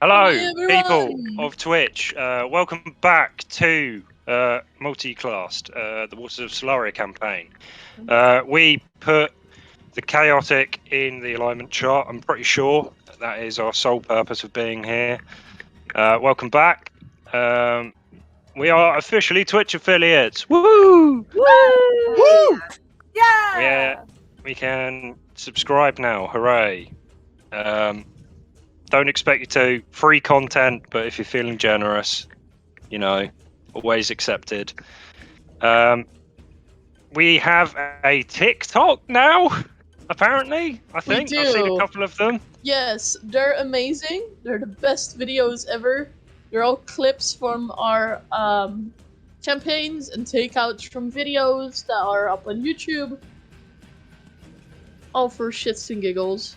Hello, Hi, people everyone. of Twitch. Welcome back to Multiclassed, the Waters of Celaria campaign. We put the chaotic in the alignment chart. I'm pretty sure that is our sole purpose of being here. Welcome back. We are officially Twitch affiliates. Woo! Woo! Yeah! We can subscribe now. Hooray! Don't expect you to. Free content, but if you're feeling generous, you know, always accepted. We have a TikTok now, apparently. I think do. I've seen a couple of them. Yes, they're amazing. They're the best videos ever. They're all clips from our campaigns and takeouts from videos that are up on YouTube. All for shits and giggles.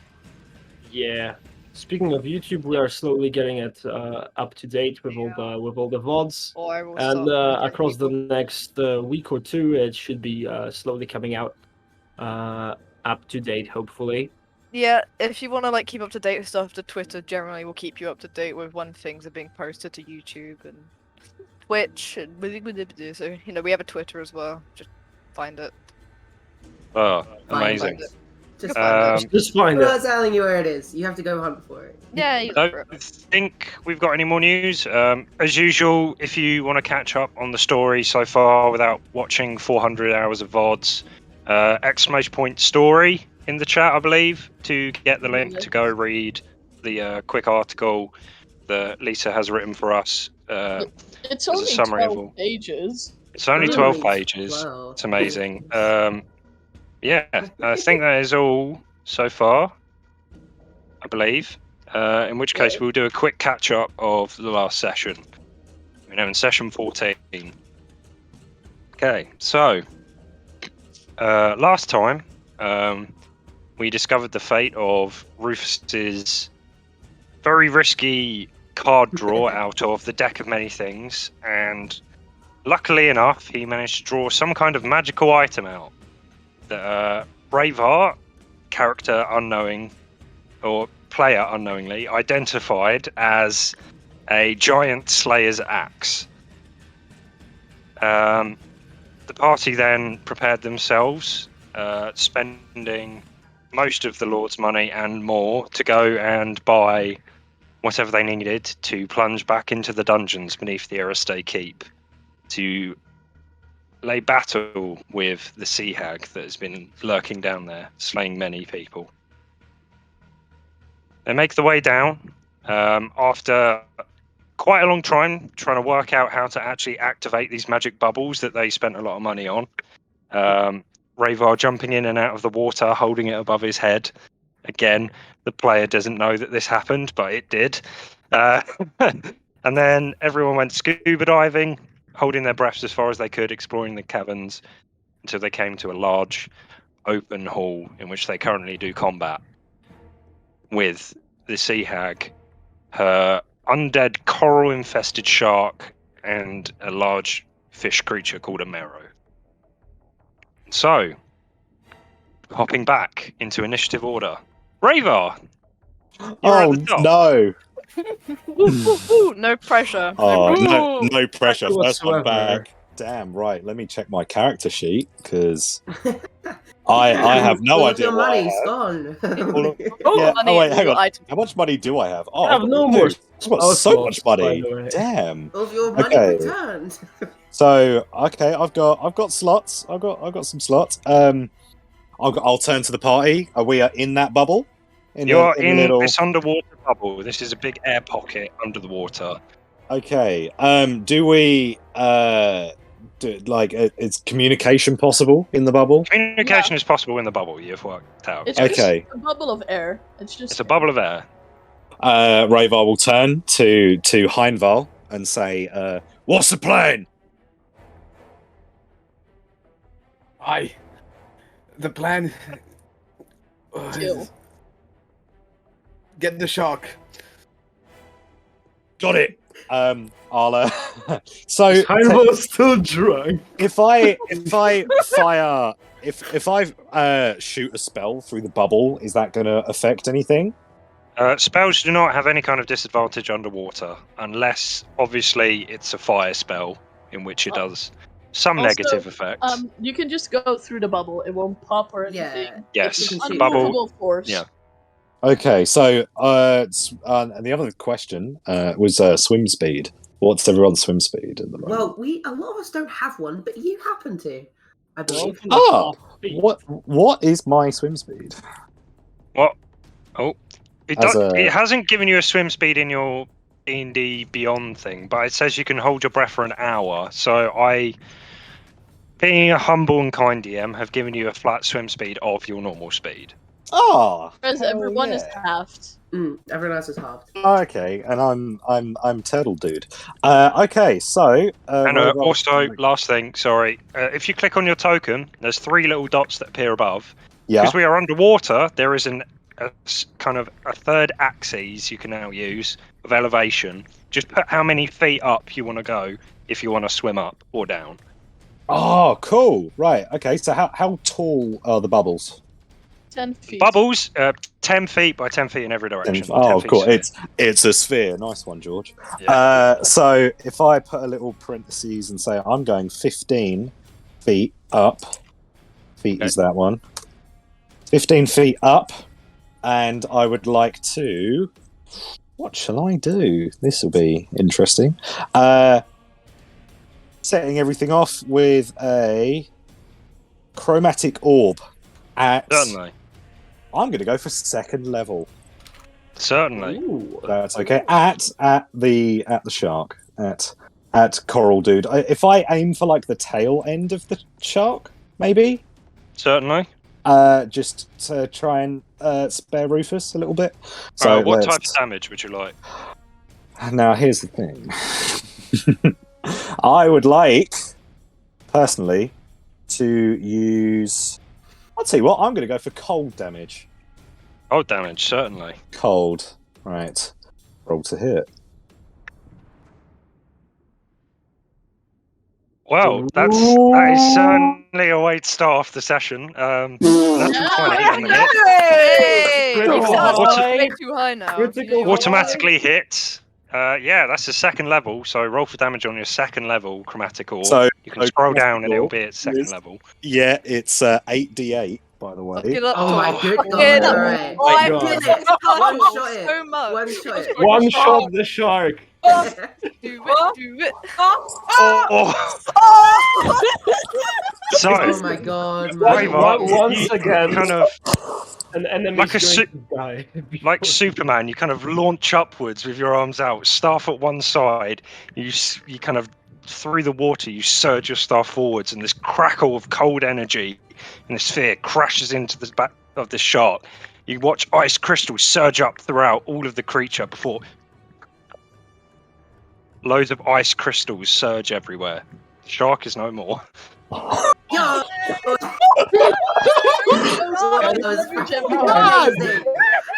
Yeah. Speaking of YouTube, we are slowly getting it up to date with all the VODs, and across the next week or two, it should be slowly coming out up to date, hopefully. Yeah, if you want to keep up to date with stuff, the Twitter generally will keep you up to date with when things are being posted to YouTube and Twitch and so we have a Twitter as well. Just find it. Oh, amazing. Just find I'm it. not telling you where it is. You have to go hunt for it. Yeah, I don't think we've got any more news. As usual, if you want to catch up on the story so far without watching 400 hours of VODs, !story in the chat, I believe, to get the link to go read the quick article that Lisa has written for us. It's as a only summary of 12 all. pages. It's only 12 pages. Wow. It's amazing. Yeah, I think that is all so far, I believe. In which case, we'll do a quick catch-up of the last session. We're now in session 14. Okay, so last time we discovered the fate of Rufus's very risky card draw out of the deck of many things, and luckily enough, he managed to draw some kind of magical item out that Braveheart, character unknowing, or player unknowingly, identified as a giant slayer's axe. The party then prepared themselves, spending most of the Lord's money and more to go and buy whatever they needed to plunge back into the dungeons beneath the Eristay Keep to lay battle with the sea hag that has been lurking down there, slaying many people. They make the way down after quite a long time trying to work out how to actually activate these magic bubbles that they spent a lot of money on. Ravar jumping in and out of the water, holding it above his head. Again, the player doesn't know that this happened, but it did. And then everyone went scuba diving, holding their breaths as far as they could, exploring the caverns until they came to a large open hall in which they currently do combat with the sea hag, her undead coral-infested shark, and a large fish creature called a Mero. So, hopping back into initiative order. Ravar! Oh, no! No pressure. Oh, No no pressure. First one whatsoever. back. Damn right. Let me check my character sheet because I have no All of idea your what I money's have. gone. Yeah. money Oh wait, and hang on. items. How much money do I have? Oh, I have no more. I've got Oh, so much by money. the way. Damn. All of your money Okay. returned. So okay, I've got slots. I've got some slots. I'll turn to the party. We are in that bubble. You're a in little... this underwater bubble. This is a big air pocket under the water. Okay. Do we is communication possible in the bubble? Communication is possible in the bubble, you've worked out. It's Okay. just a bubble of air. It's a bubble of air. Ravar will turn to Heinval and say, "What's the plan?" The plan. Kill. Get the shark. Got it. I'll so Heinval's still drunk. if I fire if I shoot a spell through the bubble, is that going to affect anything? Spells do not have any kind of disadvantage underwater, unless obviously it's a fire spell, in which it does some Also, negative effects. You can just go through the bubble. It won't pop or anything. Yes, It's an the unmovable force. Yeah. Okay, so and the other question was swim speed. What's everyone's swim speed at the moment? Well, a lot of us don't have one, but you happen to, I believe. What is my swim speed? What? Oh, As it hasn't given you a swim speed in your D&D Beyond thing, but it says you can hold your breath for an hour. So I, being a humble and kind DM, have given you a flat swim speed of your normal speed. Oh, Whereas everyone is halved. Everyone else is halved. okay, and I'm turtle dude. Okay, so And also, last thing, sorry, if you click on your token, there's 3 little dots that appear above. yeah. Because we are underwater, there is a kind of a third axis you can now use of elevation. Just put how many feet up you want to go if you want to swim up or down. Oh, cool. Right. Okay. So how tall are the bubbles? 10 feet. Bubbles, 10 feet by 10 feet in every direction. Oh, of course. It's a sphere. Nice one, George. Yeah. So if I put a little parentheses and say I'm going 15 feet up, feet is that one. 15 feet up, and I would like to. What shall I do? This will be interesting. Setting everything off with a chromatic orb at. Certainly. I'm going to go for 2nd level. Certainly. Ooh, that's okay. At the shark at Coral Dude. If I aim for like the tail end of the shark, maybe. Certainly. Just to try and spare Rufus a little bit. So what type of damage would you like? Now here's the thing. I would like, personally, to use. I'll tell you what. I'm going to go for cold damage. Cold damage, certainly. Cold. Right. Roll to hit. Well, that is certainly a way to start off the session. Natural 20 on the hit. Way too high now. Automatically hits. That's the 2nd level. So roll for damage on your 2nd level chromatic orb. So you can scroll down and it'll be at 2nd level. Yeah, it's 8d8, by the way. Oh my good God. God. Right. I One shot it. One shot the shark. Do it. So, oh my God. Once again, kind of an enemy like is going to die. like Superman, you kind of launch upwards with your arms out, staff at one side. You kind of through the water, you surge your staff forwards, and this crackle of cold energy in the sphere crashes into the back of the shark. You watch ice crystals surge up throughout all of the creature before loads of ice crystals surge everywhere. The shark is no more. Yo!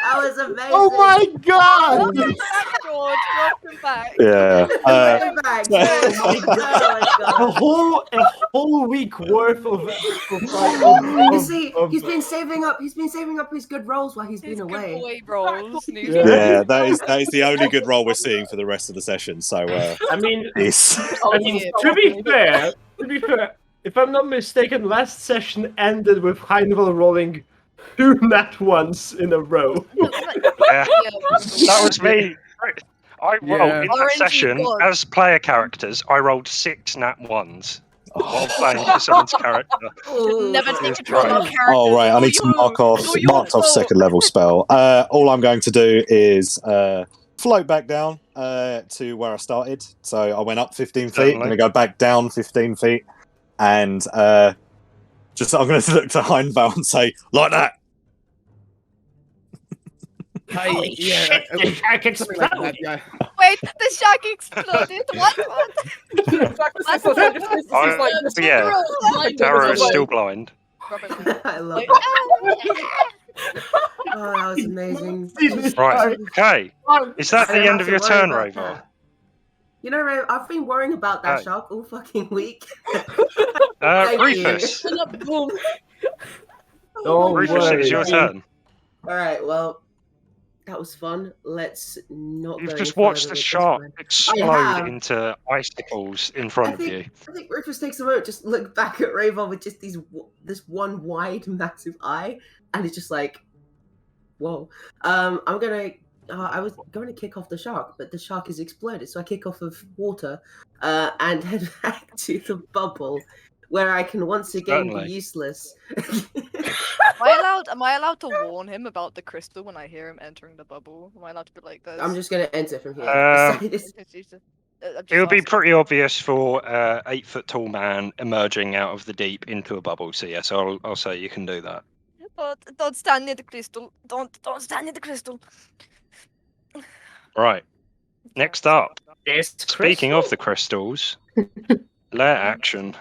That was amazing. Oh my God! Welcome back, George. Welcome back. Yeah. Welcome back. Oh my God. A whole week worth of You see, he's been saving up his good rolls while he's been away. Good boy rolls. Yeah, that is the only good role we're seeing for the rest of the session. So, I mean, peace. to be fair, if I'm not mistaken, last session ended with Heinval rolling 2 nat ones in a row. Yeah. That was me. I rolled in that session as player characters. I rolled 6 nat ones while playing for someone's character. Never take control of character. Oh right, I need to marked off 2nd level spell. All I'm going to do is float back down to where I started. So I went up 15 feet. I'm going to go back down 15 feet, and I'm going to look to Heinval and say, like that. Hey, yeah, The shark exploded. like that, yeah. Wait, the shark exploded. What? Darrow is still blind. I love it. Oh, that was amazing. Right, okay. Is that the end of your turn, Ravar? You know, Ray, I've been worrying about that shark all fucking week. Rufus. Boom. Rufus, it is your turn. Alright, well, That was fun. Let's not You've go just any watched further the with shark this explode into icicles in front of you. I think Rufus takes a moment, just look back at Raven with just this one wide, massive eye, and it's just like, whoa. I was going to kick off the shark, but the shark has exploded, so I kick off of water, and head back to the bubble, where I can once again be useless. Am I allowed to warn him about the crystal when I hear him entering the bubble? Am I allowed to be like this? I'm just going to enter from here. It would be pretty obvious for 8 foot tall man emerging out of the deep into a bubble. So yes, I'll say you can do that. Don't stand near the crystal. Don't stand near the crystal. Right. Next up. Yes. Speaking of the crystals, lair action.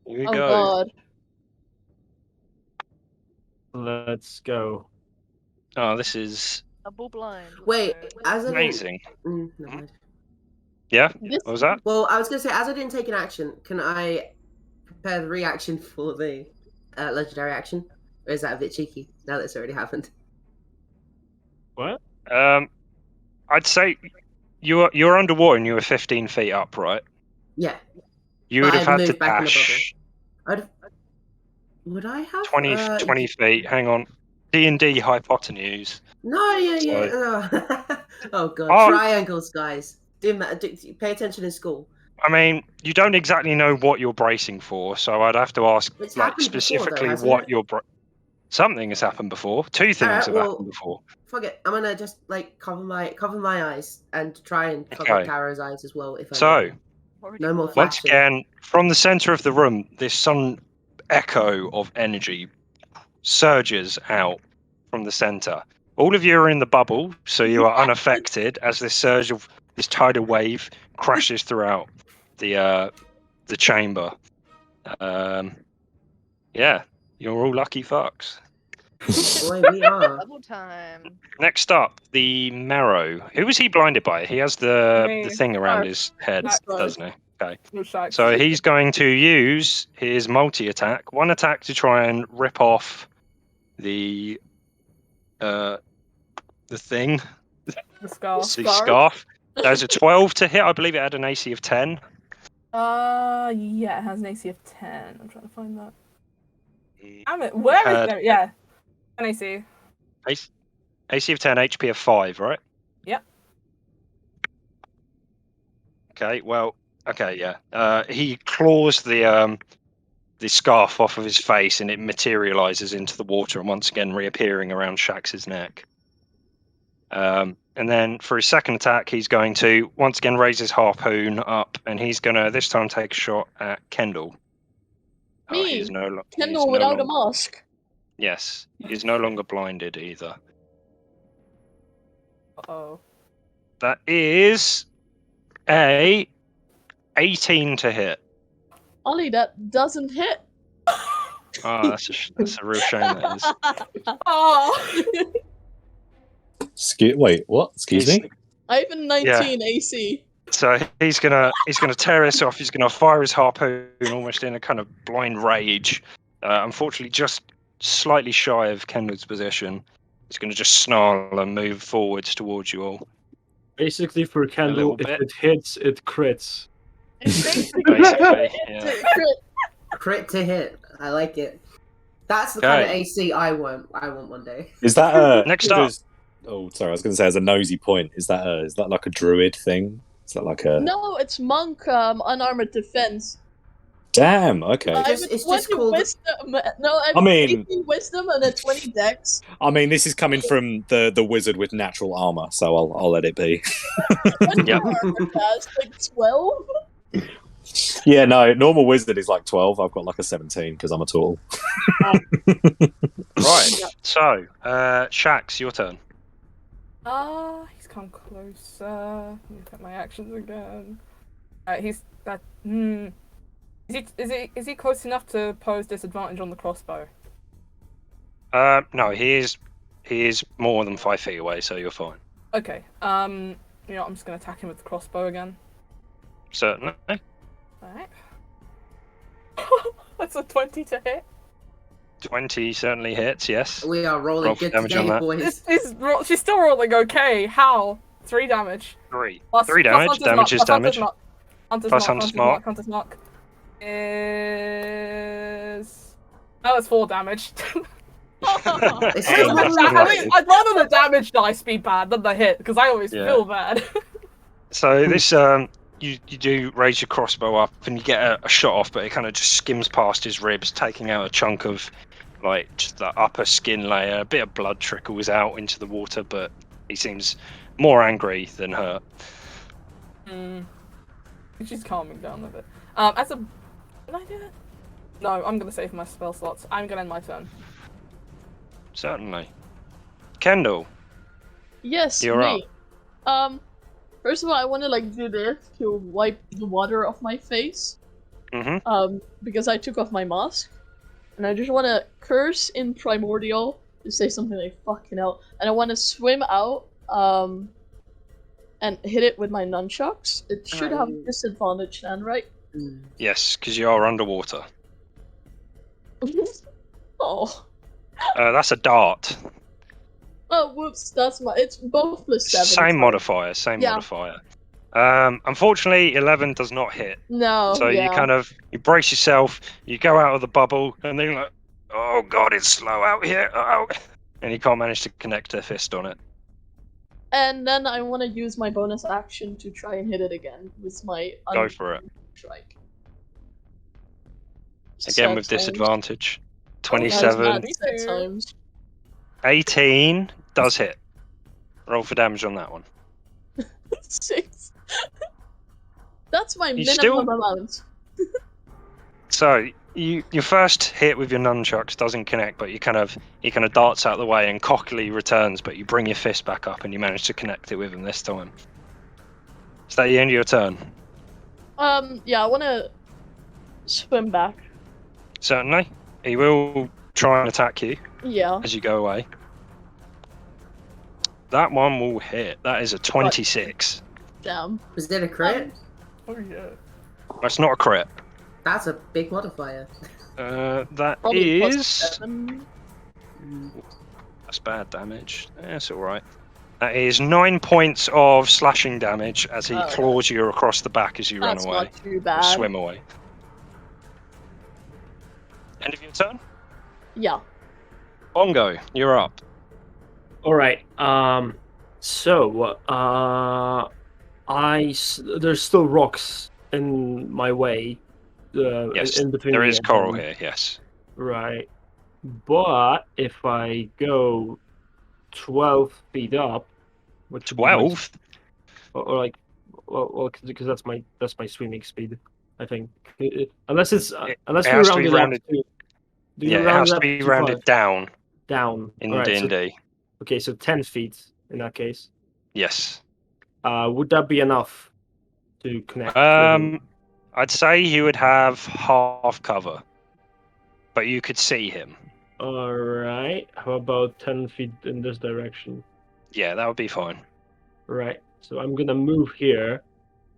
Here we go. God. Let's go. Oh, this is double blind. Wait, as amazing. Never mind. Yeah. What was that? Well, I was gonna say, as I didn't take an action, can I prepare the reaction for the legendary action, or is that a bit cheeky now that it's already happened? What? I'd say you're underwater and you were 15 feet up, right? Yeah. You would have had to back dash. Would I have 20 feet? Hang on. D&D hypotenuse. No, yeah. So, oh god, triangles, guys. Pay attention in school. I mean, you don't exactly know what you're bracing for, so I'd have to ask specifically before, though, what you're. Something has happened before. Two things have happened before. Fuck it. I'm gonna just cover my eyes and try and cover Karo's eyes as well. No more flashing. Once again, from the center of the room, this sun echo of energy surges out from the center. All of you are in the bubble, so you are unaffected as this surge of this tidal wave crashes throughout the chamber. Yeah, you're all lucky fucks. Boy, we are. Double time. Next up, the Marrow. Who was he blinded by? He has the thing around his head, doesn't he? Okay. So he's going to use his multi-attack. One attack to try and rip off the thing. The scarf. The scarf. There's a 12 to hit. I believe it had an AC of 10. Yeah, it has an AC of 10. I'm trying to find that. Damn it, where is it? Yeah. An AC. AC of 10, HP of 5, right? Yep. Okay, well, yeah. He claws the scarf off of his face and it materializes into the water and once again reappearing around Shax's neck. And then for his second attack, he's going to once again raise his harpoon up and he's going to this time take a shot at Kendall. Me? Kendall without a mask. Yes, he's no longer blinded either. Uh-oh. That is a 18 to hit. Ollie, that doesn't hit. Oh, that's a real shame, that is. Oh. Wait, what? Excuse me? I have a 19 AC. So he's gonna tear this off. He's gonna fire his harpoon almost in a kind of blind rage. Unfortunately, just slightly shy of Kendall's position. He's gonna just snarl and move forwards towards you all. Basically, for Kendall, if it hits, it crits. Basically, yeah. Crit to hit. I like it. That's the kind of AC I want. I want one day. Is that next up? Oh, sorry. I was going to say as a nosy point. Is that like a druid thing? Is that like a? No, it's monk unarmored defense. Damn. Okay. It's just called wisdom. No, I mean 18 wisdom and a 20 dex. I mean, this is coming from the wizard with natural armor, so I'll let it be. Yeah. Like 12. Yeah, no, normal wizard is like 12. I've got like a 17 because I'm a turtle. Right. So, Shax, your turn. He's come closer. Let me look at my actions again. Is he close enough to pose disadvantage on the crossbow? No, he is more than 5 feet away, so you're fine. Okay. I'm just gonna attack him with the crossbow again. Certainly. Alright. That's a 20 to hit. 20 certainly hits, yes. We are rolling Roll for good damage on today, that. boys. She's still rolling okay. How? 3 damage. 3. Plus, 3 plus damage. Hunter's Damage Mark, is plus damage. Hunter's Hunter's Mark. Mark. Hunter's Mark is... Oh, it's 4 damage. I'd rather the damage dice be bad than the hit, because I always feel bad. So this, you do raise your crossbow up and you get a shot off, but it kind of just skims past his ribs, taking out a chunk of, like, just the upper skin layer. A bit of blood trickles out into the water, but he seems more angry than hurt. She's calming down a bit. Can I do it? No, I'm gonna save my spell slots. I'm gonna end my turn. Certainly. Kendall. Yes, You're me. First of all, I want to like do this to wipe the water off my face. Because I took off my mask, and I just want to curse in Primordial to say something like "fucking hell," and I want to swim out, and hit it with my nunchucks. It should have disadvantage then, right? Yes, because you are underwater. Oh. That's a dart. Oh, whoops! That's my. It's both plus 7. Same modifier. Modifier. Unfortunately, 11 does not hit. No. So you you brace yourself. You go out of the bubble, and then you're like, "Oh God, it's slow out here!" Oh. And you can't manage to connect a fist on it. And then I want to use my bonus action to try and hit it again with my Go for it. Strike. Again with disadvantage. 27. 18 does hit. Roll for damage on that one. 6. That's my minimum amount. So your first hit with your nunchucks doesn't connect, but he kind of darts out of the way and cockily returns, but you bring your fist back up and you manage to connect it with him this time. Is that the end of your turn? Yeah, I want to swim back. Certainly. He will try and attack you. Yeah. As you go away. That one will hit. That is a 26. Damn. Was that a crit? Oh yeah. That's not a crit. That's a big modifier. That Probably is... That's bad damage. That's alright. That is 9 points of slashing damage as he claws you across the back as you run away. That's not too bad. Swim away. End of your turn? Yeah. Bongo, you're up. All right. There's still rocks in my way. Yes, in between there is coral here. Yes. Right, but if I go 12 feet up, which 12, or like, well, because that's my swimming speed, I think. Unless we round it up. It has to be rounded down. Down in D&D. Okay, so 10 feet in that case. Yes. Would that be enough to connect? I'd say you would have half cover, but you could see him. All right. How about 10 feet in this direction? Yeah, that would be fine. Right. So I'm gonna move here,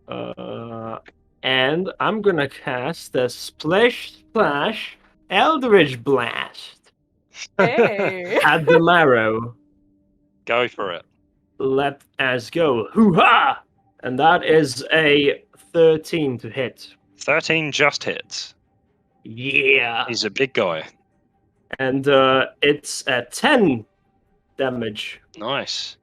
and I'm gonna cast the Splish Splash Eldritch Blast. Hey. At the marrow. Go for it. Let us go. Hoo-ha! And that is a 13 to hit. 13 just hits. Yeah. He's a big guy. And it's at 10 damage. Nice.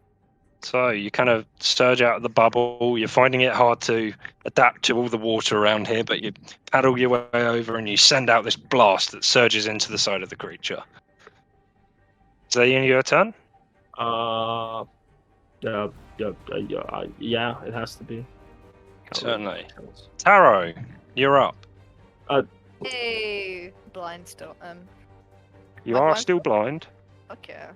So you kind of surge out of the bubble. You're finding it hard to adapt to all the water around here, but you paddle your way over and you send out this blast that surges into the side of the creature. Is that the end of your turn? Yeah, it has to be. Certainly. Taro, you're up. Hey, blind still. You are still blind. Okay.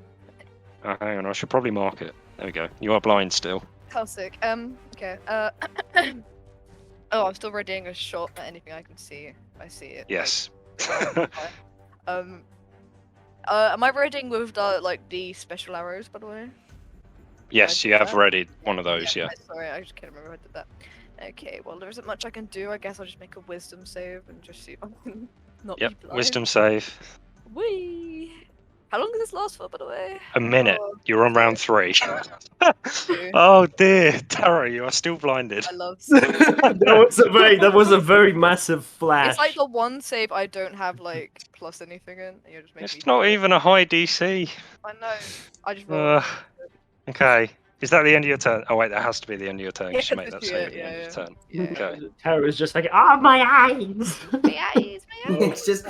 Hang on, I should probably mark it. There we go. You are blind still. How sick. Okay. I'm still readying a shot at anything I can see. I see it. Yes. Am I readying with the special arrows, by the way? Yes, you have readied one of those, yeah. Sorry, I just can't remember how I did that. Okay, well, there isn't much I can do. I guess I'll just make a wisdom save and just see if I can not be blind. Wisdom save. Whee! How long does this last for, by the way? A minute. Oh, You're on round 3. Oh dear, Tara, you are still blinded. I love that was a very massive flash. It's like the one save I don't have like plus anything in. And you're just making It's not even a high DC. I know. I just rolled. Okay. Is that the end of your turn? Oh wait, that has to be the end of your turn. Yeah, You make that that's save it, at the end of your turn. Yeah. Okay. Tara is just like, my eyes. My eyes. It's just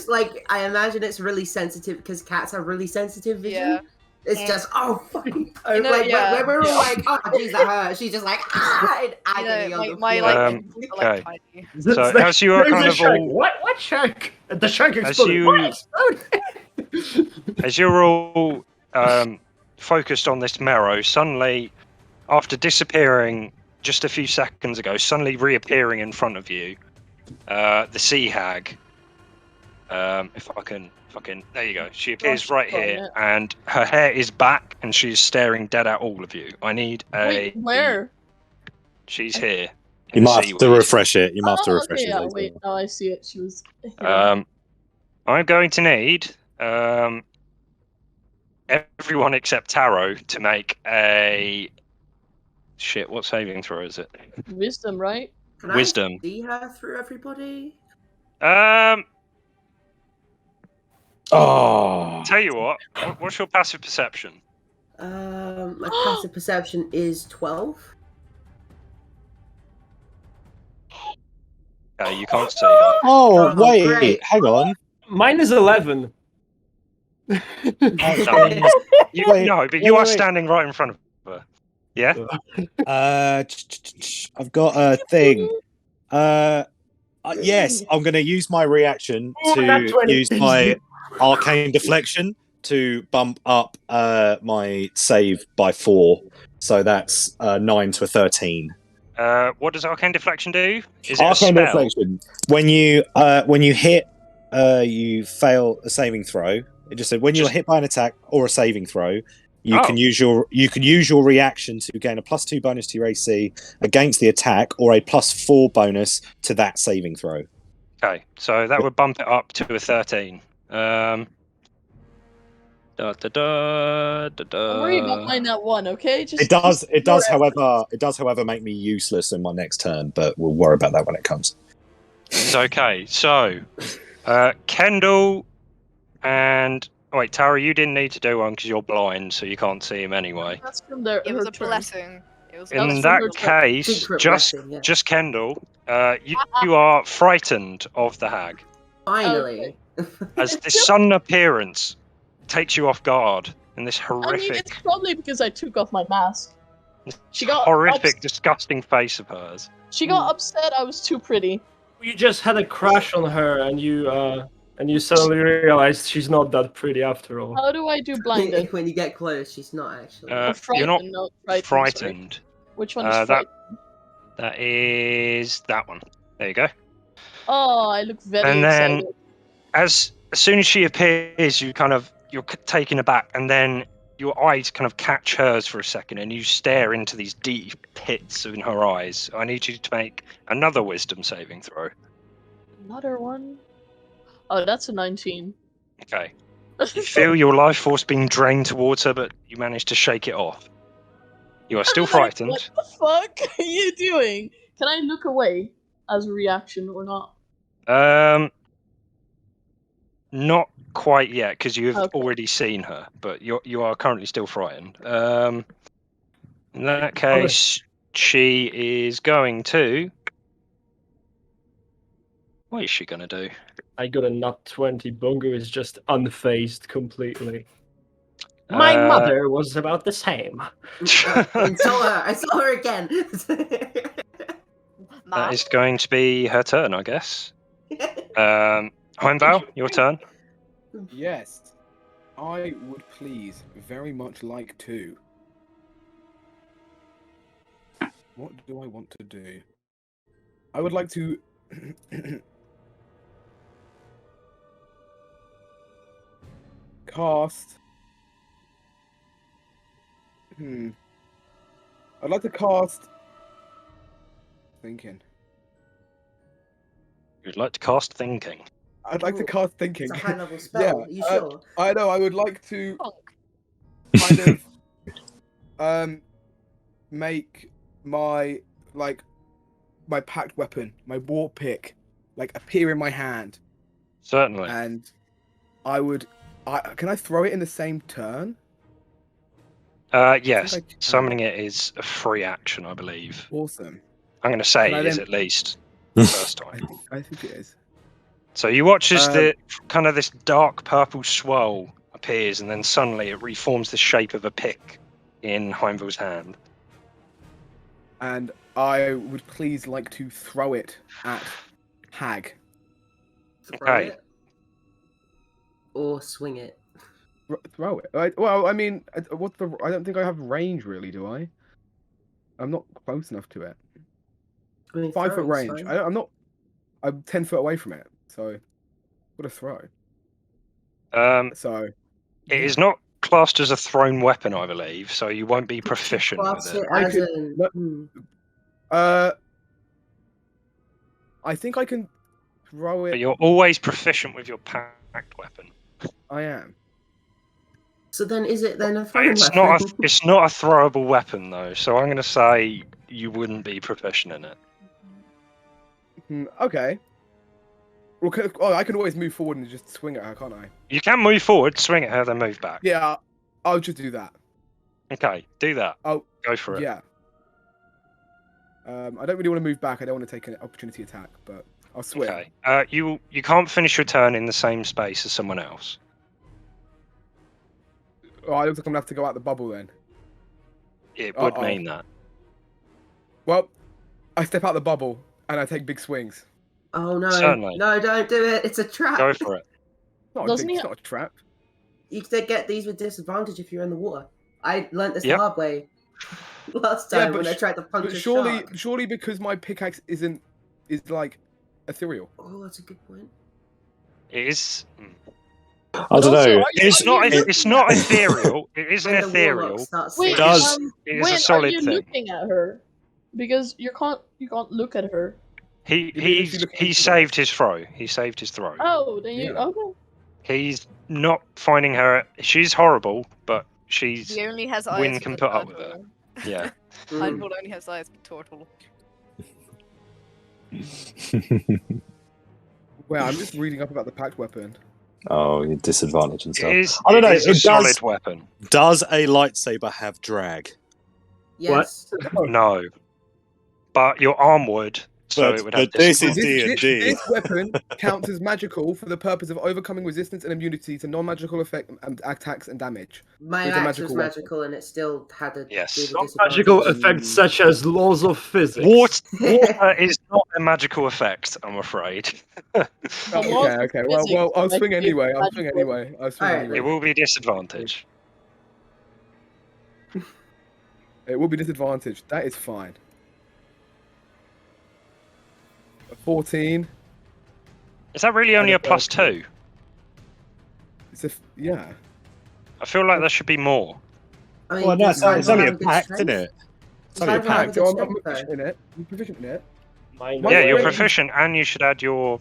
like I imagine it's really sensitive because cats have really sensitive vision. Yeah. It's just fucking You know, like yeah. when we're all like, oh jeez, that hurt. She's just like in agony on the floor. Okay. Tiny. So as you are kind of all what shark? The shark exploded. What exploded? as you're all focused on this marrow, suddenly, after disappearing just a few seconds ago, suddenly reappearing in front of you, the sea hag. If I can, there you go. She appears right here, and her hair is back, and she's staring dead at all of you. I need a. Wait, where? She's here. You might have to refresh it. You might have to refresh it. Yeah, wait, now I see it. She was. I'm going to need everyone except Taro to make a shit. What saving throw is it? Wisdom, right? Can Wisdom. I see her through everybody? Oh. Tell you what. What's your passive perception? My passive perception is 12. You can't see her. Oh, wait, great. hang on. Mine is 11. No, but you are standing right in front of her. Yeah? I've got a thing. Yes, I'm going to use my reaction to use my arcane deflection to bump up my save by 4. So that's 9 to a 13. What does arcane deflection do? Is it arcane a spell? deflection. When you hit, you fail a saving throw. It just said when you are hit by an attack or a saving throw, you can use your reaction to gain a +2 bonus to your AC against the attack, or a +4 bonus to that saving throw. Okay, so that would bump it up to a 13. Don't worry about mine that one, okay? It does, however, make me useless in my next turn, but we'll worry about that when it comes. It's okay. So, Kendall and wait, Tara, you didn't need to do one because you're blind, so you can't see him anyway. That's from there. It was a blessing. In that case, just Kendall, you are frightened of the hag. Finally. As this sudden appearance takes you off guard in this horrific. I mean, it's probably because I took off my mask. She got horrific, disgusting face of hers. She got upset I was too pretty. You just had a crush on her, and you suddenly realized she's not that pretty after all. How do I do blinded? When you get close, she's not actually. You're not frightened. Sorry. Which one is frightened? That is that one. There you go. Oh, I look very excited. And then, as soon as she appears, you're taken aback, and then your eyes kind of catch hers for a second, and you stare into these deep pits in her eyes. I need you to make another wisdom saving throw. Another one? Oh, that's a 19. Okay. You feel your life force being drained towards her, but you manage to shake it off. You are still frightened. What the fuck are you doing? Can I look away as a reaction or not? Not quite yet, because you've already seen her, but you are currently still frightened. In that case, she is going to. What is she gonna do? I got a nat 20. Bungo is just unfazed completely. My mother was about the same. I saw her again. That is going to be her turn, I guess. Heimdall, your turn. Yes, I would please very much like to. What do I want to do? I would like to cast. I'd like to cast. Thinking. You'd like to cast thinking. I'd like to cast thinking. It's a high level spell. Are you sure? I know. I would like to kind of make my packed weapon, my war pick, like appear in my hand. Certainly. And can I throw it in the same turn? Yes. Summoning it is a free action, I believe. Awesome. I'm going to say it is at least the first time. I think it is. So you watch as the kind of this dark purple swirl appears, and then suddenly it reforms the shape of a pick in Heimdall's hand. And I would please like to throw it at Hag. Throw it? Or swing it? Throw it. Well, I mean, I don't think I have range, really, do I? I'm not close enough to it. I mean, 5 foot range. I'm 10 foot away from it, so what a throw. It is not classed as a thrown weapon, I believe, so you won't be proficient with it. I think I can throw it. But you're always proficient with your packed weapon. I am. So then, is it then a thrown weapon? It's not a throwable weapon, though. So I'm going to say you wouldn't be proficient in it. Okay. Well, I can always move forward and just swing at her, can't I? You can move forward, swing at her, then move back. Yeah, I'll just do that. Okay, do that. Go for it. Yeah. I don't really want to move back. I don't want to take an opportunity attack, but I'll swing. Okay. You can't finish your turn in the same space as someone else. Oh, it looks like I'm going to have to go out the bubble then. It would mean that. Well, I step out the bubble and I take big swings. Oh no! Certainly. No, don't do it. It's a trap. Go for it. It's not a trap. You can get these with disadvantage if you're in the water. I learnt this the hard way last time when I tried to punch a shark. Surely because my pickaxe is like ethereal. Oh, that's a good point. It is. I don't know. It's not ethereal. It isn't ethereal. Wait, it is a solid are you thing. looking at her? Because you can't look at her. He saved his throw. He saved his throw. Oh, then you okay. He's not finding her. She's horrible, but she's. He only has eyes. Wynn can put up with her. Yeah. Heimdall only has eyes for turtle. Well, I'm just reading up about the packed weapon. Oh, your disadvantage and stuff. I don't know. It's a solid weapon. Does a lightsaber have drag? Yes. What? No. But your arm would. So it would have this is D&D. This weapon counts as magical for the purpose of overcoming resistance and immunity to non-magical effect and attacks and damage. My axe was magical and it still had a non-magical effects such as laws of physics. Water is not a magical effect, I'm afraid. Okay. Well, I'll swing anyway. It will be disadvantage. It will be disadvantage. That is fine. 14. Is that really only a +2? Yeah. I feel like there should be more. I mean, it's only a pact, isn't it? It's only a pact. I'm proficient in it. I'm proficient in it. Yeah, you're proficient, and you should add your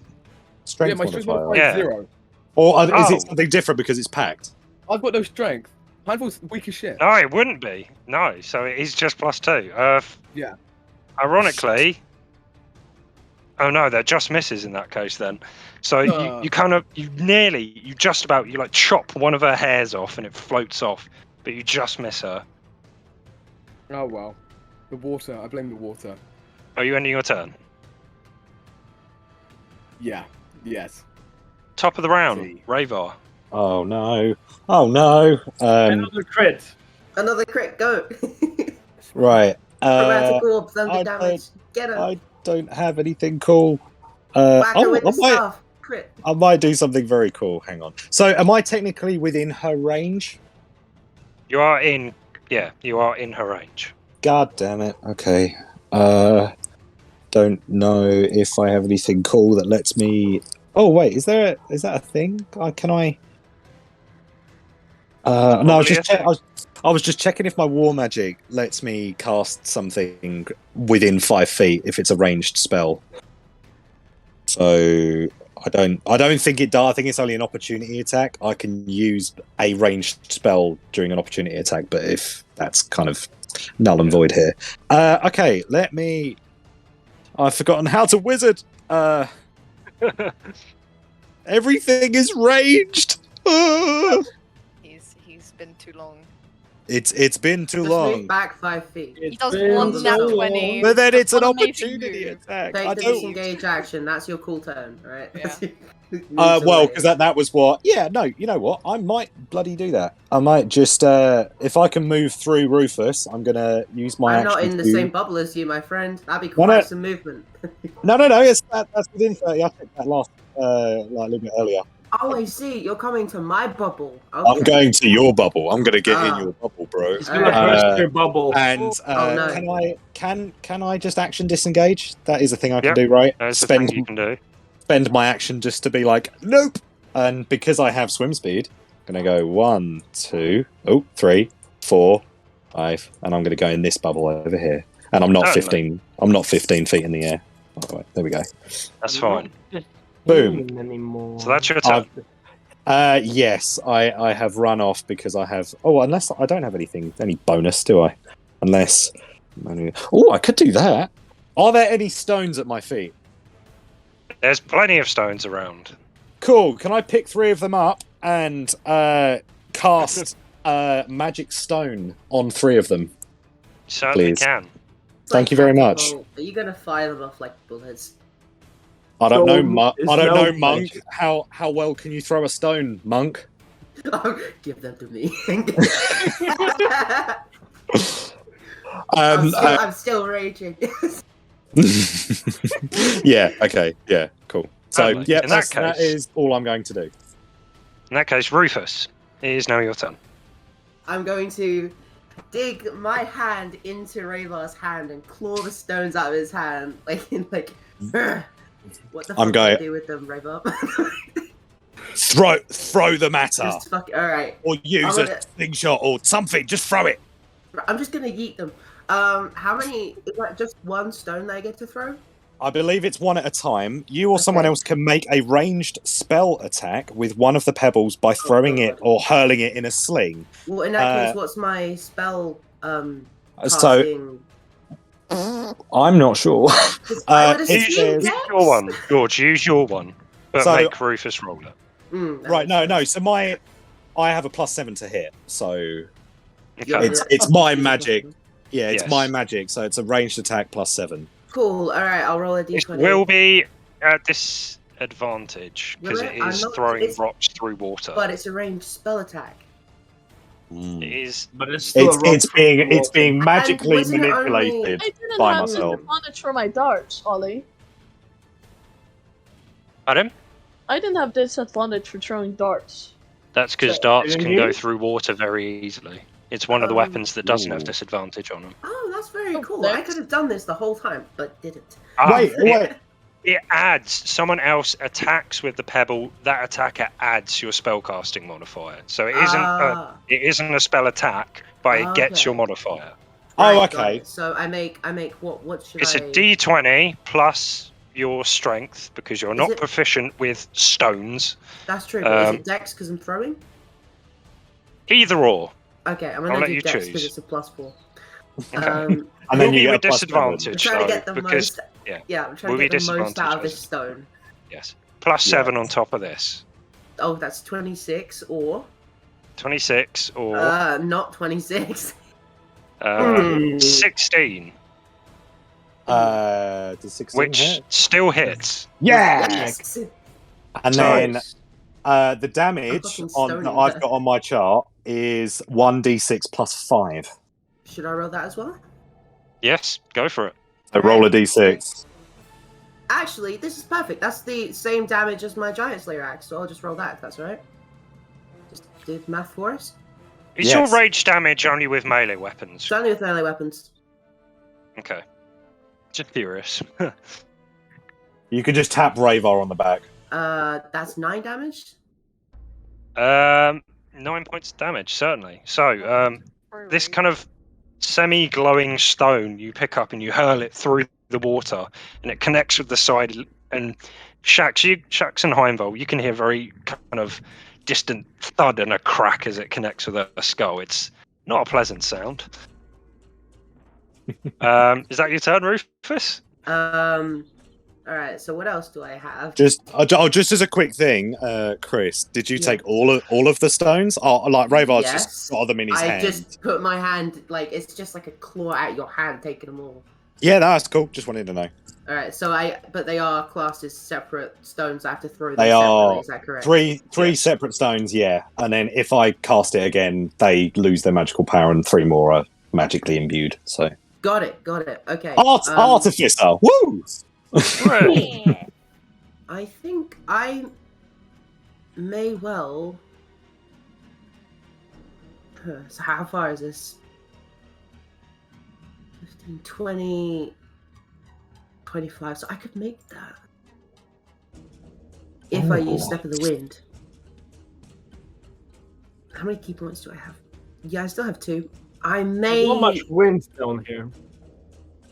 strength modifier. Yeah. 0. Or is it something different because it's packed? I've got no strength. Handful's weak as shit. No, it wouldn't be. No, so it is just +2. Yeah. Ironically. Oh no, they're just misses in that case then. So you chop one of her hairs off and it floats off, but you just miss her. Oh well. The water, I blame the water. Are you ending your turn? Yeah, yes. Top of the round, Ravar. Oh no. Oh no. Another crit. Another crit, go. Right. Chromatic orb, thunder damage. Get her. I don't have anything cool. Whack her with the staff. Crit. I might do something very cool. Hang on. So, am I technically within her range? You are in her range. God damn it. Okay. Don't know if I have anything cool that lets me. Oh wait, is that a thing? Can I? No, I was just checking if my war magic lets me cast something within 5 feet if it's a ranged spell. So I don't think it does. I think it's only an opportunity attack. I can use a ranged spell during an opportunity attack, but if that's kind of null and void here. Okay, let me. I've forgotten how to wizard. Everything is ranged. He's been too long. It's been too Just long. move back 5 feet. He does one nat 20. But then it's an One amazing opportunity move. attack. Take I the don't. disengage action. That's your cool turn, right? Yeah. Well, because that was what. Yeah, no. You know what? I might bloody do that. I might just if I can move through Rufus, I'm gonna use my. I'm not action in the to- same bubble as you, my friend. That'd be No, quite no. some movement. No. That's within 30. I took that last like a little bit earlier. Oh, I see. You're coming to my bubble. Okay. I'm going to your bubble. I'm gonna get in your bubble, bro. He's gonna burst your bubble. And no. can I just action disengage? That is a thing I can do, right? That's the thing you can do. Spend my action just to be like, nope. And because I have swim speed, I'm gonna go 1, 2, 3, 4, 5, and I'm gonna go in this bubble over here. And I'm not 15. I'm not 15 feet in the air. All right, there we go. That's fine. Boom. Anymore. So that's your turn. Yes, I have run off because I have. Oh, unless I don't have any bonus, do I? Unless. Oh, I could do that. Are there any stones at my feet? There's plenty of stones around. Cool. Can I pick 3 of them up and cast magic stone on 3 of them? Certainly Please. can. Thank you very much. Are you gonna fire them off like bullets? I don't know, no monk. How well can you throw a stone, monk? Give them to me. I'm still raging. Yeah. Okay. Yeah. Cool. So yeah, in that that case- is all I'm going to do. In that case, Rufus, it is now your turn. I'm going to dig my hand into Rayvar's hand and claw the stones out of his hand, like what the fuck do I do with them, Rayvar? Throw them at her, Just fuck. All right. or use a slingshot or something. Just throw it. I'm just gonna yeet them. How many? Is that just one stone that I get to throw? I believe it's one at a time. You or someone else can make a ranged spell attack with one of the pebbles by throwing it or hurling it in a sling. Well, in that case, what's my spell? So I'm not sure. Use your one, George. Use your one, but make Rufus roll it. Right? No. So I have a +7 to hit. So Okay. it's my magic. Yeah, it's Yes. my magic. So it's a ranged attack +7. Cool. All right, I'll roll a It d20. will be at disadvantage because Will it? it is throwing rocks through water. But it's a ranged spell attack. It is, but it's still it's being magically wasn't it manipulated I didn't by have myself. disadvantage for my darts, Ollie. Adam? I didn't have disadvantage for throwing darts. That's because darts can go through water very easily. It's one of the weapons that doesn't have disadvantage on them. Oh, that's very cool. I could have done this the whole time, but didn't. Wait. It adds, someone else attacks with the pebble, that attacker adds your spellcasting modifier. So it isn't a spell attack, but it gets your modifier. Oh, okay. So I make what should It's I... a d20 plus your strength, because you're not proficient with stones. That's true, but is it dex because I'm throwing? Either or. Okay, I'm gonna do dex because it's a +4. Okay. And then you with get a disadvantage, I'm trying to get the because most. yeah, I'm trying to get the most out of this stone. Yes, +7 on top of this. Oh, that's 26 or 26 or not 26. 16. Does 16 Which hit? still hits. Yeah. Yes. And then the damage that I've got on my chart is 1d6 +5. Should I roll that as well? Yes, go for it. So roll a d6. Actually, this is perfect. That's the same damage as my Giant Slayer axe, so I'll just roll that if that's alright. Just do math for us. Is your rage damage only with melee weapons? It's only with melee weapons. Okay. Just curious. You could just tap Rayvar on the back. That's 9 damage? 9 points of damage, certainly. So, this kind of semi-glowing stone you pick up and you hurl it through the water, and it connects with the side And Shax and Heimvol, you can hear very kind of distant thud and a crack as it connects with a skull. It's not a pleasant sound. Is that your turn, Rufus? All right. So what else do I have? Just as a quick thing, Chris, did you take all of the stones? Oh, like Ravar's just got them in his hand. I just put my hand, like, it's just like a claw at your hand, taking them all. Yeah, that's cool. Just wanted to know. All right. So but they are classed as separate stones. I have to throw them They separately. are Is that correct? three separate stones. Yeah, and then if I cast it again, they lose their magical power, and 3 more are magically imbued. So. Got it. Okay. Artificer. Woo! I think I may well. So how far is this? 15, 20, 25. So I could make that if I use Step of the Wind. How many key points do I have? Yeah, I still have 2. I may. There's not much wind down here.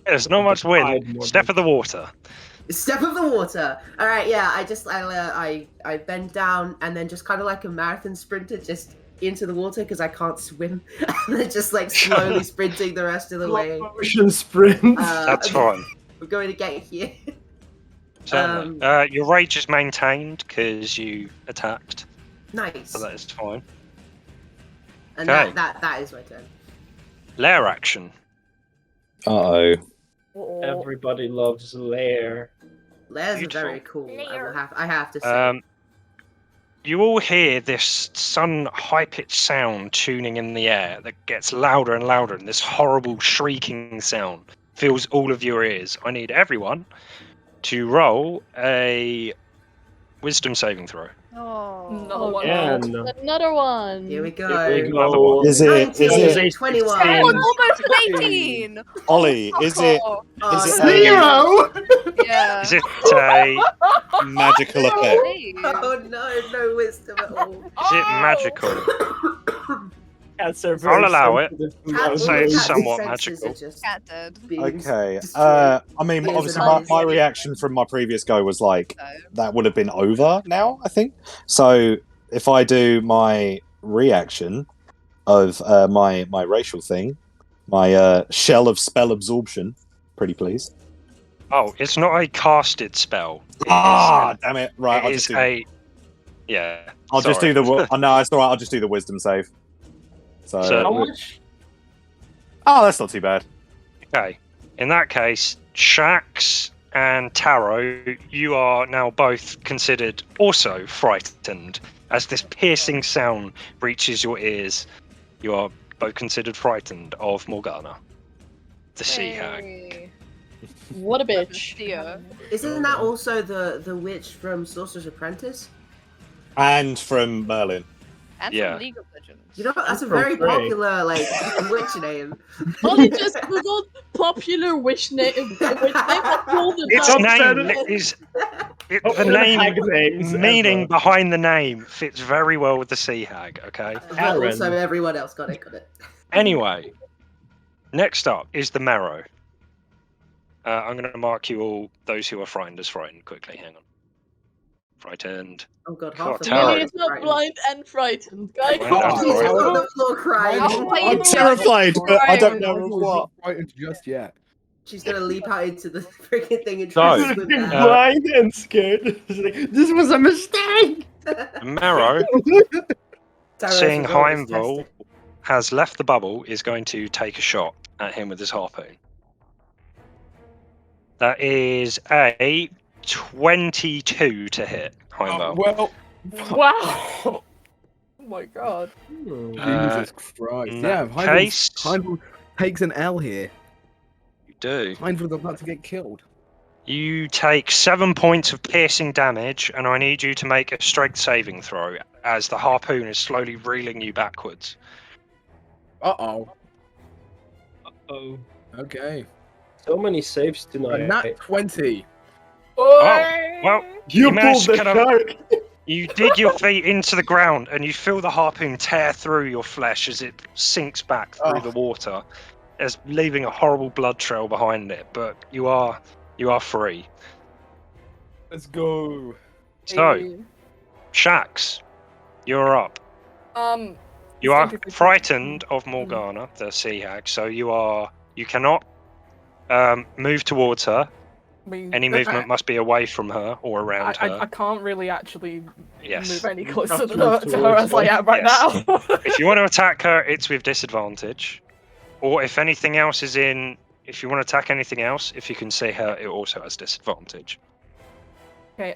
There's not much wind. Step of the water. Step of the water. All right, yeah. I bend down and then just kind of like a marathon sprinter, just into the water because I can't swim, and then just like slowly sprinting the rest of the way. Motion sprint. That's fine. We're going to get here. Your rage is maintained because you attacked. Nice. So that is fine. And okay. that is my turn. Lair action. Uh-oh. Everybody loves Lair. Lairs are very cool. I have to say. You all hear this sudden high-pitched sound tuning in the air that gets louder and louder, and this horrible shrieking sound fills all of your ears. I need everyone to roll a wisdom saving throw. Oh, another one. Here we go. Is it 21? Almost an 18. Ollie, is it 0? Yeah. Is it a magical effect? Oh no wisdom at all. Is it magical? I'll allow it. I'll say it's somewhat magical. Okay. I mean, obviously, my reaction from my previous go was like, that would have been over now, I think. So if I do my reaction of my racial thing, my shell of spell absorption, pretty pleased. Oh, it's not a casted spell. Damn it! Right, I'll just do the. No, it's all right. I'll just do the wisdom save. So how much? Oh, that's not too bad. Okay. In that case, Shax and Taro, you are now both considered also frightened. As this piercing sound reaches your ears, you are both considered frightened of Morgana, the sea hag. What a bitch. Isn't that also the witch from Sorcerer's Apprentice? And from Merlin. And from League of Legends. You know, that's a very popular witch name. Ollie just googled popular witch name. Its name is the name meaning behind the name fits very well with the sea hag. Okay. Also, everyone else got it. Anyway, next up is the marrow. I'm going to mark you all those who are frightened as frightened quickly. Hang on. Frightened. Oh god, half of Lily is not blind and frightened. Guys, he's on the floor crying. I'm terrified, but I don't know what. Frightened just yet. She's gonna leap out into the freaking thing and try to swim down. Blind and scared. This was a mistake. Marrow, seeing Heimvol has left the bubble, is going to take a shot at him with his harpoon. That is a 22 to hit, Heimvol. Wow. Oh my god. Jesus Christ. Yeah, Heimvol takes an L here. You do. Heimvol's about to get killed. You take 7 points of piercing damage, and I need you to make a strength saving throw as the harpoon is slowly reeling you backwards. Uh-oh. Okay. So many saves tonight. A nat 20. Oh, well, you pulled the shark. You dig your feet into the ground and you feel the harpoon tear through your flesh as it sinks back through the water, as leaving a horrible blood trail behind it. But you are free. Let's go. So, Shax, you're up. You are instinctively- frightened of Morgana, the sea hag, so you cannot move towards her. I mean, Any movement must be away from her or around her. I can't really actually Yes. move any You closer have to to move her as I towards am right Yes. now. If you want to attack her, it's with disadvantage. Or if anything else is in... If you want to attack anything else, if you can see her, it also has disadvantage. Okay,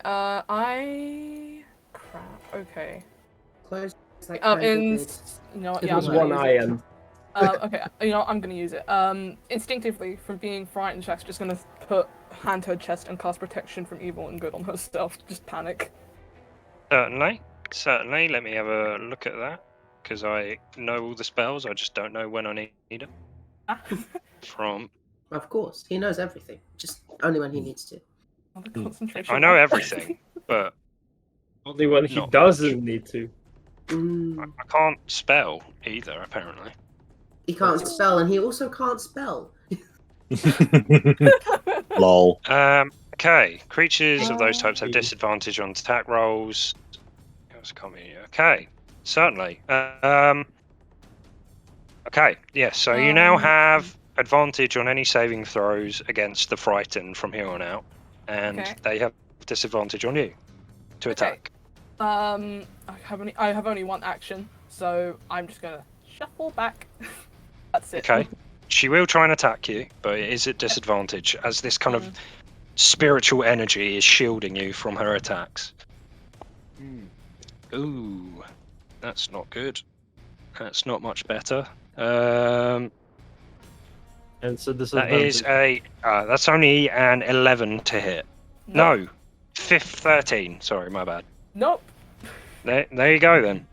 crap, okay. Close. Like You did. know what, It yeah, was I'm gonna one use eye it. and Okay, you know what, I'm gonna use it. Instinctively, from being frightened, Jack's just gonna put hand to her chest and cast protection from evil and good on herself. Just panic. Certainly. Let me have a look at that. Because I know all the spells, I just don't know when I need them. From... Of course, he knows everything. Just only when he needs to. Concentration. I know everything, but only when he Not doesn't need to. I can't spell either, apparently. He can't spell, and he also can't spell. Lol. Okay. Creatures of those types have disadvantage on attack rolls. Okay. Certainly. Okay. Yes. So you now have advantage on any saving throws against the frightened from here on out, and they have disadvantage on you to attack. I have only one action, so I'm just gonna shuffle back. That's it. Okay. She will try and attack you, but it is at disadvantage as this kind of spiritual energy is shielding you from her attacks. Ooh, that's not good. That's not much better. And so this that is that's only an 11 to hit. Nope. No, 13. Sorry, my bad. Nope. There you go then.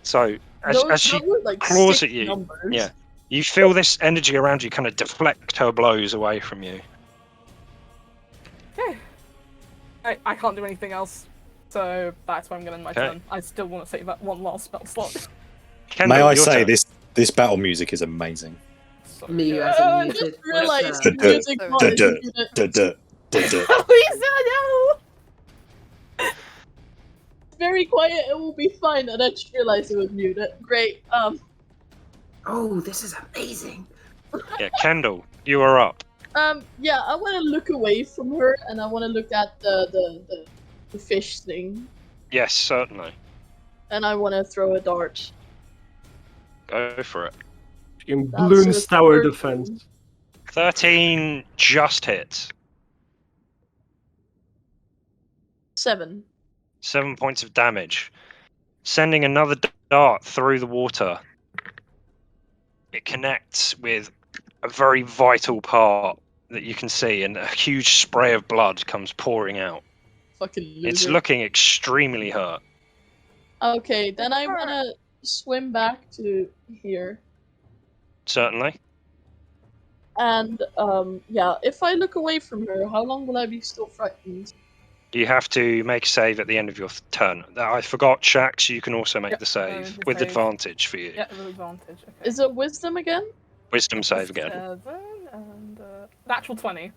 So as she claws at you, yeah, you feel this energy around you kind of deflect her blows away from you. Okay. I can't do anything else, so that's why I'm gonna end my turn. I still want to save that one last spell slot. May I say this battle music is amazing. Me as a muted. I just realized music very quiet, it will be fine, and I just realized it was muted. Great. Oh, this is amazing. Yeah, Kendall, you are up. Yeah, I want to look away from her, and I want to look at the fish thing. Yes, certainly. And I want to throw a dart. Go for it. In Bloons Tower Defense. 13 just hits. 7. 7 points of damage. Sending another dart through the water. It connects with a very vital part that you can see, and a huge spray of blood comes pouring out. Fucking loser. It's looking extremely hurt. Okay, then I want to swim back to here. Certainly. And, yeah, if I look away from her, how long will I be still frightened? You have to make a save at the end of your turn. I forgot, Shax, you can also make the save with advantage for you. Yeah, with advantage. Okay. Is it wisdom again? Wisdom save again. 7 and natural 20.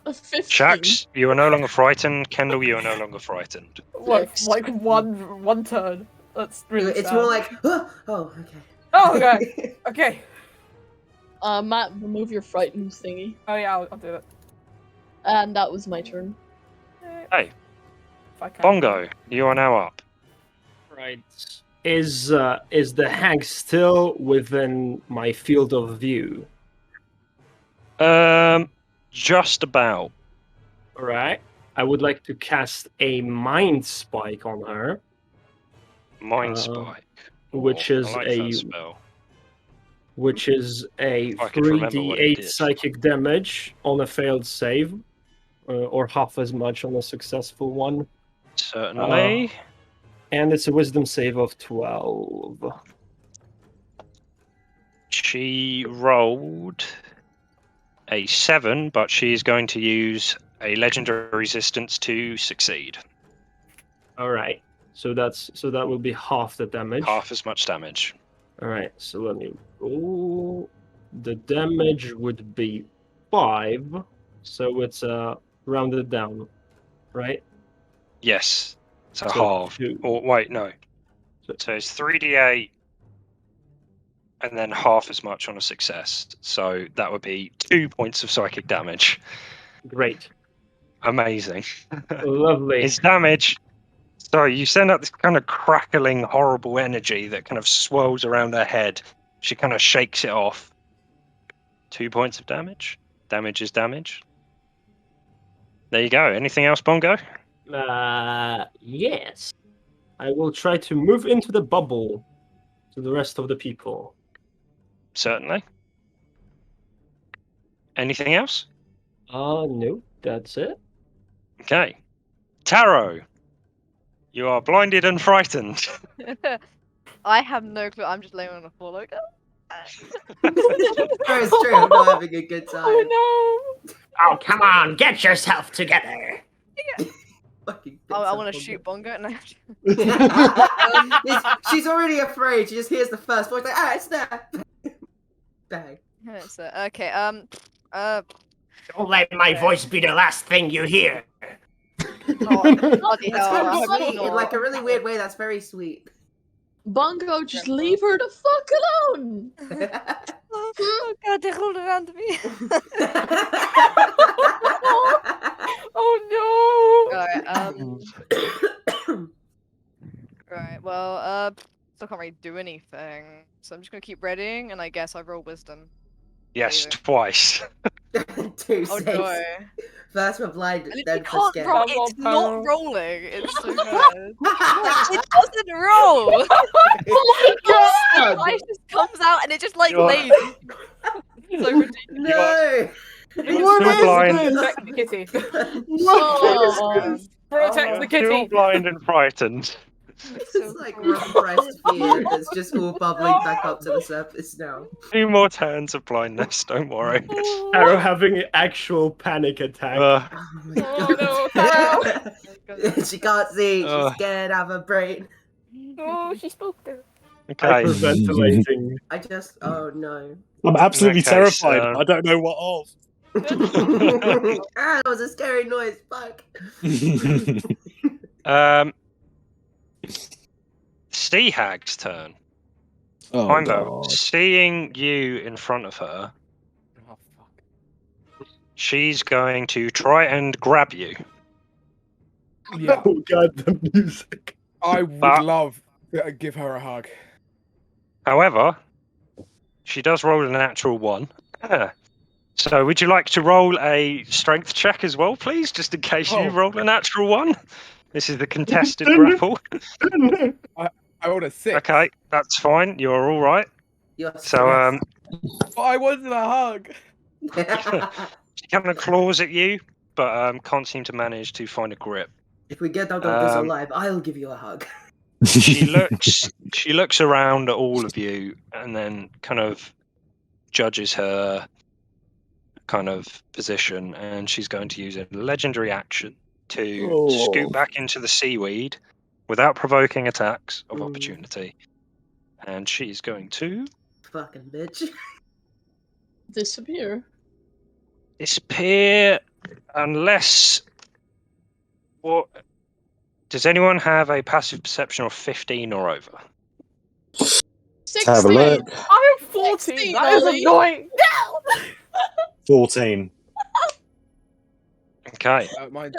15. Shax, you are no longer frightened. Kendall, you are no longer frightened. Like one turn. That's really It's sad. more like, oh, okay. Oh, okay. Okay. Matt, remove your frightened thingy. Oh yeah, I'll do it. And that was my turn. Hey, Bongo, you are now up. Right. Is the hag still within my field of view? Just about. Alright. I would like to cast a Mind Spike on her. Mind Spike. Which is I like that spell. Which is a I could remember what it 3d8 did. psychic damage on a failed save, or half as much on a successful one. Certainly. And it's a wisdom save of 12. She rolled a 7, but she's going to use a legendary resistance to succeed. Alright. So that will be half the damage. Half as much damage. Alright, so let me roll. The damage would be 5, so it's rounded down, right? Yes. So half. 2. Or wait, no. So it's 3d8 and then half as much on a success. So that would be 2 points of psychic damage. Great. Amazing. Lovely. It's damage. So you send out this kind of crackling, horrible energy that kind of swirls around her head. She kind of shakes it off. 2 points of damage. Damage is damage. There you go. Anything else, Bongo? Yes. I will try to move into the bubble to the rest of the people. Certainly. Anything else? No, that's it. Okay. Taro, you are blinded and frightened. I have no clue. I'm just laying on the floor like, It's true, I'm not having a good time. Oh no! Oh, come on, get yourself together. I want to shoot Bongo and she's already afraid. She just hears the first voice, like, it's there. Bang. Okay. Don't let my voice be the last thing you hear. Bloody That's hell, kind I of hope sweet. not. In like a really weird way, that's very sweet. Bongo, just leave her the fuck alone! Oh god, they rolled around me. Oh no! Alright, right, well, still can't really do anything. So I'm just gonna keep reading, and I guess I roll wisdom. Yes, Amazing. twice. 2 Oh saves. no. First for blind, I then literally for can't scared. roll. Come on, It's not Paro. rolling. It's so bad. It doesn't roll. God! It just comes out and it just like You're- lays. It's so ridiculous. No! You're still blind. Protect the kitty. Oh, Protect the Still kitty. blind and frightened. This is like repressed fear that's just all bubbling back up to the surface now. 2 more turns of blindness, don't worry. Arrow having an actual panic attack. Oh my Oh, god. She can't see, she's scared out of her brain. Oh, she spoke there. Okay. Hyperventilating. I just, oh no. I'm absolutely In that case, terrified. I don't know what of. That was a scary noise, fuck. Seahag's turn. Oh, Heimbo, God. seeing you in front of her, Oh, fuck. she's going to try and grab you. Yeah, Oh god, the music. I would But- love to give her a hug. However, she does roll a natural 1. So would you like to roll a strength check as well, please? Just in case you Oh. roll a natural 1. This is the contested grapple. I rolled a 6. Okay, that's fine. You're all right. You're So But I wanted a hug. she kind of claws at you, but can't seem to manage to find a grip. If we get out of this alive, I'll give you a hug. She looks around at all of you and then kind of judges her kind of position, and she's going to use a legendary action to scoot back into the seaweed without provoking attacks of opportunity. And she's going to Fucking bitch. disappear. disappear unless... What? Does anyone have a passive perception of 15 or over? 16. Have a look. I am 14. 16, That is Ollie. annoying. 14. Okay. Mine's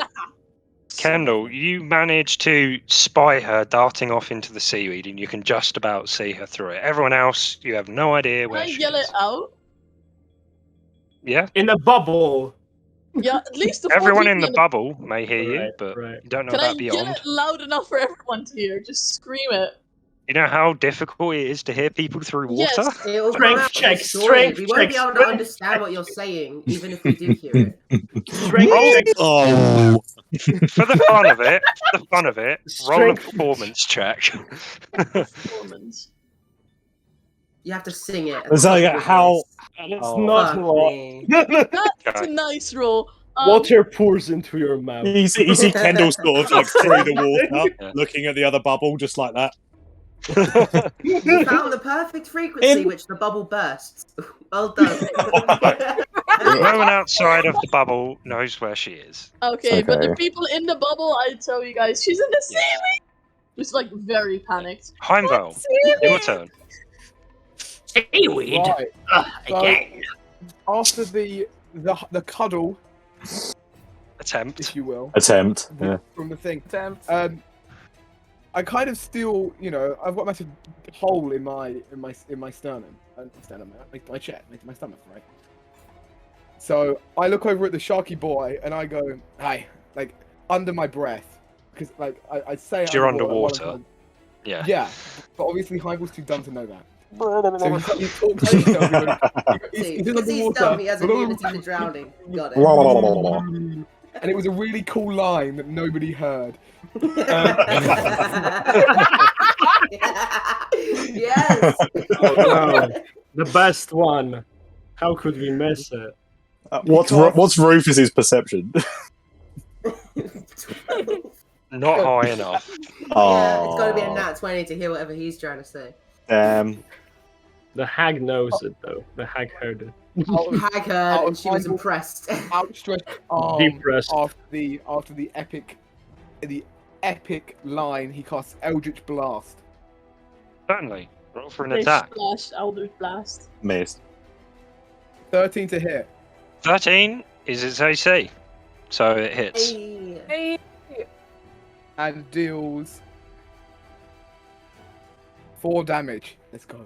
Kendall, you manage to spy her darting off into the seaweed, and you can just about see her through it. Everyone else, you have no idea Can where I she yell is. it out? Yeah, In a bubble. Yeah, at least the four everyone in people the bubble may hear you, Right, but right. you don't know Can I about yell beyond. it loud enough for everyone to hear? Just scream it. You know how difficult it is to hear people through Yes. water? It'll Strength come out check, distorted. strength We won't be check, able to strength understand what you're saying, even if we do hear it. Strength check. Oh. For the fun of it, roll a Strength- performance check. Performance. You have to sing it. It's like how- It's Oh. not Fuck what. me. That's a nice roll. Water pours into your mouth. You see Kendall sort of like through the water, Yeah. looking at the other bubble, just like that. You found the perfect frequency In- which the bubble bursts. Well done. No one outside of the bubble knows where she is. Okay, but the Okay. people in the bubble, I tell you guys, she's in the seaweed! Just like very panicked. Heimval, your turn. Seaweed? Right. So, Again. after the cuddle, Attempt. if you will, Attempt. Yeah. from the thing, Attempt. I kind of still, I've got a massive hole in my sternum, my chest, my stomach, right? So I look over at the Sharky boy and I go, "Hi," like under my breath, because like I say You're underwater. underwater. Yeah. Yeah, but obviously Heidel's too dumb to know that. So he talks to himself. He's Because he's underwater. dumb, he has immunity to drowning. Got it. And it was a really cool line that nobody heard. Yes. Oh, no. The best one. How could we miss it? What's Rufus's perception? Not high enough. Yeah, it's got to be a nat 20 to hear whatever he's trying to say. The hag knows it though. The hag heard it. Hag heard, and she was impressed. Outstretched arm Depressed. after the epic line, he casts Eldritch Blast. Certainly. Roll for an They attack. Splash, Eldritch Blast. Missed. 13 to hit. 13 is its AC. So it hits. Hey. And deals 4 damage. Let's go.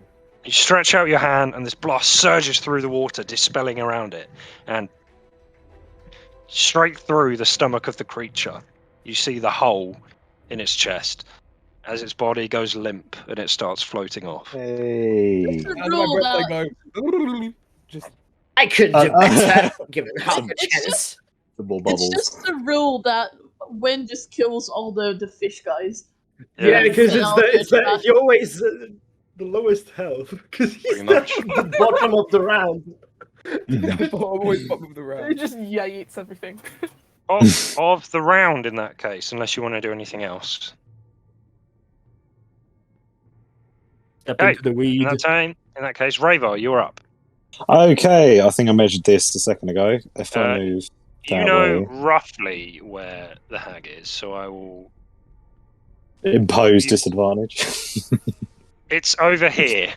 You stretch out your hand, and this blast surges through the water, dispelling around it, and straight through the stomach of the creature. You see the hole in its chest as its body goes limp and it starts floating off. Hey. The Under my rule breath, I that go. Just I could do better, given half a It's chance. just- The more it's bubbles. just the rule that Wen just kills all the fish guys. Yeah, because Yeah. he always the lowest health because he's Pretty much. the bottom of the round. I'm always bottom of the It round. just eats everything. Of the round in that case, unless you want to do anything else. Step Hey, into the weed. In that case, Ravar, you're up. Okay, I think I measured this a second ago. If I Uh, move You that know way, roughly where the hag is, so I will. impose you- disadvantage. It's over here.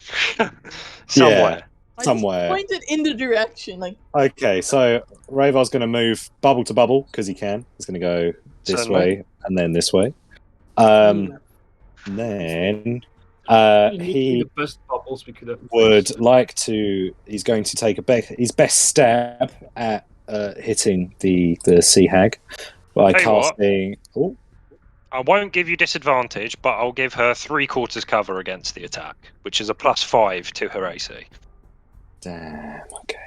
Somewhere. I Somewhere. just pointed in the direction, like Okay, so Ravar's going to move bubble to bubble because he can. He's going to go this Certainly. way and then this way. Hmm. Then The he best bubbles we could have. would like to. He's going to take his best stab at hitting the sea hag by Tell you what. casting. Oh, I won't give you disadvantage, but I'll give her 3/4 cover against the attack, which is a +5 to her AC. damn. Okay.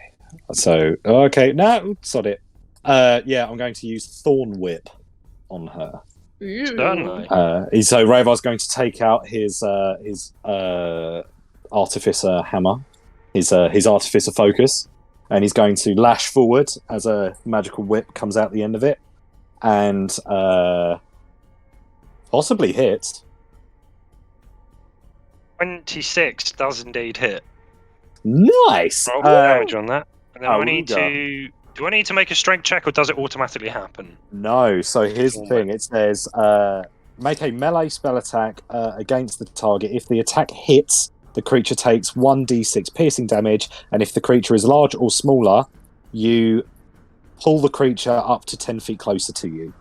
So okay, no, sod it. Yeah, I'm going to use Thorn Whip on her. Certainly. So Ravar's going to take out his artificer hammer, his artificer focus, and he's going to lash forward as a magical whip comes out the end of it, and possibly hits. 26 does indeed hit. Nice. Roll damage on that. And then I I need will go. to. Do I need to make a strength check, or does it automatically happen? No. So here's the thing. It says make a melee spell attack against the target. If the attack hits, the creature takes 1d6 piercing damage, and if the creature is large or smaller, you pull the creature up to 10 feet closer to you.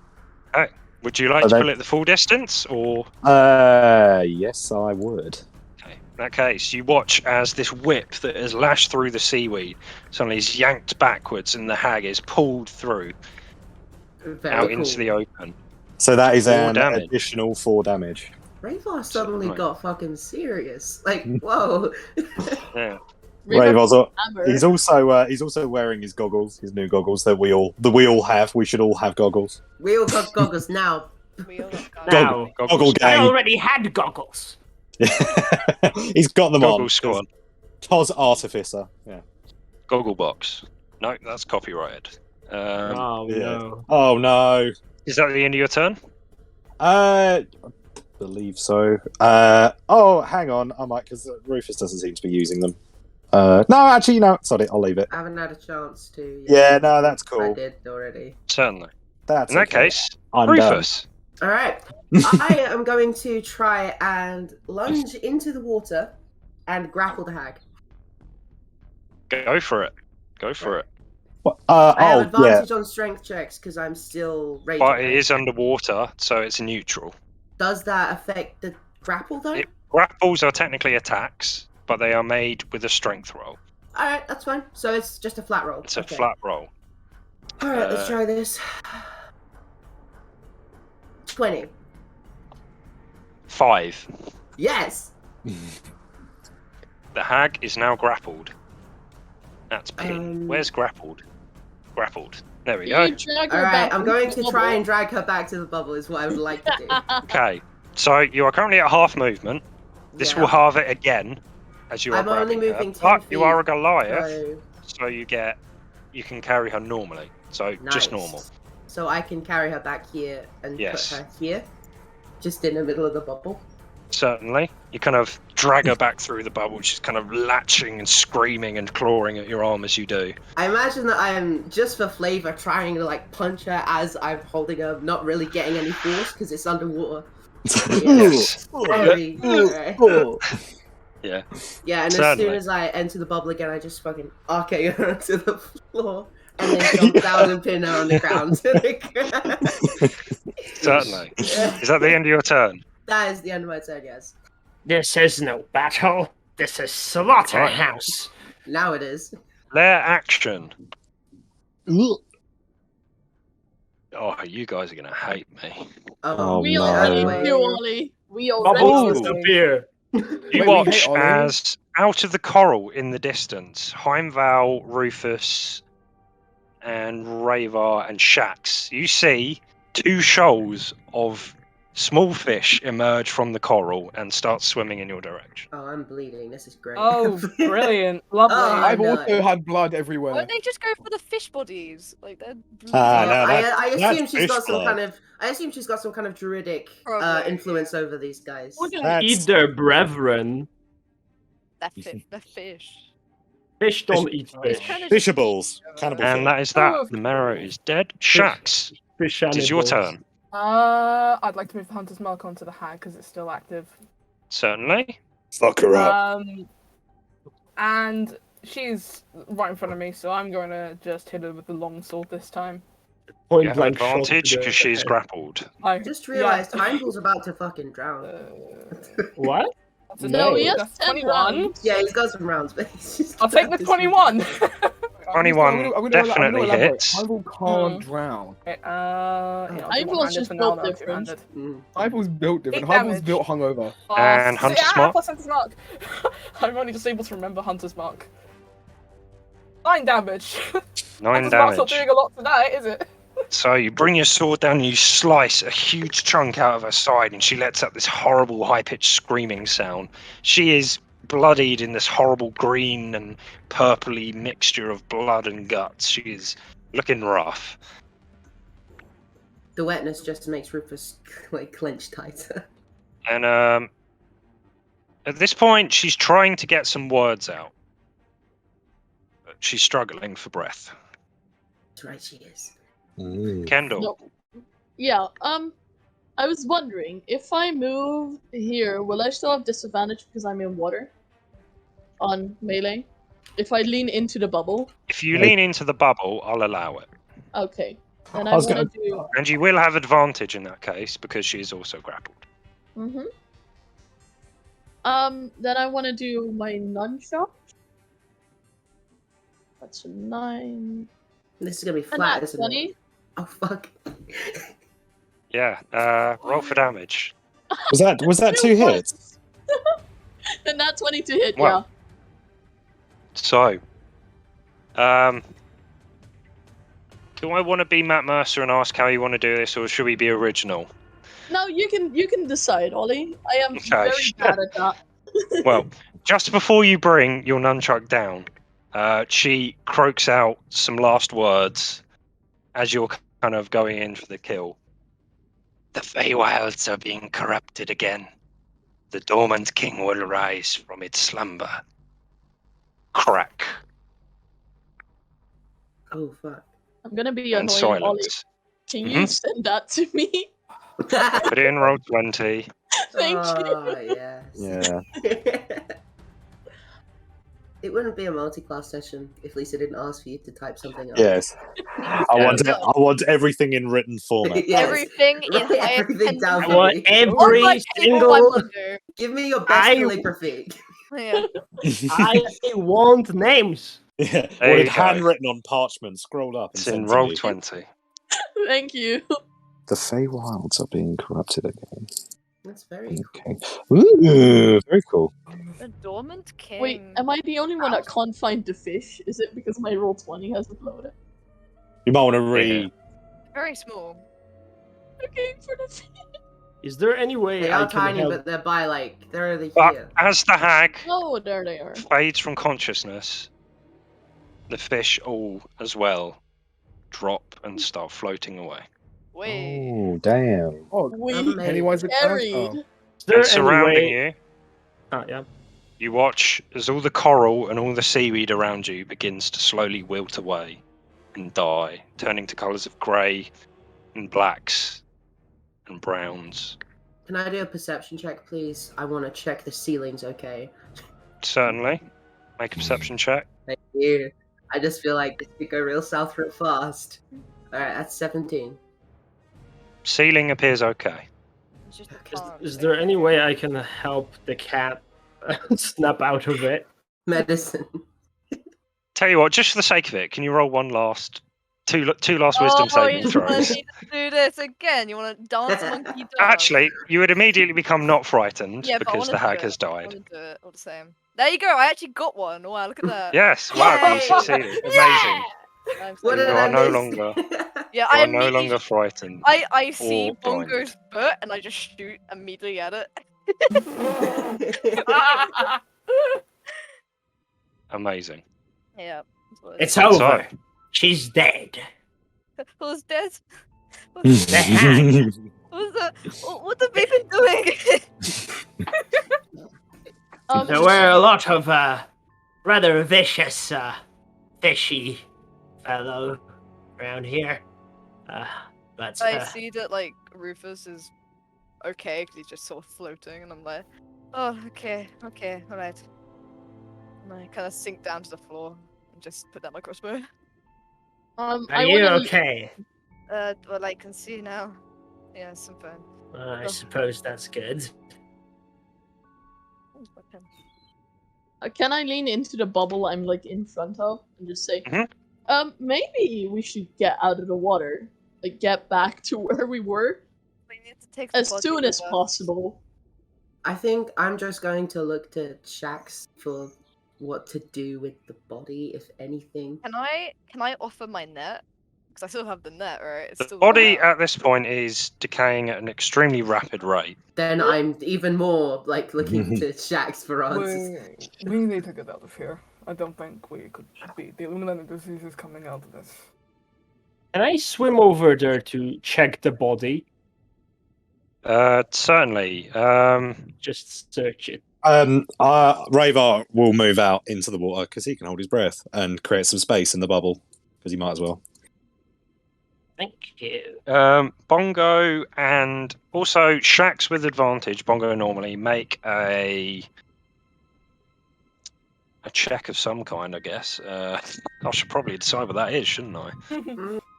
Would you like So to then- pull it the full distance, or? Yes, I would. Okay. In that case, you watch as this whip that has lashed through the seaweed suddenly is yanked backwards, and the hag is pulled through Very out cool. into the open. So that is 4 an damage. additional 4 damage. Ravar suddenly Right. got fucking serious. Like, whoa. Yeah. Ravar's hammer. he's also wearing his goggles, his new goggles that we all have. We should all have goggles. We all got goggles now. We all got Now, Goggle I gang. already had goggles. He's got them Goggle on. squad. Toz Artificer. Yeah. Goggle box. No, that's copyrighted. Oh yeah. no. Oh no. Is that the end of your turn? I believe so. Oh, hang on. I might because Rufus doesn't seem to be using them. No, actually, no. Sorry, I'll leave it. I haven't had a chance to. Yeah, no, that's I cool. did already. Certainly. That's In that okay. case, I'm Rufus. All right. I am going to try and lunge into the water and grapple the hag. Go for it. Go for it. I have advantage on strength checks because I'm still raging. But it is underwater, so it's neutral. Does that affect the grapple though? Grapples are technically attacks, but they are made with a strength roll. All right, that's fine. So it's just a flat roll. It's a flat roll. All right, let's try this. 20. 5. Yes. The hag is now grappled. That's P. Where's grappled? Grappled. There we go. Alright, I'm going to try and drag her back to the bubble is what I would like to do. Okay, so you are currently at half movement. This will halve it again as you are I'm only grabbing moving her. 10 But feet, you are a Goliath, so you can carry her normally. So just normal. So I can carry her back here and put her here, just in the middle of the bubble. Certainly. You kind of drag her back through the bubble. She's kind of latching and screaming and clawing at your arm as you do. I imagine that I am, just for flavor, trying to like punch her as I'm holding her, not really getting any force because it's underwater. Yes. Yeah. Yeah, and as soon as I enter the bubble again, I just fucking arcade her onto the floor and then jump down and pin her on the ground. Certainly. Is that the end of your turn? That is the end of my turn, yes. This is no battle. This is slaughterhouse. Now it is. Their action. Oh, you guys are gonna hate me. We already hate you, Ollie. We Bubbles already disappear. You watch as out of the coral in the distance, Heimval, Rufus, and Ravar and Shax, you see 2 shoals of small fish emerge from the coral and start swimming in your direction. Oh, I'm bleeding. This is great. Oh, brilliant. Lovely. I've also had blood everywhere. Why don't they just go for the fish bodies? Like they're I assume she's got some kind of she's got some kind of druidic influence over these guys. Eat their brethren. They're fish. Fish don't eat fish. Fishables. Cannibal And fish. that is that. The marrow is dead. Shax, it is your turn. I'd like to move the Hunter's Mark onto the hag because it's still active. Certainly. Fuck her up. And she's right in front of me, so I'm going to just hit her with the long sword this time. You have advantage because she's grappled. I just realized Heimdall's about to fucking drown. What? No, he has That's 21. Yeah, he's got some rounds, but he's just I'll take the 21. 21 definitely hits. Heimdall can't drown. Heimdall's just built different. Heimdall's built different. Eight Heimdall's damage. built hungover. And Hunter's Mark? Plus Hunter's Mark. I'm only just able to remember Hunter's Mark. 9 damage. 9 Hunter's Mark's not damage. doing a lot tonight, is it? So you bring your sword down and you slice a huge chunk out of her side, and she lets out this horrible high-pitched screaming sound. She is bloodied in this horrible green and purpley mixture of blood and guts. She is looking rough. The wetness just makes Rufus like clench tighter. And at this point, she's trying to get some words out. But she's struggling for breath. That's right, she is. Kendall. No. Yeah, I was wondering, if I move here, will I still have disadvantage because I'm in water? On melee? If I lean into the bubble? If you lean into the bubble, I'll allow it. Okay. Then I want to do... And you will have advantage in that case, because she is also grappled. Then I want to do my nunchuck. That's a 9. This is gonna be flat, isn't 20. it? Oh fuck. Yeah, roll for damage. Was that 2 hits? Then that 20 to hit, Well, yeah. So, do I want to be Matt Mercer and ask how you want to do this, or should we be original? No, you can decide, Ollie. I am very bad at that. Well, just before you bring your nunchuck down, she croaks out some last words as you're kind of going in for the kill. The Feywilds are being corrupted again. The dormant king will rise from its slumber. crack. Oh fuck. I'm gonna be And annoying Ollie. silence. Can you send that to me? Put it in roll 20. Thank you. Oh yes. Yeah. It wouldn't be a multi-class session if Lisa didn't ask for you to type something up. Yes. I want everything in written format. Yes. Everything in Write everything down I for want me. every single. Give me your best I- calligraphy. Yeah. I want names. Yeah. There Or you it go. handwritten on parchment, scrolled up, and It's in sent to roll you. 20. Thank you. The Feywilds are being corrupted again. That's very Okay. Ooh, very cool. A dormant king. Wait, am I the only one that can't find the fish? Is it because my roll 20 hasn't loaded? You might want to read. Very small. Looking for the fish. Is there any way They I are can tiny, help? but they're by like they're over But here. as the hag Oh, there they are. fades from consciousness, the fish all as well drop and start floating away. Wait. Oh, damn. Oh, We Pennywise the carried. clown. Is there And any surrounding way? you, Yeah. you watch as all the coral and all the seaweed around you begins to slowly wilt away and die, turning to colours of grey and blacks and browns. Can I do a perception check, please? I want to check the ceiling's okay. Certainly. Make a perception check. Thank you. I just feel like this could go real south real fast. Alright, that's 17. Ceiling appears okay. It's just Is there any way I can help the cat snap out of it? Medicine. Tell you what, just for the sake of it, can you roll two last wisdom saving you throws? want me to do this again? You want to dance monkey dance? Actually, you would immediately become not frightened Yeah, but I because wanna the hag do has it. I died. want to do it all the same. There you go. I actually got one. Wow, look at that. Yes, wow, you Yay! succeeded. Amazing. I'm so What did You I are no miss? longer, Yeah, you I are no immediately. longer frightened. I see or blinded. Bongo's foot and I just shoot immediately at it. Amazing. Yeah. It's And over. so, She's dead. Who's dead? The hag. Who's the? What have they been doing? There were a lot of rather vicious, fishy fellow around here. But I see that like Rufus is okay because he's just sort of floating, and I'm like, oh, okay, all right. And I kind of sink down to the floor and just put down my crossbow. are you okay? Well, I can see now. Yes, I'm fine. I suppose that's good. Where's my pen? Can I lean into the bubble I'm like in front of and just say, maybe we should get out of the water, like get back to where we were We need to take the as body soon with as us. possible. I think I'm just going to look to Shax for what to do with the body, if anything. Can I offer my net? Because I still have the net, right? It's the still body there. at this point is decaying at an extremely rapid rate. Then I'm even more like looking to Shax for answers. We need to get out of here. I don't think we could be dealing with any diseases coming out of this. Can I swim over there to check the body? Certainly. Just search it. Ravar will move out into the water because he can hold his breath and create some space in the bubble because he might as well. Thank you. Bongo and also Shax with advantage. Bongo normally make a check of some kind, I guess. I should probably decide what that is, shouldn't I?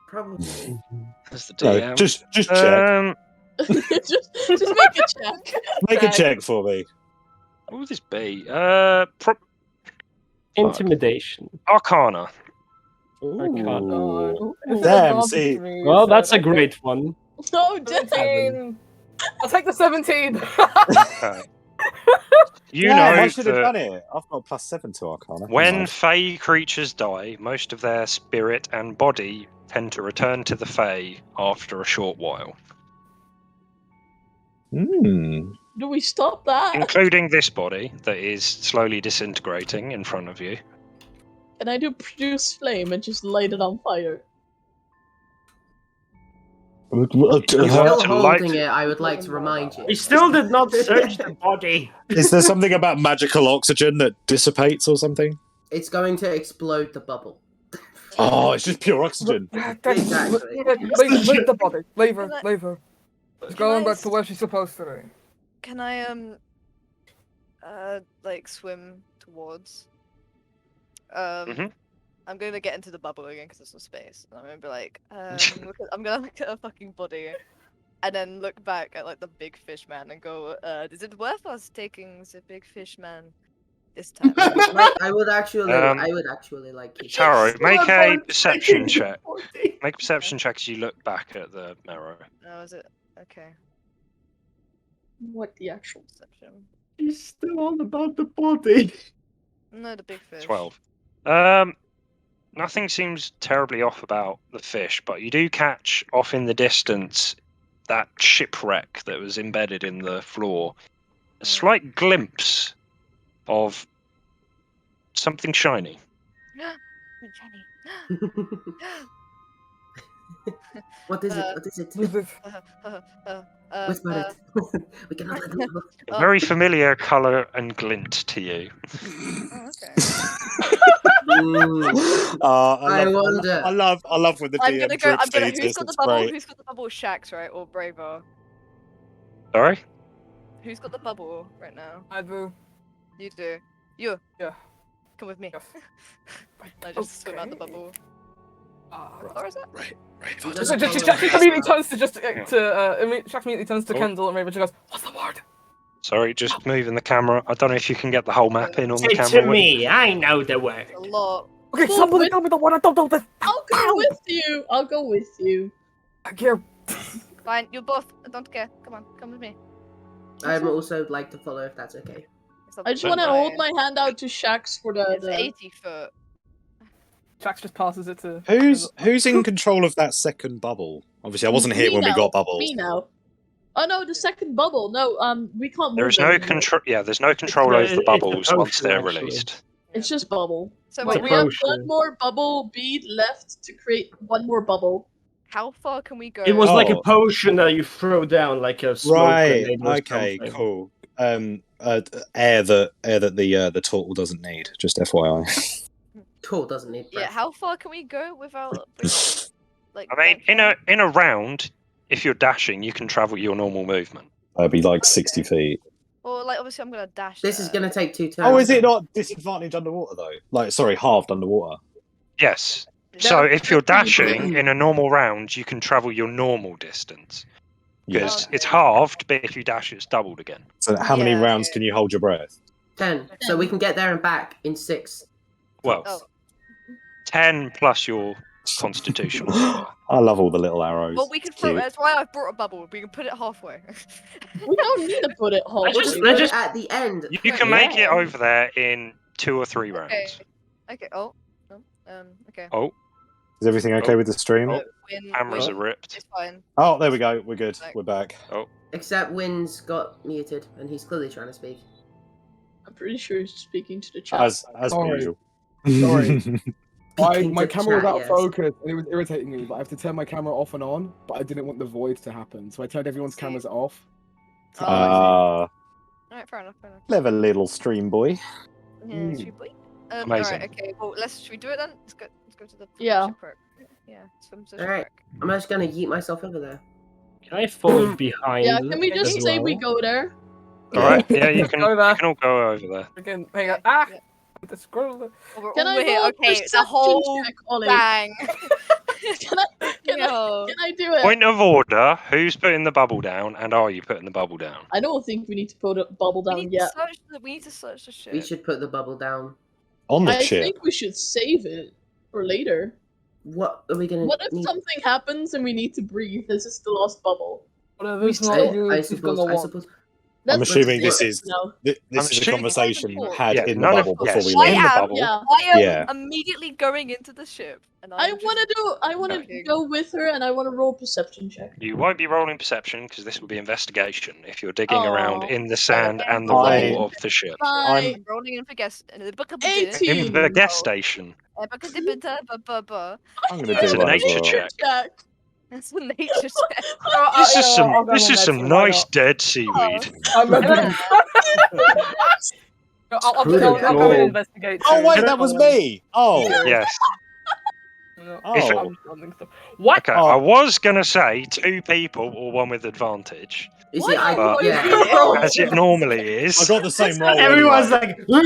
Probably. As the No, DM. just check. just make a check. Make a check for me. What would this be? Intimidation. Arcana. Arcana. Damn, see. Well, that's a great one. Oh, damn. 17. I'll take the 17. Okay. You Yeah, know I should have that done it. I've got +7 to Arcana. when Nice. Fey creatures die, most of their spirit and body tend to return to the Fey after a short while, Do we stop that? including this body that is slowly disintegrating in front of you. Can I do produce flame and just light it on fire? You're want still to light- holding it, I would like to remind you. We still did not search the body. Is there something about magical oxygen that dissipates or something? It's going to explode the bubble. Oh, it's just pure oxygen. Exactly. Leave the body. Leave her. Can I- Leave her. She's Can going I back to where she's supposed to be. Can I like swim towards? I'm gonna get into the bubble again because there's some space. And I'm gonna be like, I'm gonna look at a fucking body, and then look back at like the big fish man and go, is it worth us taking the big fish man this time? I would actually like. Taro, make a perception check. Make a perception check as you look back at the mirror. Oh, is it? Okay. What the actual Perception. He's still on about the body. No, the big fish. 12. Nothing seems terribly off about the fish, but you do catch off in the distance that shipwreck that was embedded in the floor. A slight glimpse of something shiny. Shiny. What is it? What is it? Whisper it. We cannot let them know. A very familiar colour and glint to you. Oh, okay. I wonder. I love when the I'm DM gonna go. drip feeds Who's us, got the it's bubble? great. Who's got the bubble? Shax, right, or Braver? Sorry? Who's got the bubble right now? I do. You do. You. Yeah. Come with me. Yes. I just swim out the bubble. Or is it? Right. Shax immediately turns to Shax immediately turns to Kendall and Raven. She goes, "What's the word?" Sorry, just moving the camera. I don't know if you can get the whole map in on the Say camera. to me, I know the word. A lot. Okay, Well, somebody with- tell me the word. I don't know this. I'll go with you. I'll go with you. Here. Fine, you both. I don't care. Come on, come with me. I'd also like to follow if that's okay. I just want to hold my hand out to Shax for It's the 80 foot. Shax just passes it to. Who's in control of that second bubble? Obviously, I wasn't here when we got bubbles. Me now. Oh no, the second bubble. No, we can't move. There is no control. Yeah, there's no control over the bubbles once they're actually. released. It's just bubble. So Wait, wait, we have potion. one more bubble bead left to create one more bubble. how far can we go? It was like a Oh. potion that you throw down, like a smoke Right. grenade or Okay. something. Cool. Air that the turtle doesn't need. Just FYI. Tool doesn't need breath. Yeah, how far can we go without like? I mean, in a round, if you're dashing, you can travel your normal movement. That'd be like 60 feet. Or like obviously I'm gonna dash. This is there. gonna take 2 turns. Oh, is it not disadvantage underwater though? Like, sorry, halved underwater. Yes. No, So if you're that's dashing in a normal round, you can travel your normal distance. Because Okay. it's halved, but if you dash, it's doubled again. So how many Yeah. rounds can you hold your breath? 10. So we can get there and back in 6. Well, Oh. 10 plus your constitution. I love all the little arrows. Well, we can throw. Cute. That's why I brought a bubble. We can put it halfway. We don't need to put it halfway. Let's just- at the end. You can make it over there in 2 or 3 rounds. Okay. Okay. Oh. Okay. Oh, Is everything okay with the stream? Oh. Win, cameras win. are ripped. It's fine. Oh, there we go. We're good. Like- We're back. Except Wynn's got muted and he's clearly trying to speak. I'm pretty sure he's speaking to the chat. As per Sorry. usual. Sorry. Speaking My to camera was chat, out yes. focus and it was irritating me, but I have to turn my camera off and on, but I didn't want the void to happen, so I turned everyone's See. cameras off. Oh, Alright, fair enough. Fair enough. Clever little stream boy. Yeah, should we? Amazing. Alright, okay. Well, should we do it then? Let's go to the Yeah. shipwreck. Yeah. Swim to the Alright. shipwreck. I'm just gonna yeet myself over there. Can I fall behind? Yeah, can we just as say we well? go there? Alright, yeah, you can, Go you there. can all go over there. Again, hang on. Ah! Yeah. The scroll. Oh, we're Can all I here. roll a Okay, the perception whole check, Ollie? bang. Can I do it? Point of order, who's putting the bubble down, and are you putting the bubble down? I don't think we need to put a bubble We down need, yet. we need to search the ship. We should put the bubble down. On the I ship. think we should save it for later. What are we gonna What if need? something happens and we need to breathe? This is the last bubble. Whatever it's We not still- you, I it's suppose. gonna I want. suppose. I'm Let's assuming just this do it is now. this I'm is a assuming- conversation had Yeah, in the none of- bubble before yes. we I left. in the am, bubble. Yeah. I am Yeah. immediately going into the ship. And I I'm just- want to Okay. go with her, and I want to roll perception check. You won't be rolling perception because this will be investigation if you're digging around Oh. in the sand and the I- wall of the ship. Bye. I'm rolling in for guess. In the book of the 18. In the guest station. I'm going to That's do a one as nature well. check. Check. That's a nature check. This is I'll some. go This on is that, some why nice not? dead seaweed. I'm I'll go and investigate. Oh too. wait, that was me. Oh Yes. oh. What? Okay, I was gonna say 2 people or 1 with advantage. You see, But yeah. as it normally is. I got the same roll. Everyone's anyway. like,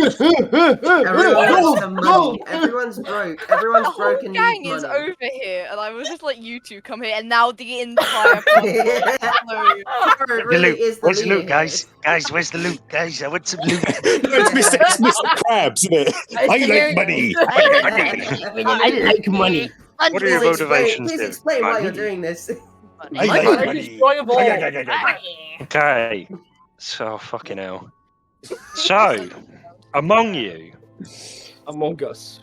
Everyone's the money. Everyone's broke. Everyone's The broke whole and gang needs is money. over here, and I was just like, you two come here, and now the entire platform. It really is the Where's the loot, leader guys? Guys, where's the loot? Guys, I want some loot. It's Mr. Krabs, isn't it? I like money. I like money. What are your motivations? Please explain why you're doing this. I like money. Okay. So fucking hell. So, among you. Among Us.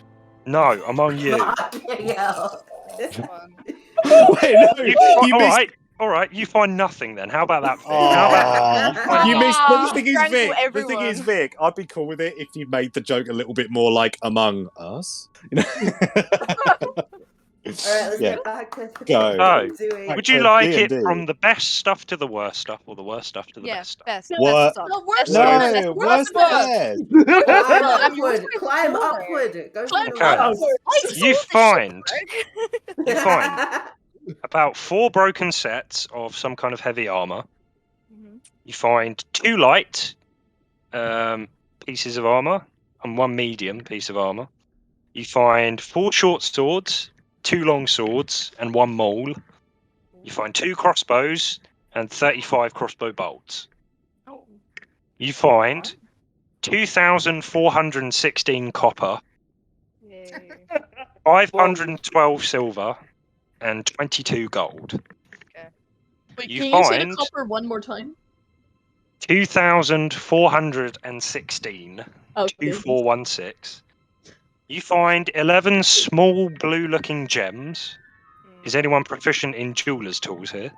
No, among you. This one. Wait, no, you missed. All right. You find nothing then. How about that? Oh, How about you missed. The thing is, Strangle Vic. The everyone. thing is, Vic. I'd be cool with it if you made the joke a little bit more like Among Us. You know? Alright, let's Yeah. get back to Go. doing. Would you like it D&D. from the best stuff to the worst stuff, or the worst stuff to the best stuff? Best. What? Best No, worst No, what's that? Climb upward. Climb upward. Go Climb through the Okay. walls. You find about 4 broken sets of some kind of heavy armor. You find 2 light pieces of armor and 1 medium piece of armor. You find 4 short swords, 2 long swords, and 1 maul. You find 2 crossbows and 35 crossbow bolts. You find 2,416 copper, 512 silver, and 22 gold. Wait, You can you say the find- copper one more time? 2,416. Okay. 2416. You find 11 small blue-looking gems. Is anyone proficient in jeweler's tools here?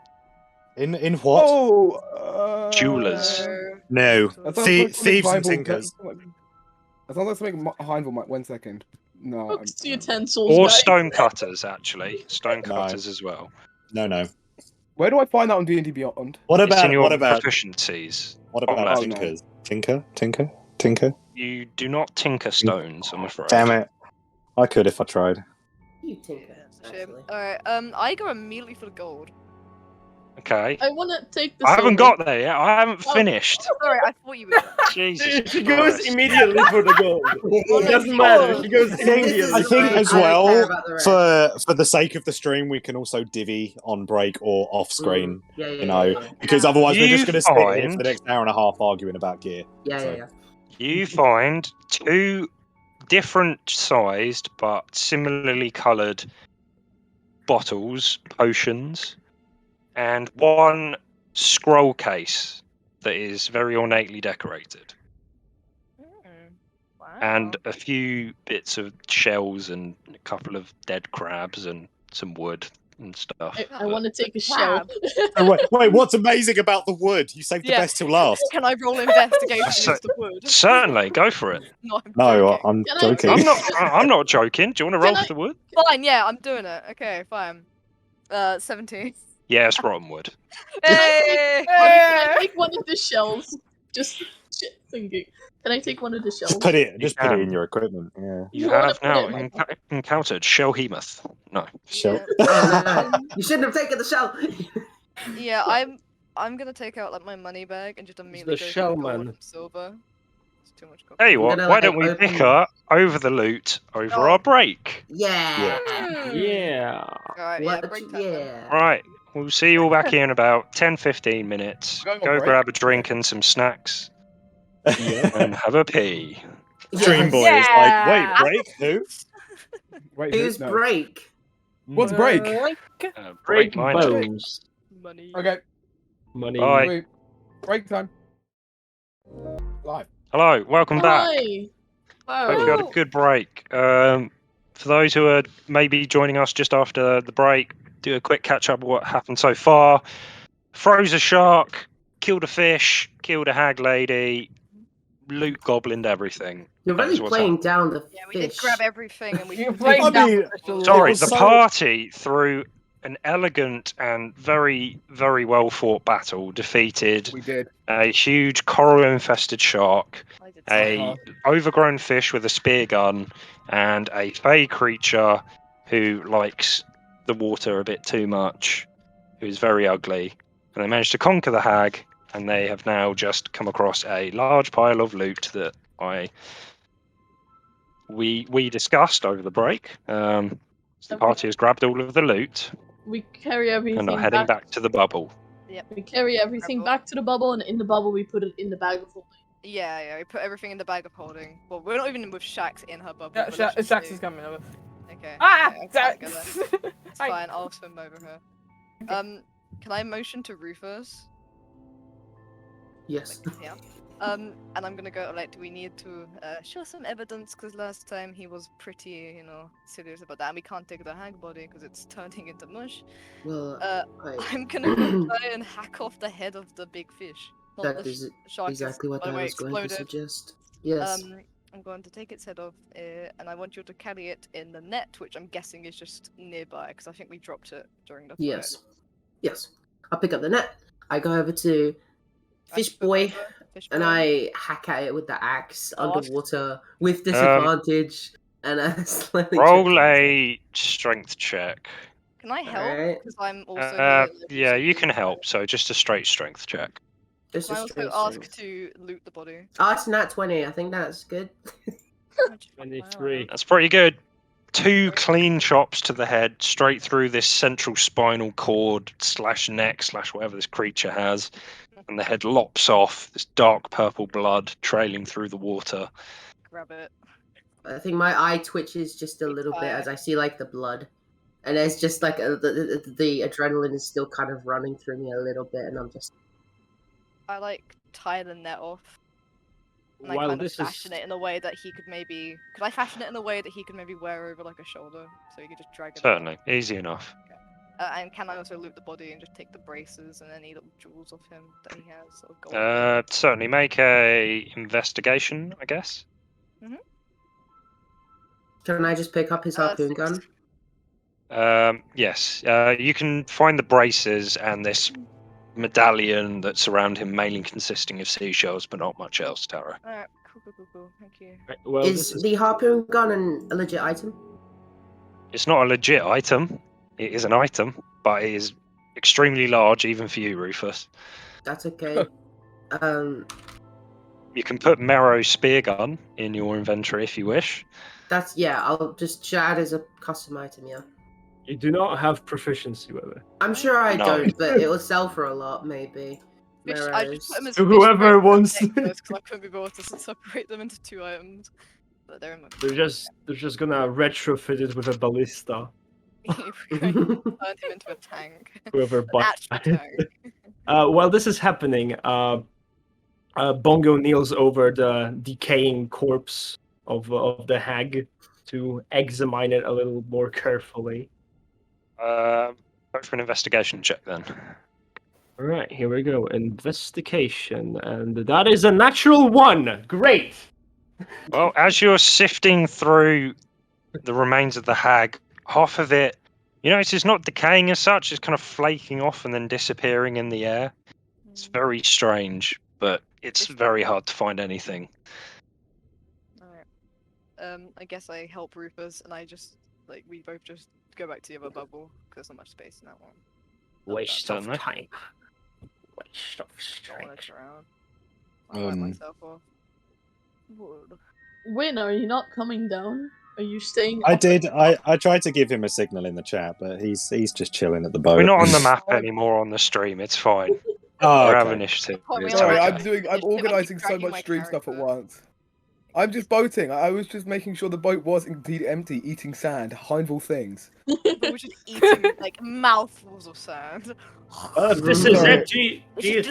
In what? Oh, Jewelers. No. that sounds like something Thieves and Heinville- tinkers. That sounds like something Heinville might. 1 second. No. Books, utensils, Or guys. stone cutters, actually. Stone No. cutters as well. No. Where do I find that on D&D Beyond? What It's in about your what about proficiencies. what about Oh, no. tinkers? Tinker? You do not tinker stones, I'm afraid. Damn it! I could if I tried. You tinker. actually. Alright, I go immediately for the gold. Okay. I want to take the I haven't silver. got there yet. I haven't finished. Sorry, I thought you were. Jesus She goes Christ. immediately for the gold. It doesn't matter. She goes immediately. I think as I don't well, care about the rest. for the sake of the stream, we can also divvy on break or off screen. Yeah, You know, yeah. because otherwise we're just You going to sit here for find- the next hour and a half arguing about gear. Yeah. You find 2 different sized but similarly coloured bottles, potions, and 1 scroll case that is very ornately decorated, and a few bits of shells and a couple of dead crabs and some wood and stuff. I want to take a shell. Oh, wait, what's amazing about the wood? You saved the Yeah. best till last. Can I roll investigation So- against the wood? Certainly, go for it. No, I'm No, joking. I'm Can I- joking. I'm not joking. Do you want to roll Can for the wood? Fine, yeah, I'm doing it. Okay, fine. 17. Yeah, it's rotten wood. Hey! Can I take one of the shells? Just thinking. Can I take one of the shells? Just put it can. in your equipment. Yeah. You I wanna have put now it in my encountered Shellhemoth. No. Shell. Oh, no. You shouldn't have taken the shell. Yeah, I'm gonna take out like my money bag and just immediately the go for shell gold man. and silver. It's too much gold. Tell you I'm what, gonna, why like, don't we open- bicker over the loot over Oh. our break? Yeah. Yeah. Alright, yeah, What? break time then. Yeah. Right. We'll see you all back here in about 10-15 minutes. Going on Go break? grab a drink and some snacks and have a pee. Dream Boy is like, wait, break? Who? Wait, Who's no. break? What's break? Break mine. bones. Money. Okay. Money. Bye. Wait. Break time. Live. Hello, welcome back. Hi. Hope you had a good break. For those who are maybe joining us just after the break, do a quick catch up of what happened so far. Froze a shark, killed a fish, killed a hag lady, loot goblined everything. You're That really is what's playing happened. down the Yeah, we fish. did grab everything and we You took played down I mean, the Sorry, was the so- party through an elegant and very, very well fought battle defeated We did. a huge coral infested shark, I did a overgrown fish with a spear gun, and a fey creature who likes the water a bit too much, who's very ugly. And they managed to conquer the hag, and they have now just come across a large pile of loot that we discussed over the break. So the party has grabbed all of the loot. We carry everything and are heading back to the bubble. Yep. We carry everything back to the bubble, and in the bubble we put it in the bag of holding. Yeah, we put everything in the bag of holding. Well, we're not even with Shax in her bubble. Yeah, Shax is coming over. Okay. Ah! Okay, it's fine, I'll swim over her. Can I motion to Rufus? Yes. Yeah. And I'm gonna go, like, do we need to show some evidence? Because last time he was pretty, serious about that. And we can't take the hag body because it's turning into mush. Well, I'm gonna go try and hack off the head of the big fish. That is exactly what I was going to suggest. Yes. I'm going to take its head off, and I want you to carry it in the net, which I'm guessing is just nearby, because I think we dropped it during the threat. Yes. I'll pick up the net. I go over to Fish Boy, and I hack at it with the axe underwater with disadvantage, and I slightly roll a strength check. Can I help? Because I'm also yeah, you can help. So just a straight strength check. Can I also ask to loot the body? It's nat 20. I think that's good. 23. That's pretty good. 2 clean chops to the head, straight through this central spinal cord / neck / whatever this creature has, and the head lops off. This dark purple blood trailing through the water. Grab it. I think my eye twitches just a little bit as I see like the blood, and it's just like the adrenaline is still kind of running through me a little bit, and I'm just. I tie the net off. And I kind of fashion it in a way that he could maybe. Could I fashion it in a way that he could maybe wear over a shoulder, so he could just drag it? Certainly, easy enough. Okay. And can I also loot the body and just take the braces and any little jewels off him that he has? Or gold certainly, make a investigation, I guess. Can I just pick up his harpoon gun? Yes. You can find the braces and this medallion that's around him, mainly consisting of seashells, but not much else, Tara. Alright, cool. Thank you. Right, well, is the harpoon gun a legit item? It's not a legit item. It is an item, but it is extremely large, even for you, Rufus. That's okay. You can put Mero's spear gun in your inventory if you wish. I'll just add as a custom item, yeah. You do not have proficiency with it. I'm sure I don't, but it will sell for a lot, maybe. I just put them as whoever wants. Because I couldn't be bothered to separate them into 2 items. But they're in my. They're just gonna retrofit it with a ballista. Turn him into a tank. Whoever buys it. While this is happening, Bongo kneels over the decaying corpse of the hag to examine it a little more carefully. Go for an investigation check then. All right, here we go. Investigation, and that is a natural 1. Great. Well, as you're sifting through the remains of the hag, half of it, it's not decaying as such. It's kind of flaking off and then disappearing in the air. It's very strange, but it's very hard to find anything. Alright. I guess I help Rufus, and I just we both just go back to the other bubble because there's not much space in that one. Waste of time. Waste of strength. I'll let myself off. Win, are you not coming down? Are you staying? I did. I tried to give him a signal in the chat, but he's just chilling at the boat. We're not on the map anymore on the stream. It's fine. Oh, we have initiative. Sorry, I'm organising so much stream stuff at once. I'm just boating. I was just making sure the boat was indeed empty, eating sand, hindful things. We're just eating mouthfuls of sand. This is it. Do you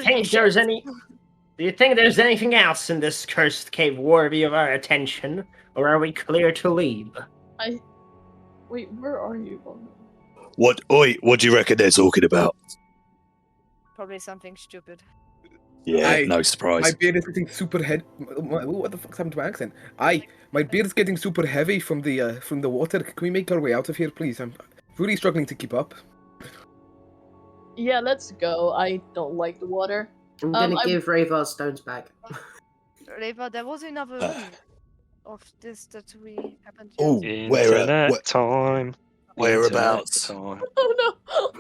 think there's anything else in this cursed cave worthy of our attention, or are we clear to leave? Wait, where are you? What do you reckon they're talking about? Probably something stupid. Yeah, no surprise. My beard is getting super heavy. What the fuck's happened to my accent? My beard's getting super heavy from the water. Can we make our way out of here, please? I'm really struggling to keep up. Yeah, let's go. I don't like the water. I'm gonna give Ravar stones back. Reva, there was another room of this that we haven't Oh, Internet time. Whereabouts? Internet time. Oh no!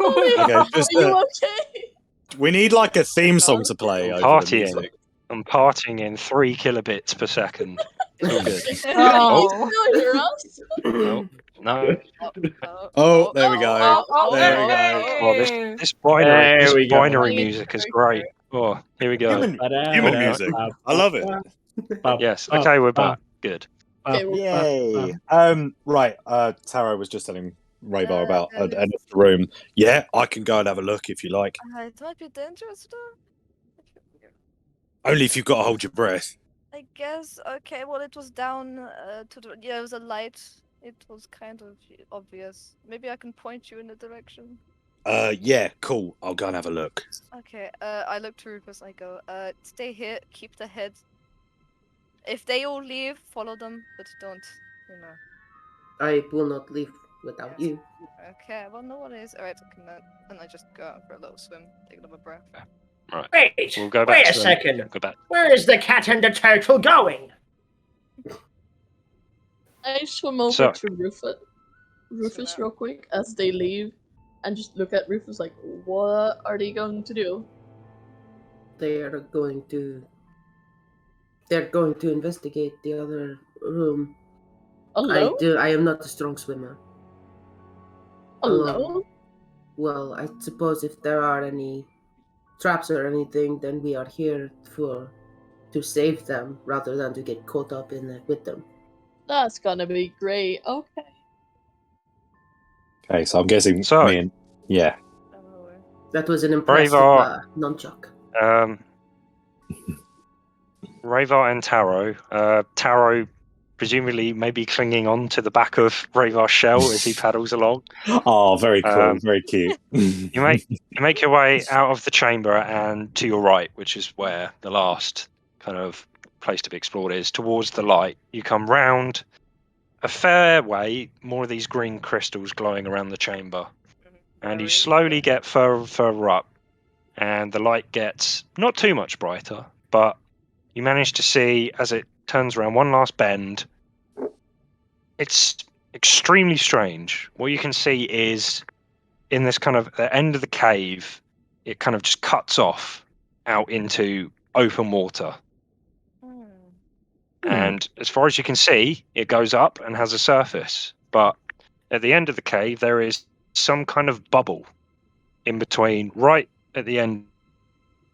Okay, Are you okay? we need like a theme song to play over the Partying. music. I'm partying in 3 kilobits per second. It's all good. You still hear us? No. Oh, there we go. There we go. Oh, this binary go. music is great. Oh, here we go. Human music. I love it. Yes. Okay, we're back. Good. Yay. Right. Taro was just telling Raybar about an room. Yeah, I can go and have a look if you like. It might be dangerous though. Only if you've got to hold your breath. I guess. Okay. Well, it was down to the. Yeah, it was a light. It was kind of obvious. Maybe I can point you in the direction. Yeah, cool. I'll go and have a look. Okay. I look to Rufus. I go. Stay here. Keep the head. If they all leave, follow them, but don't. I will not leave without you. Okay. Well, no worries. All right. And I just go out for a little swim, take another breath. Right. Wait. We'll go back wait a to second. Go back. Where is the cat and the turtle going? I swim over to Rufus real quick as they leave, and just look at Rufus like, what are they going to do? They're going to investigate the other room. Alone? I am not a strong swimmer. Alone? Well, I suppose if there are any traps or anything, then we are here to save them rather than to get caught up in it with them. That's gonna be great. Okay. Okay, so I'm guessing yeah. That was an impressive nunchuck. Rayvar and Taro. Taro presumably maybe clinging on to the back of Rayvar's shell as he paddles along. Oh, very cool, very cute. You make your way out of the chamber and to your right, which is where the last kind of place to be explored is, towards the light. You come round a fair way, more of these green crystals glowing around the chamber. And you slowly get further and further up, and the light gets not too much brighter, but you manage to see, as it turns around one last bend, it's extremely strange. What you can see is, in this kind of the end of the cave, it kind of just cuts off out into open water. And as far as you can see, it goes up and has a surface. But at the end of the cave, there is some kind of bubble in between, right at the end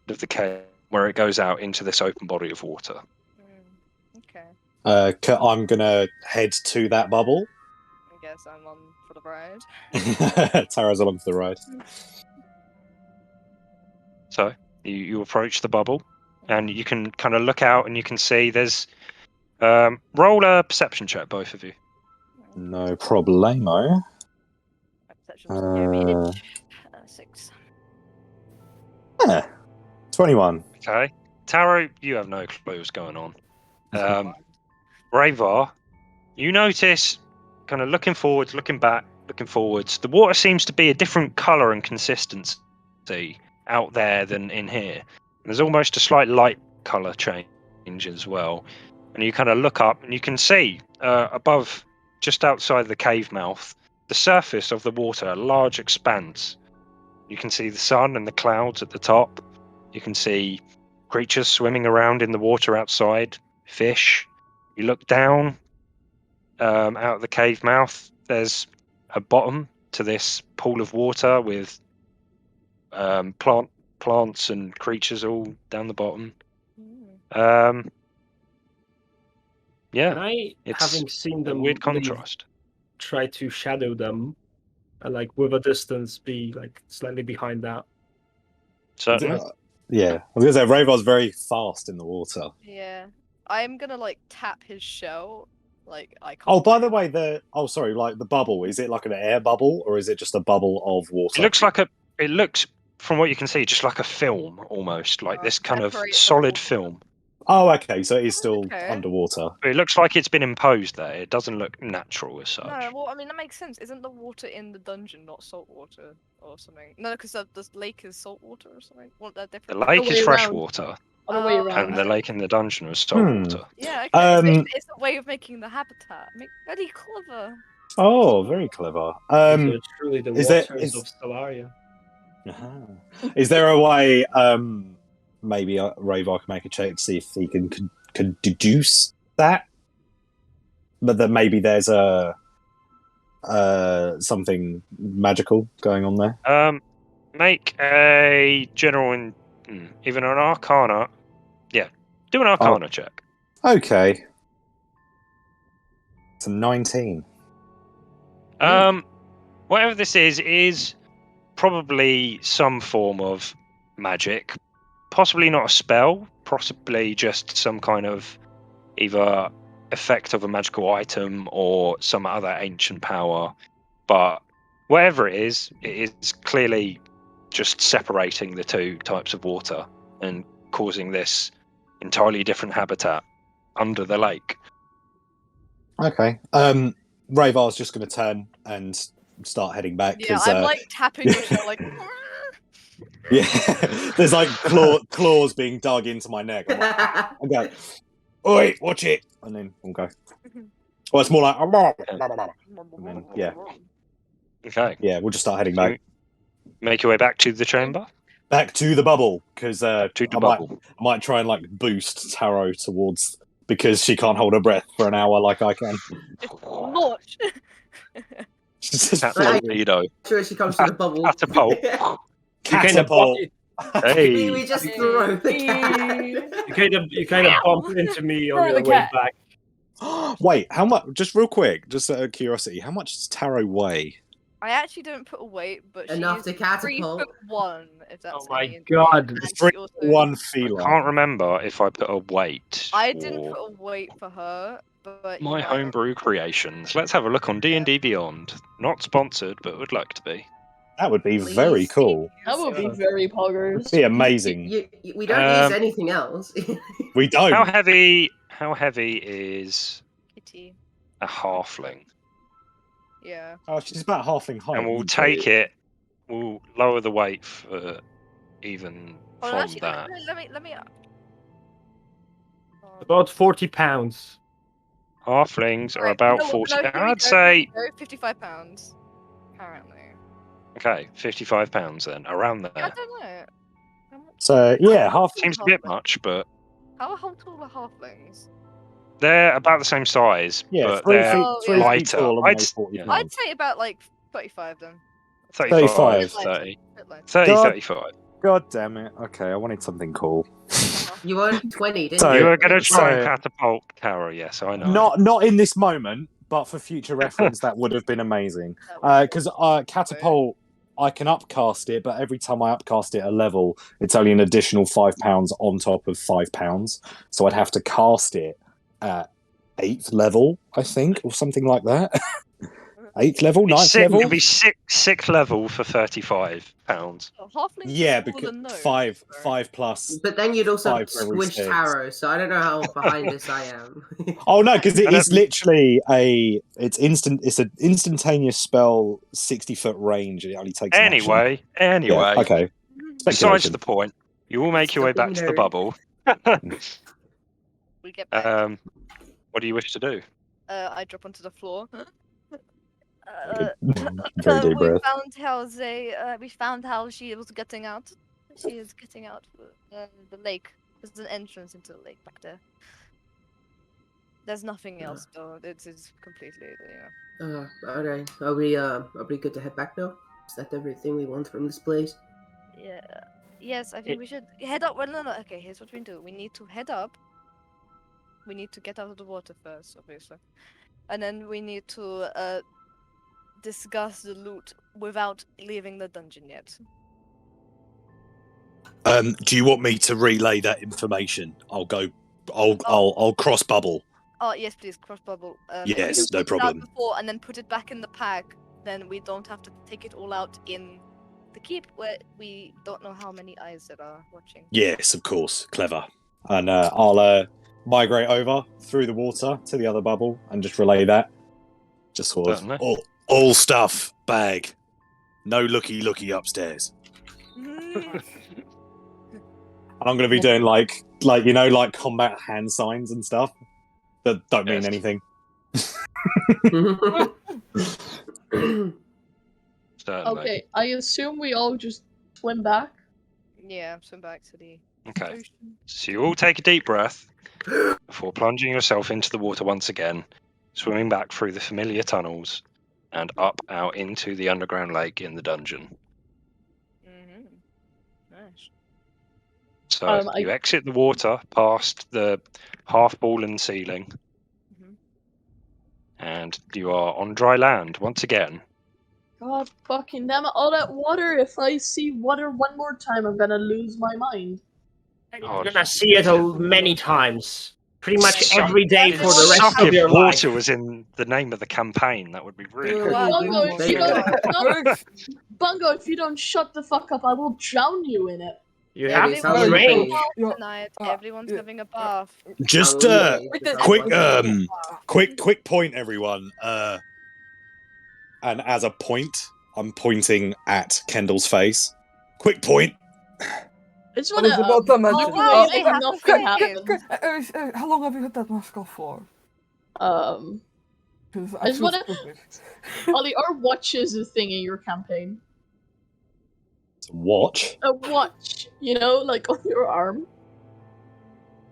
of the cave, where it goes out into this open body of water. Okay. I'm gonna head to that bubble. I guess I'm on for the ride. Tara's along for the ride. So you approach the bubble, and you can kind of look out, and you can see there's roll a perception check, both of you. No problemo. Perception 6. 21. Okay. Taro, you have no clue what's going on. Rayvar, you notice, kind of looking forwards, looking back, looking forwards, the water seems to be a different colour and consistency out there than in here. There's almost a slight light colour change as well. And you kind of look up and you can see above, just outside the cave mouth, the surface of the water, a large expanse. You can see the sun and the clouds at the top. You can see creatures swimming around in the water outside, fish. You look down out of the cave mouth. There's a bottom to this pool of water with plants and creatures all down the bottom. Yeah, and having seen them, a weird contrast. Try to shadow them, and like with a distance, be like slightly behind that. Certainly. Yeah, I was gonna say Rayvar's very fast in the water. Yeah, I'm gonna like tap his shell. Like I can't. Oh, by the way, the bubble, is it like an air bubble or is it just a bubble of water? It looks from what you can see just like a film almost, like this kind of solid film. Oh, okay, so it is still underwater. It looks like it's been imposed there. It doesn't look natural as such. No, well, I mean that makes sense. Isn't the water in the dungeon not salt water or something? No, because the lake is salt water or something. Well, they're different. The lake is fresh water. Other way around. And the lake in the dungeon was salt water. Yeah, okay. It's a way of making the habitat. Very clever. Oh, very clever. These are truly the is waters of Celaria. Is there a way, maybe Ravar can make a check to see if he can deduce that? But that maybe there's something magical going on there? Make a general, even an Arcana. Yeah, do an Arcana check. Okay. It's a 19. Whatever this is probably some form of magic. Possibly not a spell, possibly just some kind of either effect of a magical item or some other ancient power. But whatever it is clearly just separating the two types of water and causing this entirely different habitat under the lake. Okay. Ravar's just going to turn and start heading back. Yeah, I'm like tapping your shoulder, like. Yeah, there's like claws being dug into my neck. I'm going, oi, watch it, and then we'll go. Well, it's more like, and then, yeah. Okay. Yeah, we'll just start heading back. Make your way back to the chamber. Back to the bubble, because I might try and like boost Taro towards, because she can't hold her breath for an hour like I can. Launch. Sure, she comes to the bubble. Catapult. Catapult. Hey. We just throw the cat. You kind of bump into me on your way back. Wait, how much? Just real quick, just out of curiosity, how much does Taro weigh? I actually don't put a weight, but enough she to catapult. 3'1", if that's. Oh my god, 3'1" feeler. I can't remember if I put a weight. I didn't put a weight for her, but my homebrew creations. Let's have a look on D&D Beyond. Not sponsored, but would like to be. That would be very cool. That would be very poggers. It'd be amazing. We don't use anything else. We don't. How heavy is Kitty? A halfling? Yeah. Oh, she's about halfling height. And we'll take it. We'll lower the weight for even from actually, that. Let me. About 40 pounds. Halflings are about 40. I'd say 55 pounds. Apparently. Okay, 55 pounds then, around there. I don't know. So yeah, half seems a bit much, but how tall are halflings? They're about the same size, yeah, but they're lighter. I'd say about like 35 then. 35, 30. 35. God damn it. Okay, I wanted something cool. You wanted 20, didn't you? You were going to try and catapult Taro, yes, I know. Not in this moment, but for future reference, that would have been amazing. Because catapult, I can upcast it, but every time I upcast it a level, it's only an additional £5 on top of £5. So I'd have to cast it at 8th level, I think, or something like that. 8th level, 9th level? It'd be 6th level for £35. Yeah, because 5 plus. But then you'd also squish Taro, so I don't know how behind this I am. Oh no, because it is literally it's an instantaneous spell, 60-foot range, and it only takes. Anyway. Yeah, okay. Besides the point, you will make your way back to the bubble. We get back. What do you wish to do? I drop onto the floor. Very deep breath. We found how she was getting out. She is getting out the lake. There's an entrance into the lake back there. There's nothing else though. It's completely, Alright. Are we good to head back now? Is that everything we want from this place? Yeah. Yes, I think we should head up. Well, no. Okay, here's what we do. We need to head up. We need to get out of the water first, obviously, and then we need to discuss the loot without leaving the dungeon yet. Do you want me to relay that information? I'll cross bubble. Oh yes, please cross bubble. Yes, no problem. Before and then put it back in the pack. Then we don't have to take it all out in the keep where we don't know how many eyes that are watching. Yes, of course, clever. And I'll migrate over through the water to the other bubble and just relay that. Just sort of all stuff bag. No looky upstairs. And I'm going to be doing like like, you know, like combat hand signs and stuff that don't mean anything. Okay, I assume we all just swim back. Yeah, swim back to the Okay. ocean. So you all take a deep breath before plunging yourself into the water once again, swimming back through the familiar tunnels and up out into the underground lake in the dungeon. Nice. So you exit the water past the half-fallen ceiling, and you are on dry land once again. God fucking damn it, all that water. If I see water one more time, I'm gonna lose my mind. You're gonna see it many times. Pretty much every day for the rest Suck of if your water life. was in the name of the campaign. That would be really cool. Bungo, if you don't shut the fuck up, I will drown you in it. You have to drink. Tonight, everyone's having a bath. Just quick point, everyone. And as a point, I'm pointing at Kendall's face. Quick point. It's what I was about to mention. How long have you had that mask off for? I just wanna... Ollie, our watch is a thing in your campaign. Watch? A watch, you know, like on your arm.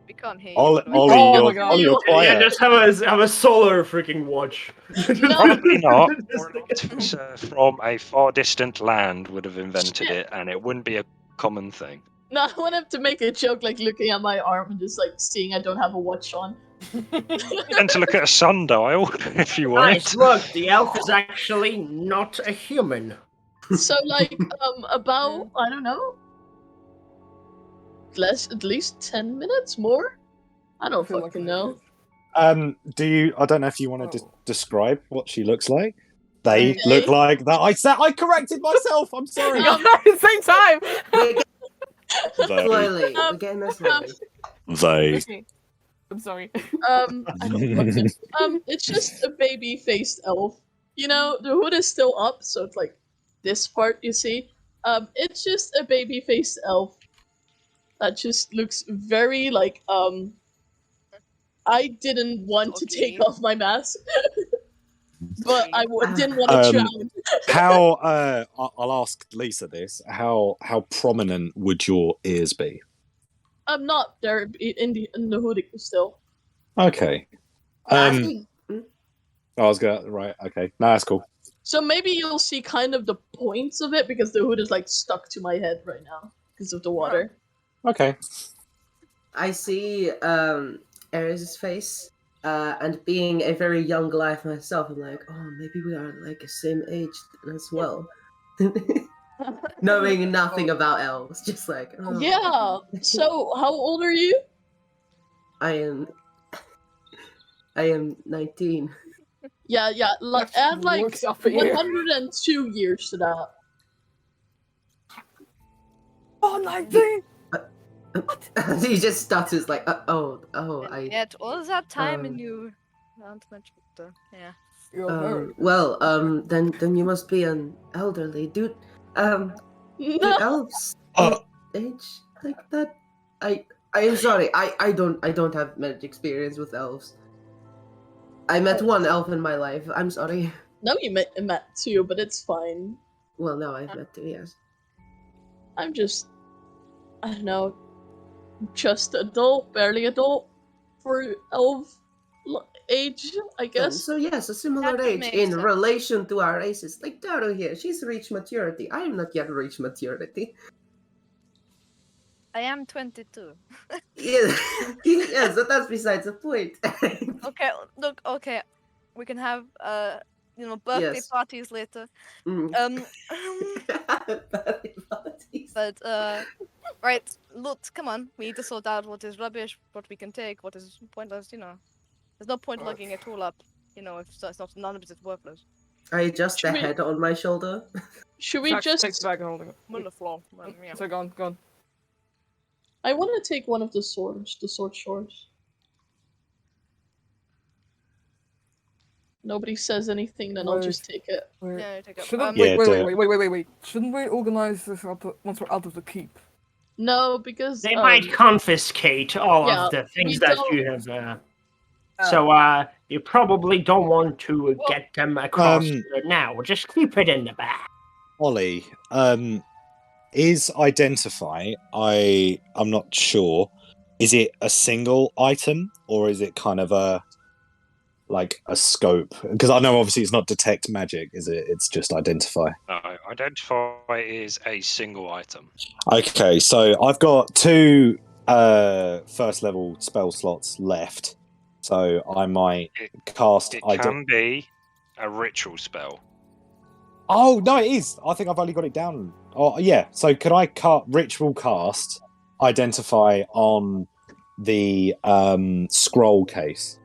We can't hear you. Ollie, you're quiet. Yeah, just have a solar freaking watch. Probably not. Or an artificer from a far distant land would have invented it, and it wouldn't be a common thing. No, I want him to make a joke, like looking at my arm and just like seeing I don't have a watch on. And to look at a sundial, if you want. Nice, look, the elf is actually not a human. So, like, about, I don't know, at least 10 minutes more? I don't fucking know. Do you? I don't know if you want to describe what she looks like. They look like that. I corrected myself. I'm sorry. Same time. Slowly, we're getting this slowly. They. I'm sorry. It's just a baby-faced elf. You know, the hood is still up, so it's like this part, you see. It's just a baby-faced elf that just looks very like I didn't want to take off my mask, but I didn't want to drown. How? I'll ask Lisa this. How prominent would your ears be? I'm not there in the hood still. Okay. I was gonna right. Okay, no, that's cool. So maybe you'll see kind of the points of it because the hood is like stuck to my head right now because of the water. Okay. I see Ares' face, and being a very young life myself, I'm like, oh, maybe we are like the same age as well. Knowing nothing about elves, just like, oh. Yeah. So how old are you? I am 19. Yeah, add like 102 years to that. Oh, 19! He just stutters like, I... Yet all that time and you aren't much older. Yeah. Well, then you must be an elderly dude. Do elves age like that? I am sorry. I don't have much experience with elves. I met one elf in my life. I'm sorry. No, you met two, but it's fine. Well, no, I've met two. Yes. I'm just, I don't know, just adult, barely adult for elf age, I guess. So yes, a similar age in relation to our races. Like Daro here, she's reached maturity. I am not yet reached maturity. I am 22. Yeah, yes, but that's besides the point. Okay, look, okay, we can have birthday parties later. Birthday parties. But right, look, come on, we need to sort out what is rubbish, what we can take, what is pointless. There's no point lugging it all up. If it's not none of it is worthless. I adjust the head on my shoulder. Should we just take the bag and holding it on the floor? Yeah. So go on. I want to take one of the swords, swords. Nobody says anything, then I'll just take it. Yeah, take it. Wait. Shouldn't we organize this once we're out of the keep? No, because They might confiscate all of the things that you have. So you probably don't want to get them across now. Just keep it in the bag. Ollie, is identify? I'm not sure. Is it a single item or is it kind of a scope? Because I know obviously it's not detect magic, is it? It's just identify. No, identify is a single item. Okay, so I've got 2 first level spell slots left, so I might cast. It can be a ritual spell. Oh no, it is. I think I've only got it down. Oh yeah. So could I ritual cast identify on the scroll case?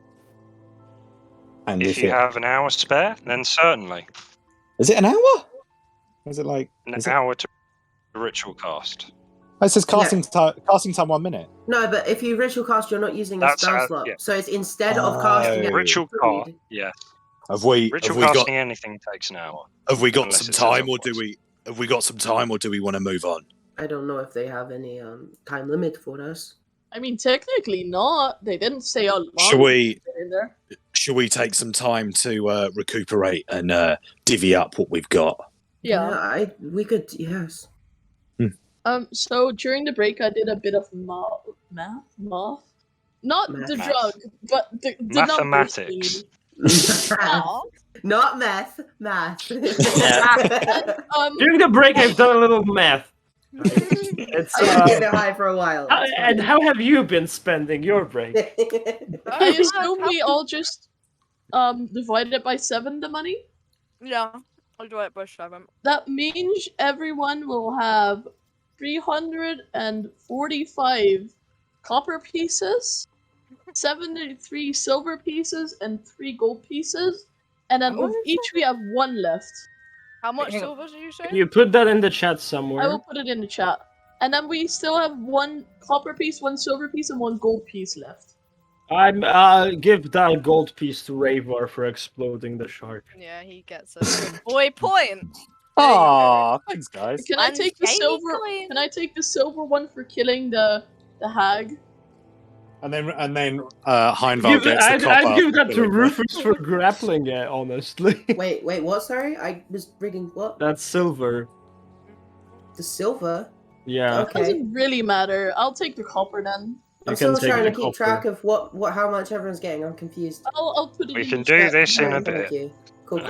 And if you have an hour spare, then certainly. Is it an hour? Or is it like an hour to ritual cast? It says casting time 1 minute. No, but if you ritual cast, you're not using a spell slot. Yeah. So it's instead of casting a ritual cast. Yeah. Ritual casting anything takes an hour. Have we got some time, or do we? Have we got some time, or do we want to move on? I don't know if they have any time limit for us. I mean, technically not. They didn't say how long. Should we take some time to recuperate and divvy up what we've got? Yeah, we could. Yes. So during the break, I did a bit of math. Not the drug, but the mathematics. Not meth. Math. During the break, I've done a little math. It's been high for a while. And how have you been spending your break? I assume we all just divide it by 7, the money? Yeah, I'll divide it by 7. That means everyone will have 345 copper pieces, 73 silver pieces, and 3 gold pieces. And then of each we have 1 left. How much silver did you say? You put that in the chat somewhere. I will put it in the chat. And then we still have 1 copper piece, 1 silver piece, and 1 gold piece left. I'll give that gold piece to Ravar for exploding the shark. Yeah, he gets a good boy point. Aw, thanks guys. Can I take the silver? Can I take the silver one for killing the hag? And then Heinval gets the copper. I'd give that to Rufus for grappling it, honestly. Wait, what? Sorry, I was reading what? That's silver. The silver? Yeah. Okay. It doesn't really matter. I'll take the copper then. I'm still trying to keep track of how much everyone's getting. I'm confused. I'll put it. We can do this in a bit. Thank you. Cool.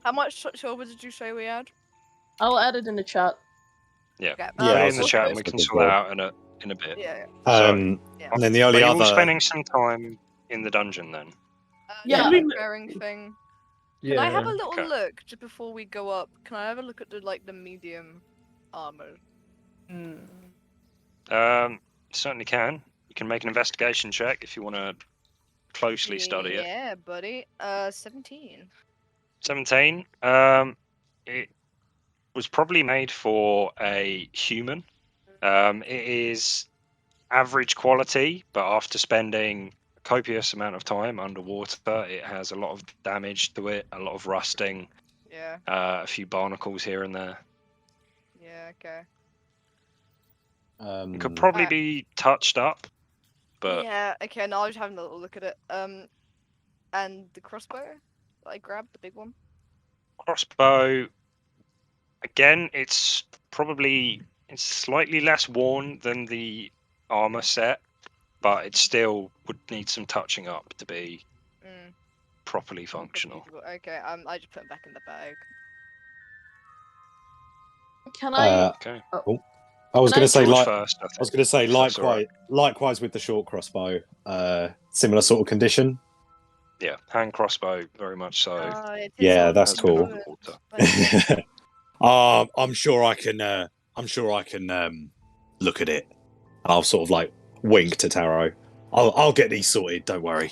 How much silver did you say we had? I'll add it in the chat. Yeah. Okay. In the chat, and we can sort that out in a bit. Yeah. And then the only other. Are you spending some time in the dungeon then? Yeah. Preparing thing. Yeah. Can I have a little look just before we go up? Can I have a look at the medium armor? Certainly can. You can make an investigation check if you want to closely study it. Yeah, buddy. 17. 17. It was probably made for a human. It is average quality, but after spending a copious amount of time underwater, it has a lot of damage to it, a lot of rusting. Yeah. A few barnacles here and there. Yeah. Okay. It could probably be touched up, but yeah. Okay. Now I'll just have a little look at it. And the crossbow that I grabbed, the big one. Crossbow. Again, it's slightly less worn than the armor set, but it still would need some touching up to be properly functional. Okay. I just put it back in the bag. Can I? Okay. I was going to say likewise with the short crossbow, similar sort of condition. Yeah, hand crossbow, very much so. Yeah, that's cool. I'm sure I can look at it. I'll sort of like wink to Taro. I'll get these sorted. Don't worry.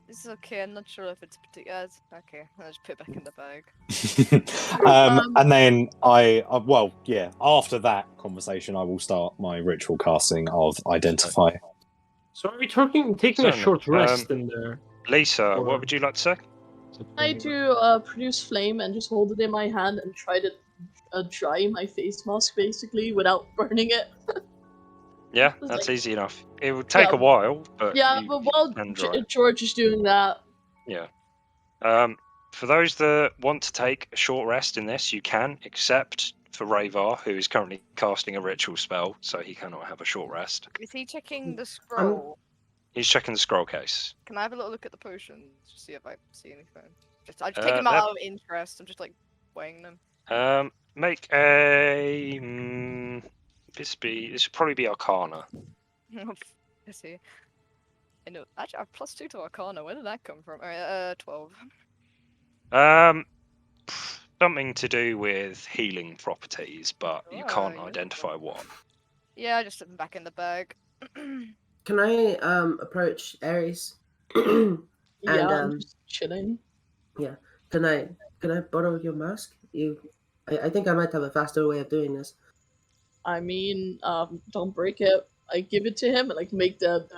This is okay. I'm not sure if it's particular. Okay, I'll just put it back in the bag. And then after that conversation, I will start my ritual casting of identify. So are we taking a short rest in there? Lisa, what would you like to say? I do produce flame and just hold it in my hand and try to dry my face mask basically without burning it. Yeah, that's easy enough. It would take a while, but but while George is doing that, yeah. For those that want to take a short rest in this, you can, except for Rayvar, who is currently casting a ritual spell, so he cannot have a short rest. Is he checking the scroll? He's checking the scroll case. Can I have a little look at the potions to see if I see anything? I just take them out of interest. I'm just like weighing them. Make a. This would probably be Arcana. Let's see. I know. Actually, I have +2 to Arcana. Where did that come from? Alright, 12. Something to do with healing properties, but you can't identify what. Yeah, I just put them back in the bag. Can I approach Ares? I'm just chilling. Yeah. Can I borrow your mask? I think I might have a faster way of doing this. I mean, don't break it. I give it to him and like make the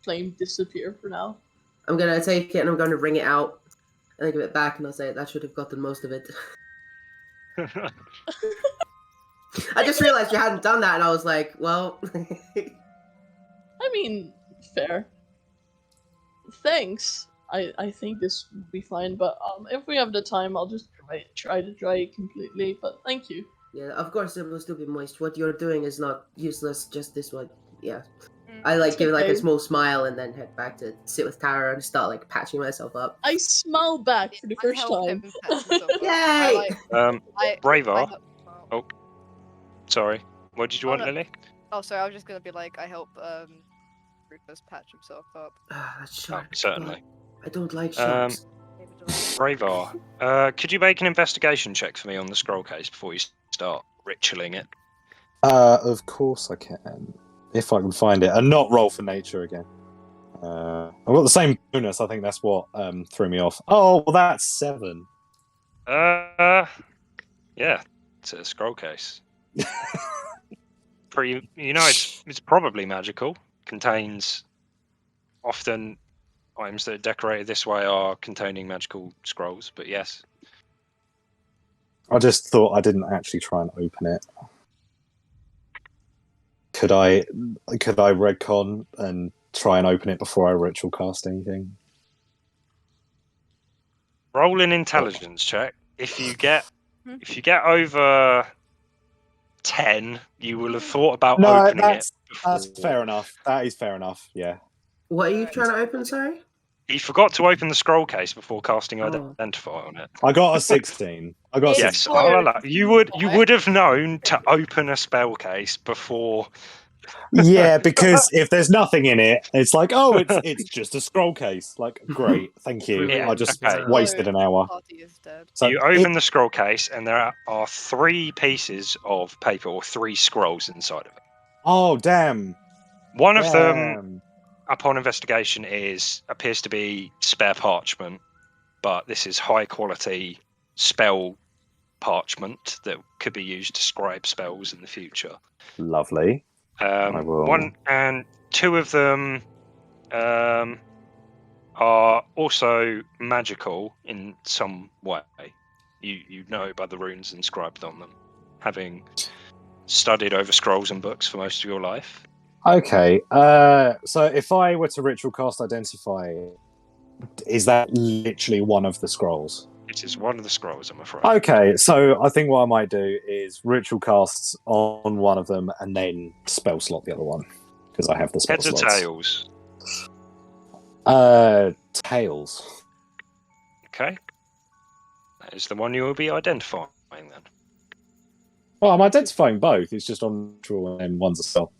flame disappear for now. I'm gonna take it and I'm gonna wring it out and I give it back and I'll say that should have gotten most of it. I just realized you hadn't done that and I was like, well. I mean, fair. Thanks. I think this will be fine, but if we have the time, I'll just try to dry it completely. But thank you. Yeah, of course it will still be moist. What you're doing is not useless. Just this one. Yeah. I like give it like a small smile and then head back to sit with Tara and start like patching myself up. I smile back for the first time. Yay! Rayvar. Oh, sorry. What did you want, Lily? Oh, sorry. I was just gonna be like, I help Rufus patch himself up. That's sharp. Certainly. I don't like sharks. Rayvar, could you make an investigation check for me on the scroll case before you start ritualing it? Of course I can. If I can find it. And not roll for nature again. I've got the same bonus. I think that's what threw me off. Oh, well, that's 7. Yeah. It's a scroll case. It's probably magical. Contains often items that are decorated this way are containing magical scrolls, but yes. I just thought I didn't actually try and open it. Could I redcon and try and open it before I ritual cast anything? Roll an intelligence check. If you get over 10, you will have thought about opening it. That's fair enough. That is fair enough. Yeah. What are you trying to open? Sorry. He forgot to open the scroll case before casting Identify on it. I got a 16. I got yes. You would have known to open a spell case before. Yeah, because if there's nothing in it, it's like, oh, it's just a scroll case. Like, great, thank you. Yeah, I just wasted an hour. So you open the scroll case, and there are 3 pieces of paper or 3 scrolls inside of it. Oh, damn! One of them, upon investigation, appears to be spare parchment, but this is high quality spell parchment that could be used to scribe spells in the future. Lovely. One and 2 of them are also magical in some way. You know by the runes inscribed on them, having studied over scrolls and books for most of your life. Okay, so if I were to ritual cast Identify, is that literally one of the scrolls? It is one of the scrolls, I'm afraid. Okay, so I think what I might do is ritual cast on one of them and then spell slot the other one, because I have the spell slots. Heads or tails? Tails. Okay. That is the one you will be identifying then. Well, I'm identifying both. It's just on ritual and then one's a spell.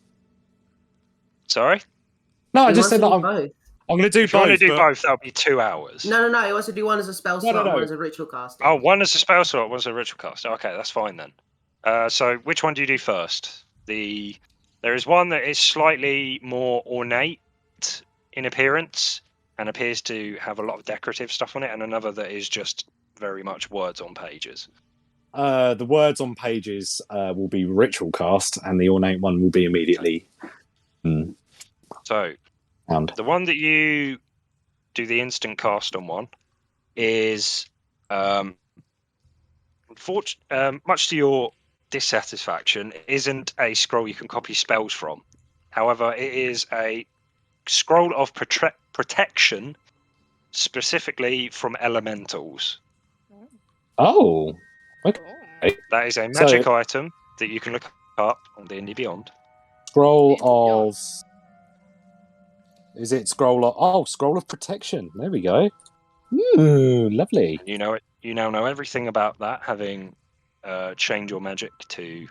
Sorry? No, I just said that I'm going to do both. If you want to do both, that'll be 2 hours. No. He wants to do one as a spell slot, one as a ritual cast. Oh, one as a spell slot, one as a ritual cast. Okay, that's fine then. So which one do you do first? There is one that is slightly more ornate in appearance and appears to have a lot of decorative stuff on it, and another that is just very much words on pages. The words on pages will be ritual cast, and the ornate one will be immediately. So, the one that you do the instant cast on one is, much to your dissatisfaction, isn't a scroll you can copy spells from. However, it is a scroll of protection, specifically from elementals. Oh, okay. That is a magic item that you can look up on D&D Beyond. Scroll of... Is it scroll of... Oh, scroll of protection. There we go. Ooh, lovely. You know it. You now know everything about that, having chained your magic to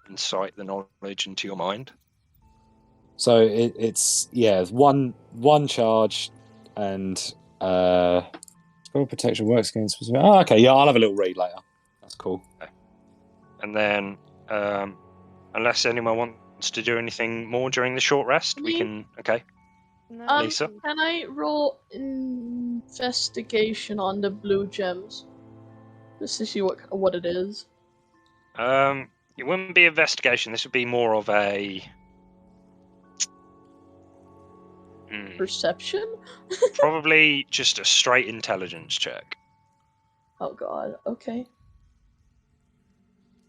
incite the knowledge into your mind. So it's one charge, and scroll of protection works against specific... Oh, okay, yeah, I'll have a little read later. That's cool. Okay. And then, unless anyone wants to do anything more during the short rest, we can. Okay. Lisa, can I roll investigation on the blue gems, just to see what it is? It wouldn't be investigation. This would be more of a perception. Probably just a straight intelligence check. Oh god. Okay.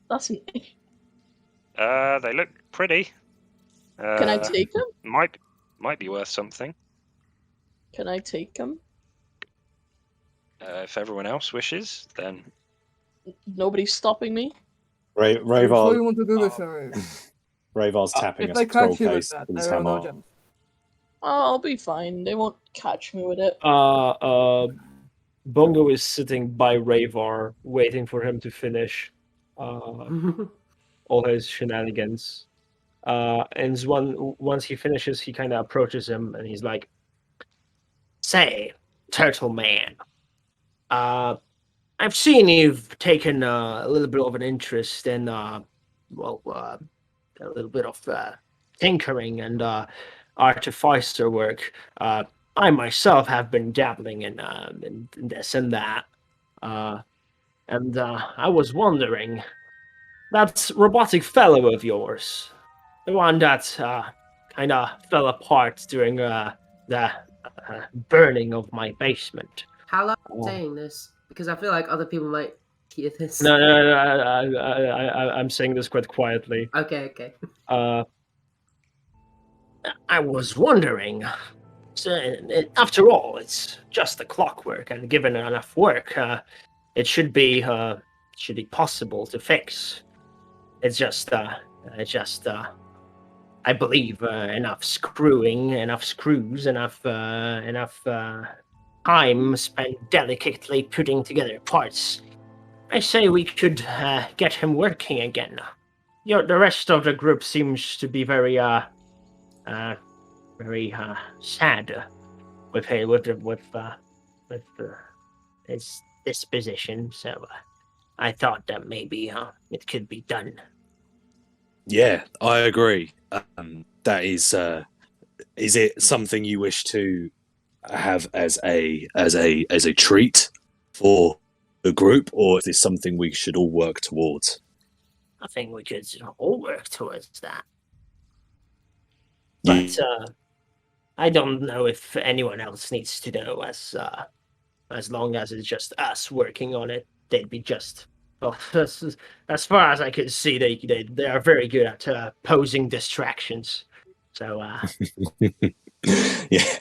That's an... They look pretty. Can I take them? Might be worth something. Can I take them? If everyone else wishes, then nobody's stopping me. Rayvar. You want to do this? Rayvar's tapping if a they scroll catch you with case that, with his there are no hammer. gems. Oh, I'll be fine. They won't catch me with it. Bongo is sitting by Rayvar, waiting for him to finish all his shenanigans. And once he finishes, he kind of approaches him, and he's like, "Say, Turtle Man, I've seen you've taken a little bit of an interest in, a little bit of tinkering and artificer work. I myself have been dabbling in this and that, and I was wondering, that robotic fellow of yours, the one that kind of fell apart during the burning of my basement. How loud are you saying this? Because I feel like other people might hear this. No, I'm saying this quite quietly. Okay. I was wondering, after all, it's just the clockwork, and given enough work, it should be possible to fix. It's just I believe enough screwing, enough screws, enough time spent delicately putting together parts. I say we could get him working again. The rest of the group seems to be very sad with his disposition. So I thought that maybe it could be done. Yeah, I agree. That is it something you wish to have as a treat for the group, or is this something we should all work towards? I think we could all work towards that. But I don't know if anyone else needs to know. As long as it's just us working on it, they'd be just. Well, as far as I can see, they are very good at posing distractions. So yeah,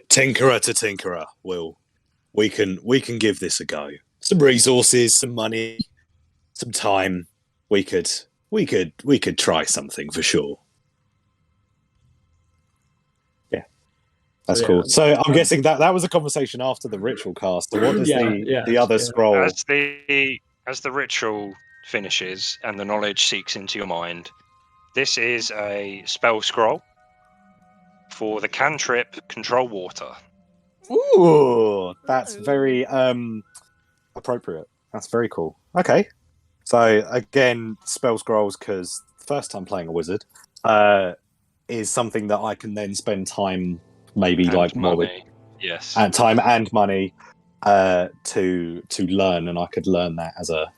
tinkerer to tinkerer. We can give this a go. Some resources, some money, some time. We could try something for sure. Yeah, that's cool. So I'm guessing that was a conversation after the ritual cast. So what does the other scroll? As the ritual finishes and the knowledge seeks into your mind, this is a spell scroll for the cantrip Control Water. Ooh, that's very appropriate. That's very cool. Okay. So again, spell scrolls, because first time playing a wizard, is something that I can then spend time, maybe and like more with, yes, and time and money to learn, and I could learn that as a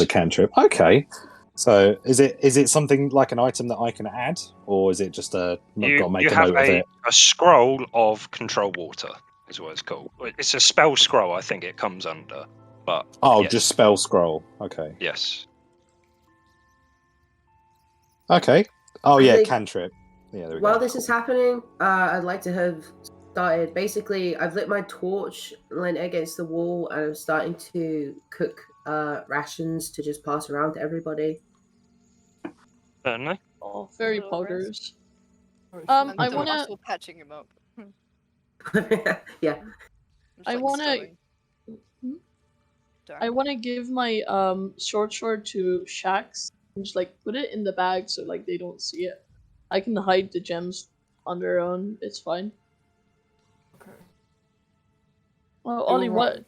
cantrip. Okay. So is it something like an item that I can add, or is it just got to make a note of it? A scroll of Control Water is what it's called. It's a spell scroll, I think it comes under. But just spell scroll. Okay. Yes. Okay. Oh yeah, cantrip. Yeah, there we While go. this is happening, I'd like to have started. Basically, I've lit my torch, leant against the wall, and I'm starting to cook rations to just pass around to everybody. Certainly. Oh, very Little rest. poggers. And I so wanna. also patching him up. Yeah. Just, I like, wanna. sewing. I wanna give my short sword to Shax and just like put it in the bag so like they don't see it. I can hide the gems on their own. It's fine. Okay. Oh, Ollie, Alright.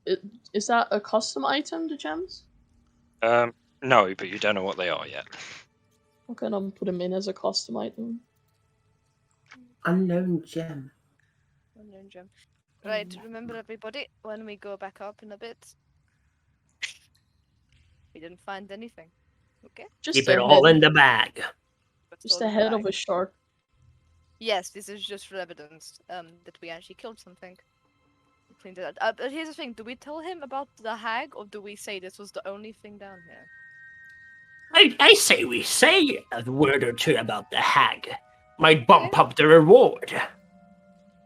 what is that a custom item? The gems? No, but you don't know what they are yet. Okay, I'm put them in as a custom item. Unknown gem. Unknown gem. Right, remember everybody, when we go back up in a bit, we didn't find anything. Okay? Just Keep a it all head. in the bag. But Just all the in head of bag. a shark. Yes, this is just for evidence that we actually killed something. We cleaned it out. But here's the thing, do we tell him about the hag, or do we say this was the only thing down here? I say we say a word or two about the hag. Might bump up the reward.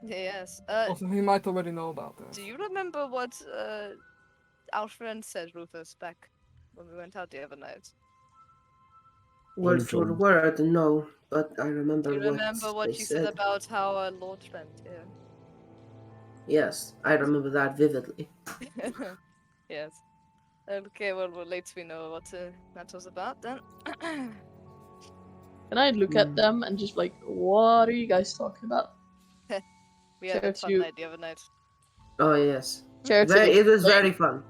Yes. Also, he might already know about this. Do you remember what our friend said, Rufus, back when we went out the other night? Word for word, no, but I remember Do you remember what they you said about how our Lord friend here? Yes, I remember that vividly. Yes. Okay, well, at least we know what that was about then. Can I look at them and just like, what are you guys talking about? We had a fun night the other night. Oh yes, Charity, it was very fun.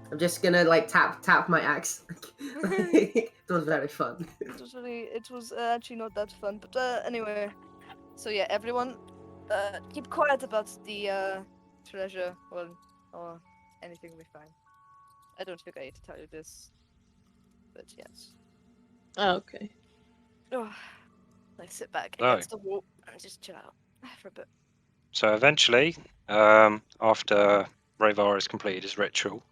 I'm just gonna like tap my axe. It was very fun. It was actually not that fun, but anyway. So yeah, everyone, keep quiet about the treasure or anything we find. I don't think I need to tell you this, but yes. Oh, okay. Oh, let's sit back against the wall and just chill out for a bit. So eventually, after Ravar has completed his ritual,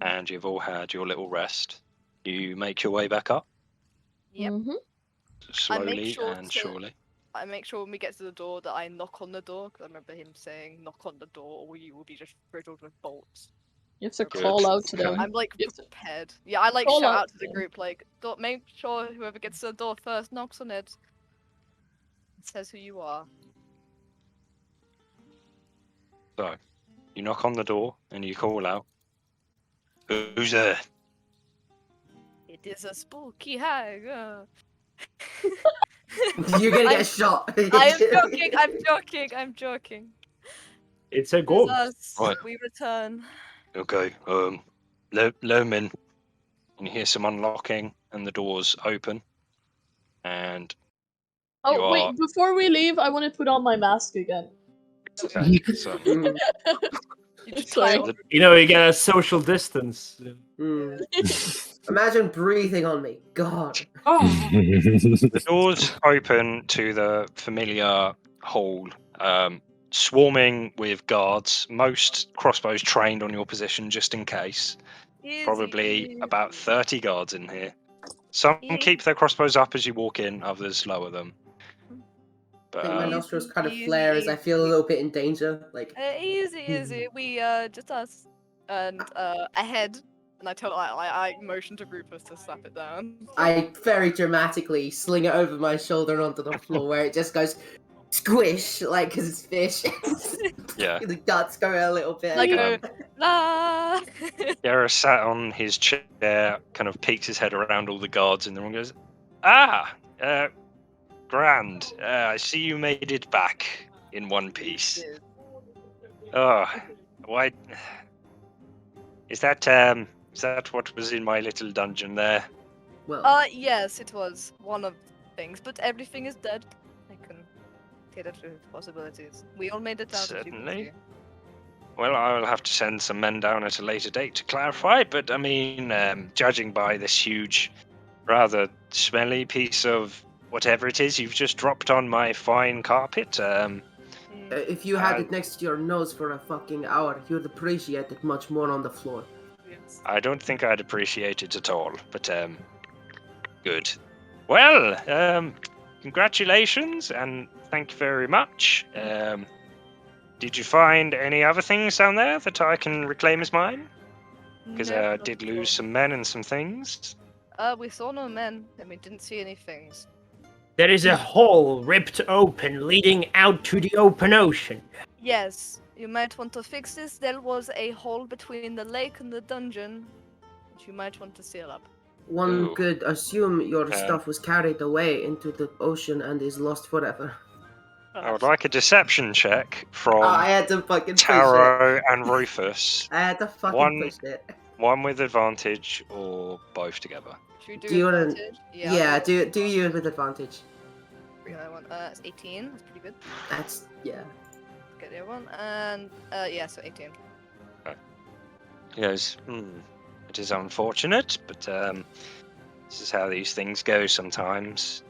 and you've all had your little rest, you make your way back up. Yep. Slowly and surely. I make sure when we get to the door that I knock on the door, because I remember him saying, knock on the door or you will be just riddled with bolts. You have to call out to them. I'm like prepared. Yeah, I like shout out to the group like, make sure whoever gets to the door first knocks on it. It says who you are. So, you knock on the door and you call out. Who's there? It is a spooky hag. You're gonna get shot. I'm joking. It's a ghost. Right. We return. Okay, let him in. And you hear some unlocking and the doors open. And wait, before we leave, I want to put on my mask again. Okay, so you know, you get a social distance. Imagine breathing on me. God. The doors open to the familiar hall, swarming with guards, most crossbows trained on your position just in case. Probably about 30 guards in here. Some keep their crossbows up as you walk in, others lower them. But, I think my nostrils kind of flare as I feel a little bit in danger. Like easy. We just us and ahead, and I motion to Rufus to slap it down. I very dramatically sling it over my shoulder and onto the floor, where it just goes squish, like because it's fish. Yeah. The guts go a little bit. Like la. Gareth sat on his chair, kind of peeks his head around all the guards, and the one goes, "Ah, grand. I see you made it back in one piece. Oh, why? Is that what was in my little dungeon there?" Well, yes, it was one of the things, but everything is dead. I can cater to possibilities. We all made it out. Certainly. Well, I'll have to send some men down at a later date to clarify, but I mean, judging by this huge, rather smelly piece of whatever it is you've just dropped on my fine carpet, if you had it next to your nose for a fucking hour, you'd appreciate it much more on the floor. Yes. I don't think I'd appreciate it at all, but good. Well, congratulations and thank you very much. Did you find any other things down there that I can reclaim as mine? Because I did lose some men and some things. We saw no men, and we didn't see any things. There is a hole ripped open leading out to the open ocean. Yes, you might want to fix this. There was a hole between the lake and the dungeon, which you might want to seal up. One could assume your stuff was carried away into the ocean and is lost forever. I would like a deception check from I had to fucking push Taro it. and Rufus. I had to fucking push it. One with advantage or both together. Should we do advantage? Yeah, do you with advantage. It's 18. That's pretty good. That's, yeah. Get the other one. And, yeah, so 18. Okay. He goes, it is unfortunate, but this is how these things go sometimes.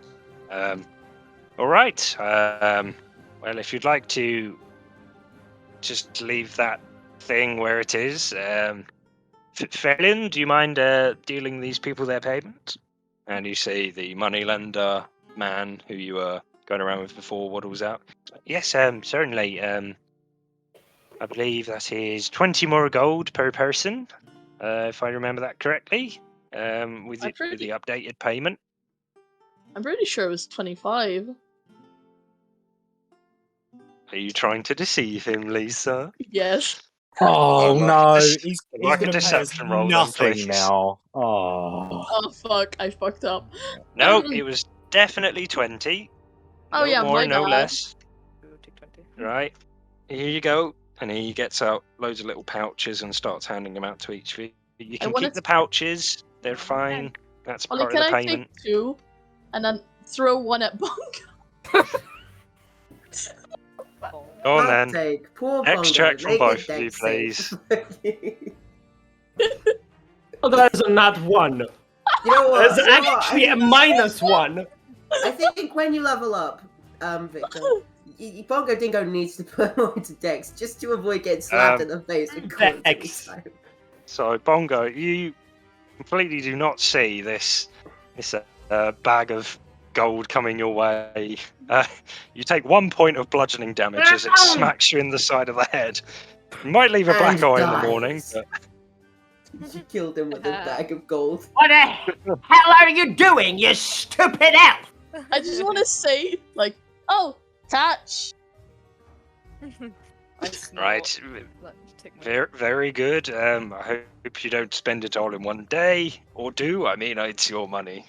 All right. Well, if you'd like to just leave that thing where it is, Felin, do you mind dealing these people their payment? And you see the moneylender man who you were going around with before waddles out. Yes, certainly. I believe that is 20 more gold per person, if I remember that correctly, with the updated payment. I'm pretty sure it was 25. Are you trying to deceive him, Lisa? Yes. Oh no, he's like a gonna deception pay us roll. nothing now. Oh. Oh fuck, I fucked up. No, it was definitely 20. Oh no yeah, more, my no bad. less. Right, here you go. And he gets out loads of little pouches and starts handing them out to each of you. You can keep the pouches, they're fine. That's part of the can I payment. take 2 and then throw one at Bongo? Go on then. Take. Poor Next Bongo, check from make both it of you, dex please. Oh, that's a nat 1. You know what? That's actually a -1. I think when you level up, Victor, Bongo Dingo needs to put more into Dex just to avoid getting slapped in the face with cords every time. So, Bongo, you completely do not see this bag of gold coming your way. You take 1 point of bludgeoning damage as it smacks you in the side of the head. You might leave a black eye in the morning. But... You killed him with a bag of gold. What the hell are you doing, you stupid elf? I just want to say, like, oh, touch. Right. Very good. I hope you don't spend it all in one day, or do. I mean, it's your money.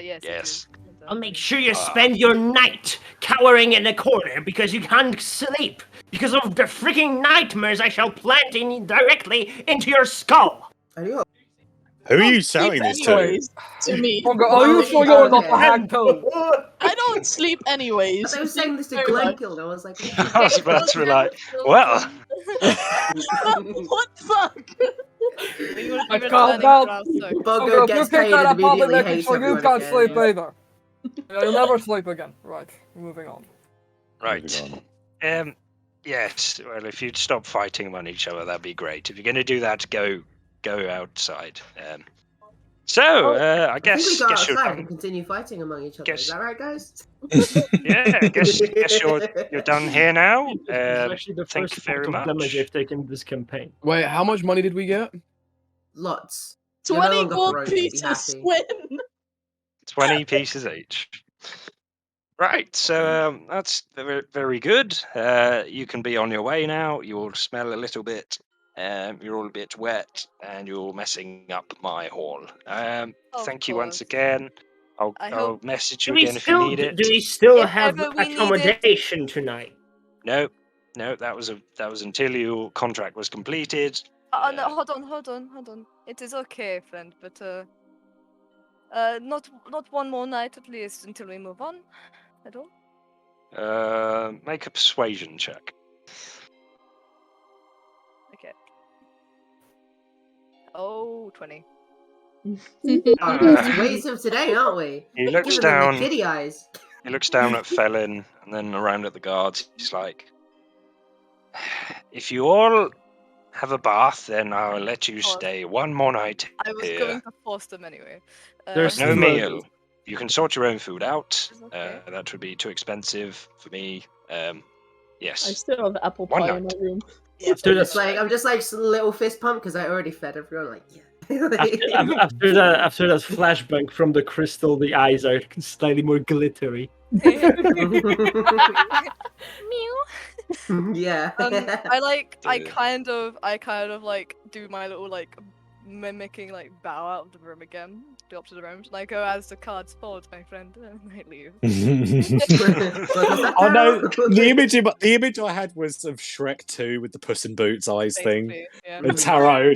Yes. I'll make sure you spend your night cowering in the corner because you can't sleep because of the freaking nightmares I shall plant directly into your skull. Adios. Who are you selling this to? To me. Are you sure you're not the hag toad? I don't sleep anyways. I was saying this to Glenkill, I was like, I was about to be like, well. What the fuck? I can't help. Bongo gets paid and immediately hates so everyone you can't again, sleep yeah. either. You'll never sleep again. Right, moving on. Right. Yes. Well, if you'd stop fighting among each other, that'd be great. If you're going to do that, go outside. I guess we go you're outside done. and continue fighting among each other. Is that right, guys? Yeah, I guess you're done here now. It's actually the Thank first you very part of damage much. I've taken this campaign. Wait, how much money did we get? Lots. 20 gold pieces. Win. 20 pieces each. Right, so that's very, very good. You can be on your way now. You will smell a little bit. You're all a bit wet, and you're messing up my hall. Thank you once again. I'll message you again if you need it. Do we still have accommodation tonight? No, that was until your contract was completed. No, hold on. It is okay, friend, but not one more night at least until we move on. At all. Make a persuasion check. Okay. Oh, 20. Ways of today, aren't we? He looks Giving them down. the kitty eyes. He looks down at Felin and then around at the guards. He's like, "If you all have a bath, then I'll let you stay one more night I was here. going to force them anyway. There's no meal. You can sort your own food out. That would be too expensive for me. Yes. I still have apple pie in my room. Yeah, I'm just like little fist pump because I already fed everyone. Like, yeah. after that flashback from the crystal, the eyes are slightly more glittery. Mew. Yeah. I kind of like do my little like mimicking like bow out of the room again, go up to the room, and I go as the cards fall, my friend, and I leave. Oh no! The image I had was of Shrek 2 with the Puss in Boots eyes thing. Yeah. The tarot.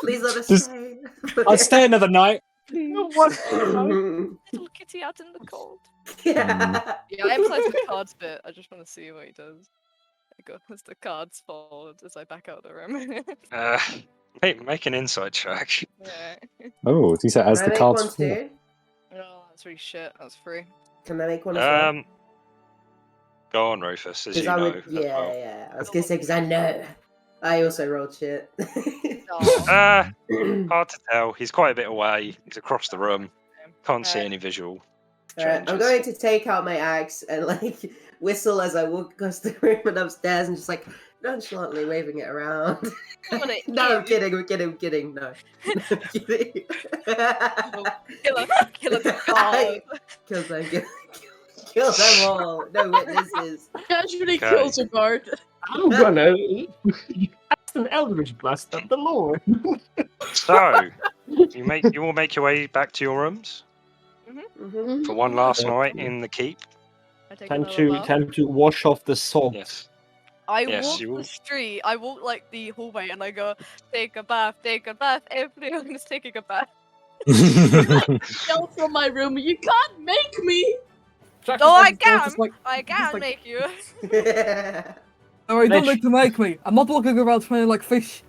Please let us stay. I'll stay another night. Little kitty out in the cold. Yeah. Yeah, I emphasize the cards bit. I just want to see what he does. I go as the cards fall as I back out of the room. Make an insight check. Yeah. Oh, he said as Can I the make cards one fall. too? Oh, that's really shit. That's free. Can I make one as well? Go on, Rufus, as you know. As well. Yeah. I was gonna say because I know. I also rolled shit. Hard to tell. He's quite a bit away. He's across the room. Can't see any visual changes. I'm going to take out my axe and like whistle as I walk across the room and upstairs and just like nonchalantly waving it around. No, I'm kidding. I'm kidding. No, I'm kidding. Kill Kill them all. No witnesses. Casually kills a guard. I'm gonna cast an Eldritch Blast at the Lord. So, you all make your way back to your rooms for one last night in the keep. Time to wash off the salt. Yes. I walk the street. I walk like the hallway, and I go, take a bath. Everyone's taking a bath. Yell from my room. You can't make me. No, I can. I can make you. Alright, don't need to make me. I'm not walking around smelling like fish.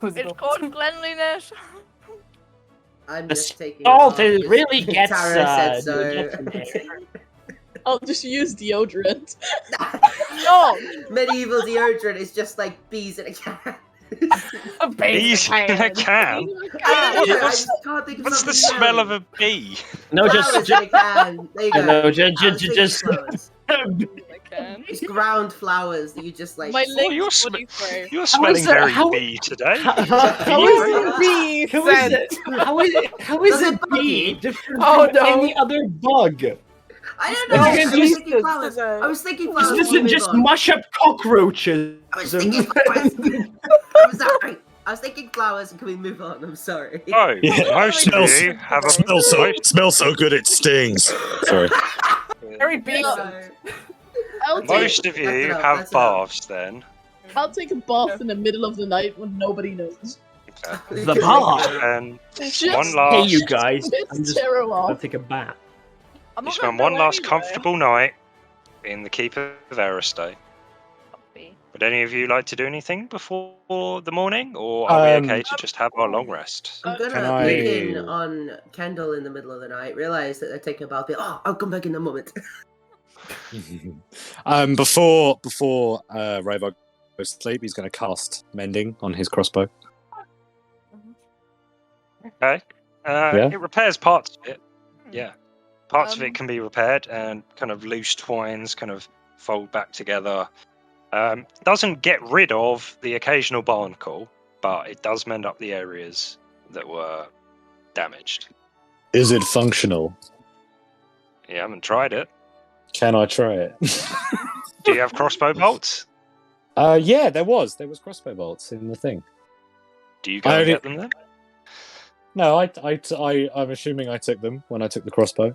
It's called cleanliness. I'm just taking salt really gets said so. I'll just use deodorant. No! Medieval deodorant is just like bees in a can. Bees in a can? What's the smell of a bee? No, flowers in a can. There you go. No, just It's ground flowers that you just like. You're smelling very bee today. How is it bee different from any other bug? I don't know. I was thinking flowers. Listen, just mush up cockroaches. I was thinking flowers. I'm sorry. I was thinking flowers, and can we move on? I'm sorry. Oh, most of you have a smells so good it stings. Sorry. Very big. Most of you have baths then. I'll take a bath in the middle of the night when nobody knows. The bath. And Just one last. Hey, you guys. I'll take a bath. You spend one last comfortable night in the keep of Aristay. Would any of you like to do anything before the morning, or are we okay to just have our long rest? I'm gonna look in on Kendall in the middle of the night, realize that they're taking a bath. I'll come back in a moment. Before Ravar goes to sleep, he's going to cast Mending on his crossbow. Okay. It repairs parts of it. Yeah. Parts of it can be repaired, and kind of loose twines kind of fold back together. Doesn't get rid of the occasional barnacle, but it does mend up the areas that were damaged. Is it functional? You haven't tried it. Can I try it? Do you have crossbow bolts? Yeah, there was crossbow bolts in the thing. Do you go and get them then? No, I'm assuming I took them when I took the crossbow.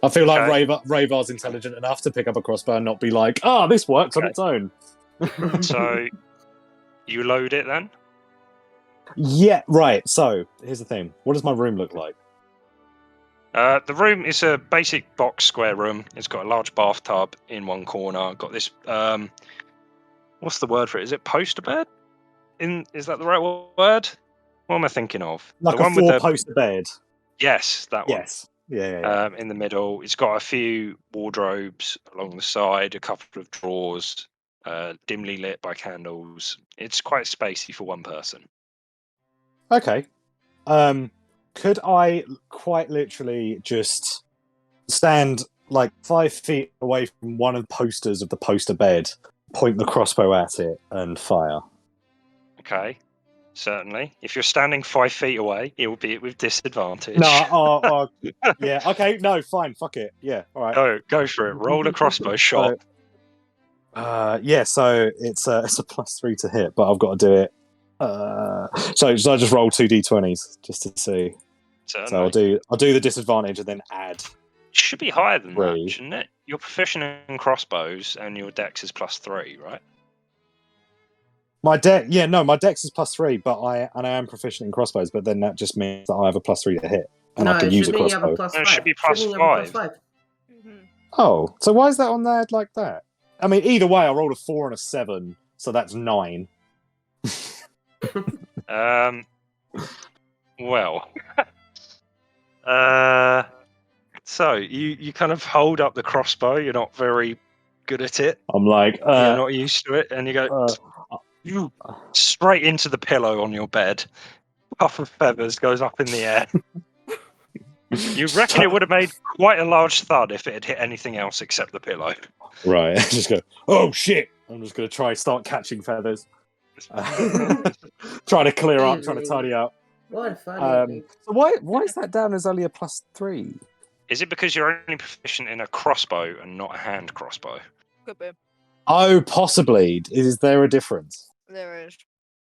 I feel like Ravar's intelligent enough to pick up a crossbow and not be like, this works on its own. So, you load it then? Yeah, right. So, here's the thing. What does my room look like? The room is a basic box square room. It's got a large bathtub in one corner. Got this, what's the word for it? Is it poster bed? Is that the right word? What am I thinking of? Like the a one with the poster bed? Yes, that one. Yes. Yeah. In the middle. It's got a few wardrobes along the side, a couple of drawers, dimly lit by candles. It's quite spacey for one person. Okay. Could I quite literally just stand like 5 feet away from one of the posters of the poster bed, point the crossbow at it, and fire? Okay. Certainly. If you're standing 5 feet away, it will be with disadvantage. No, yeah. Okay, no, fine. Fuck it. Yeah, all right. Go for it. Roll a crossbow shot. Yeah, so it's a +3 to hit, but I've got to do it. So I just roll 2d20s just to see. Certainly. So I'll do the disadvantage and then add. Should be higher than that, shouldn't it? You're proficient in crossbows and your dex is +3, right? My dex is +3, but I am proficient in crossbows. But then that just means that I have a +3 to hit, and I can use a crossbow. It should be +5. Oh, so why is that on there like that? I mean, either way, I rolled a 4 and a 7, so that's 9. Well, so you kind of hold up the crossbow. You're not very good at it. I'm like, you're not used to it, and you go straight into the pillow on your bed. Puff of feathers goes up in the air. You reckon it would have made quite a large thud if it had hit anything else except the pillow. Right. Just go, oh shit! I'm just going to start catching feathers. Trying to clear up, trying to tidy up. What funny. So why is that down as only a +3? Is it because you're only proficient in a crossbow and not a hand crossbow? Could be. Oh, possibly. Is there a difference? There is.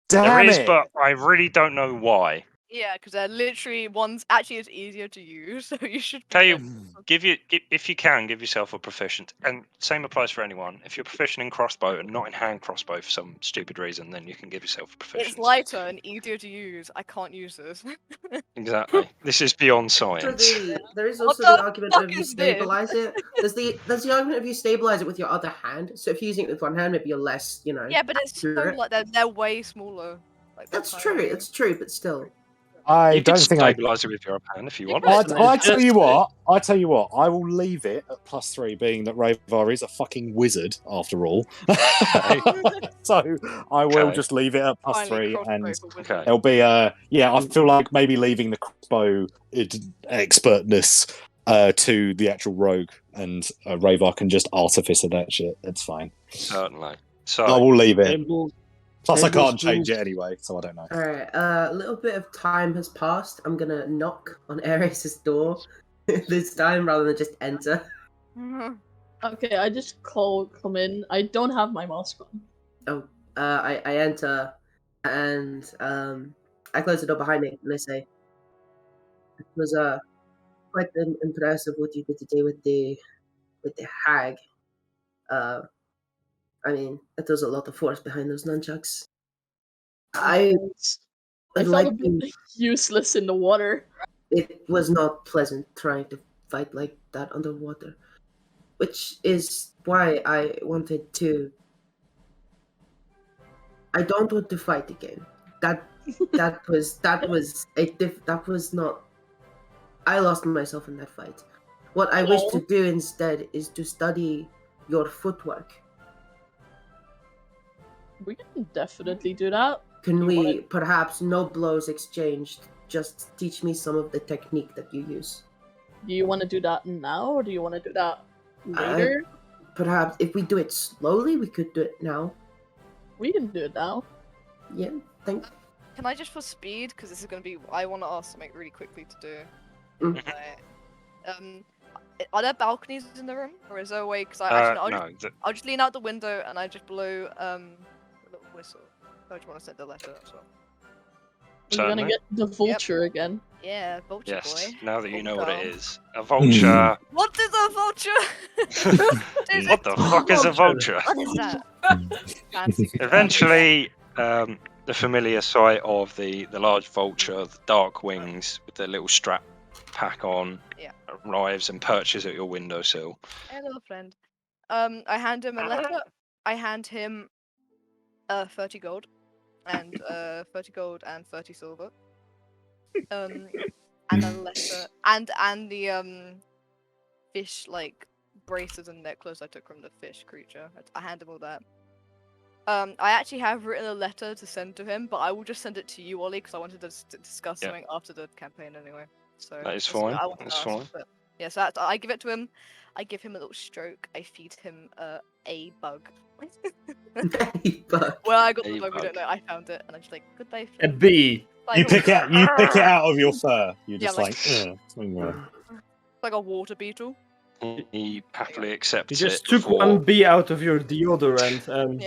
Damn it! But I really don't know why. Yeah, because they're literally ones. Actually, it's easier to use, so you should. Tell you, if you can, give yourself a proficient, and same applies for anyone. If you're proficient in crossbow and not in hand crossbow for some stupid reason, then you can give yourself a proficient. It's lighter and easier to use. I can't use this. Exactly. This is beyond science. There is also the argument of you stabilize it. There's the argument of you stabilize it with your other hand. So if you're using it with one hand, maybe you're less, Yeah, but it's so like they're way smaller. Like, that's true. It's true, but still. I don't think I stabilize it with your hand if you want. I tell you what. I will leave it at +3, being that Ravar is a fucking wizard after all. So I will just leave it at +3, and it'll be I feel like maybe leaving the crossbow expertness to the actual rogue, and Ravar can just artifice of that shit. It's fine. Certainly. So I will leave it. Plus, I can't change it anyway, so I don't know. Alright, a little bit of time has passed. I'm gonna knock on Ares' door this time rather than just enter. Okay, I just come in. I don't have my mask on. Oh, I enter, and I close the door behind me, and I say, it was quite impressive what you did today with the hag. I mean, there's a lot of force behind those nunchucks. I felt a bit useless in the water. It was not pleasant trying to fight like that underwater, which is why I wanted to. I don't want to fight again. That was not. I lost myself in that fight. What I wish to do instead is to study your footwork. We can definitely do that. Can we perhaps no blows exchanged? Just teach me some of the technique that you use. Do you want to do that now, or do you want to do that later? Perhaps if we do it slowly, we could do it now. We can do it now. Yeah, thanks. Can I just for speed, because this is going to be. I want to ask something really quickly to do. Are there balconies in the room, or is there a way? Because I'll just lean out the window and I just blow a little whistle. I just want to send the letter. That's all. We're gonna get the vulture again. Yeah, vulture boy. Now that you know what it is, a vulture. What is a vulture? What the fuck is a vulture? What is that? Eventually, the familiar sight of the large vulture, the dark wings with the little strap pack on, arrives and perches at your windowsill. Hello, friend. I hand him a letter. I hand him 30 gold, and 30 gold and 30 silver. And a letter, and the fish braces and necklace I took from the fish creature. I hand him all that. I actually have written a letter to send to him, but I will just send it to you, Ollie, because I wanted to discuss something after the campaign anyway. So that is fine. That's fine. But, yeah, so I give it to him. I give him a little stroke. I feed him a bug. A bug. Well, I got the bug. We don't know. I found it, and I'm just like, goodbye. A Friend. bee. You pick it out of your fur. You're just like like a water beetle. He happily accepts You just it. took one bee out of your deodorant and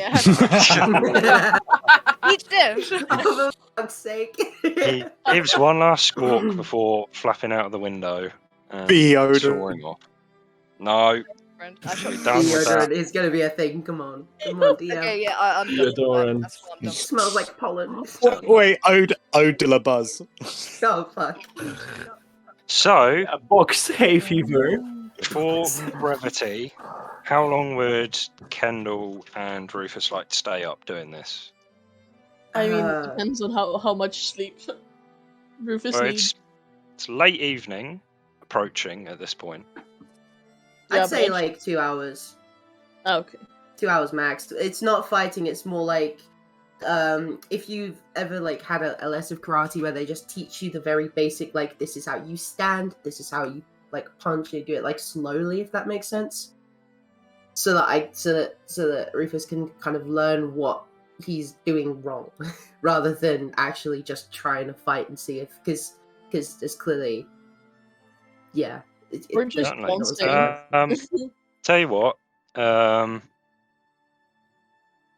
Each dish. For fuck's sake. He gives one last squawk before flapping out of the window and Deodorant. soaring off. No. Friend. We're done with that. Deodorant is gonna be a thing. Come on, DM. Okay, yeah, I'm done with that. That's what I'm done It with. smells like pollen. Wait, Ode de la Buzz. Oh fuck. So, a box hay fever. for brevity, how long would Kendall and Rufus like to stay up doing this? I mean, it depends on how much sleep Rufus needs. It's late evening, approaching at this point. I'd say like 2 hours. Oh, okay. 2 hours max. It's not fighting. It's more like if you've ever like had a lesson of karate where they just teach you the very basic, like this is how you stand, this is how you like punch, you do it like slowly, if that makes sense. So that Rufus can kind of learn what he's doing wrong, rather than actually just trying to fight and see if because there's clearly, yeah. We're just tell you what,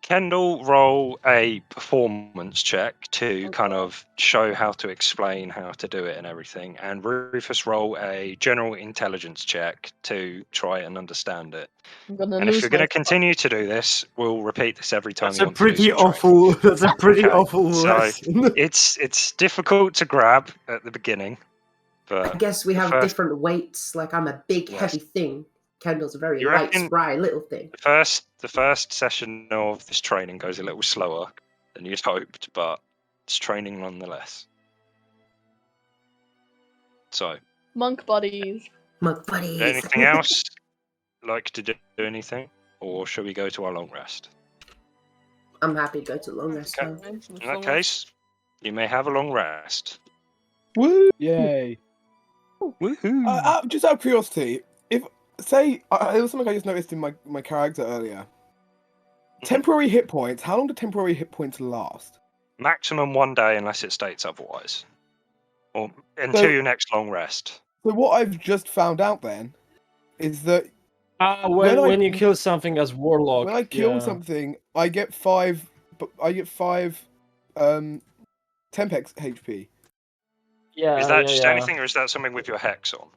Kendall, roll a performance check to kind of show how to explain how to do it and everything, and Rufus, roll a general intelligence check to try and understand it. And if you're going to continue to do this, we'll repeat this every time. That's a pretty awful. That's a pretty awful lesson. So it's difficult to grab at the beginning, but I guess we have different weights. Like I'm a big, heavy thing. Kendall's a very light, spry little thing. The first session of this training goes a little slower than you'd hoped, but it's training nonetheless. So, monk buddies. Monk buddies. Anything else? Like to do anything, or shall we go to our long rest? I'm happy to go to long rest. Okay. In that case, you may have a long rest. Woo! Yay! Woohoo! Just out of curiosity, if say it was something I just noticed in my character earlier. Temporary hit points. How long do temporary hit points last? Maximum 1 day, unless it states otherwise, or until your next long rest. So what I've just found out then is that when you kill something as warlock, when I kill something, I get 5 Tempex HP. Yeah. Is that just anything, or is that something with your hex on?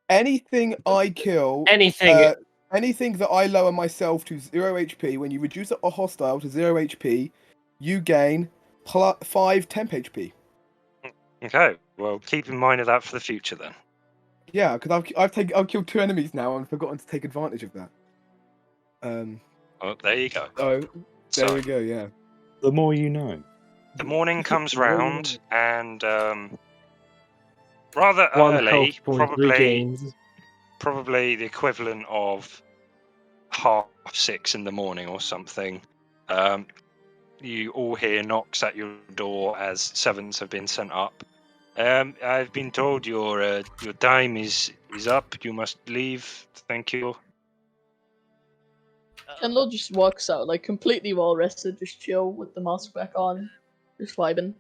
Anything I kill, anything that I lower myself to 0 HP, when you reduce a hostile to 0 HP, you gain 5 temp HP. Okay, well, keep in mind of that for the future then. Yeah, because I've killed 2 enemies now and forgotten to take advantage of that. Well, there you go. Oh, there we go. Yeah. The more you know. The morning comes round, and rather early, probably the equivalent of 6:30 in the morning or something. You all hear knocks at your door as sevenths have been sent up. I've been told your time is up. You must leave. Thank you. Kendall just walks out, like completely well rested, just chill with the mask back on, just vibing.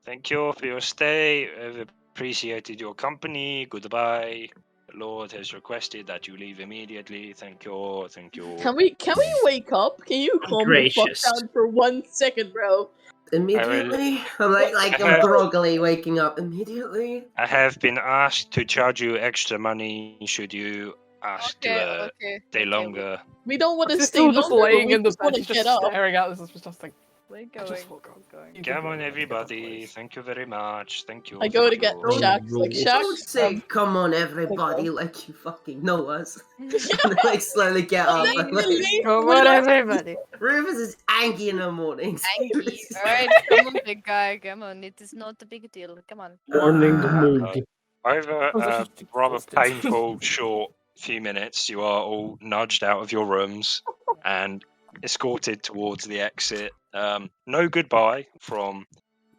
Thank you for your stay. I've appreciated your company. Goodbye. The Lord has requested that you leave immediately. Thank you. Thank you. Can we wake up? Can you calm the fuck down for 1 second, bro? Immediately? I'm like I'm groggily waking up immediately. I have been asked to charge you extra money should you ask to stay longer. We don't want to stay still just longer, laying we in the just want to bed, get just up. staring at this. It's just like, we're going. Come on, everybody. Thank you very much. Thank you. I go to get Shaq. Like, Shaq, Don't say, come on, everybody, like you fucking know us. And then, like, slowly get up. Come on, everybody. Rufus is angry in the mornings. Angry. Alright, come on, big guy. Come on, it is not a big deal. Come on. Morning mood. Over a rather painful, short few minutes, you are all nudged out of your rooms and escorted towards the exit. No goodbye from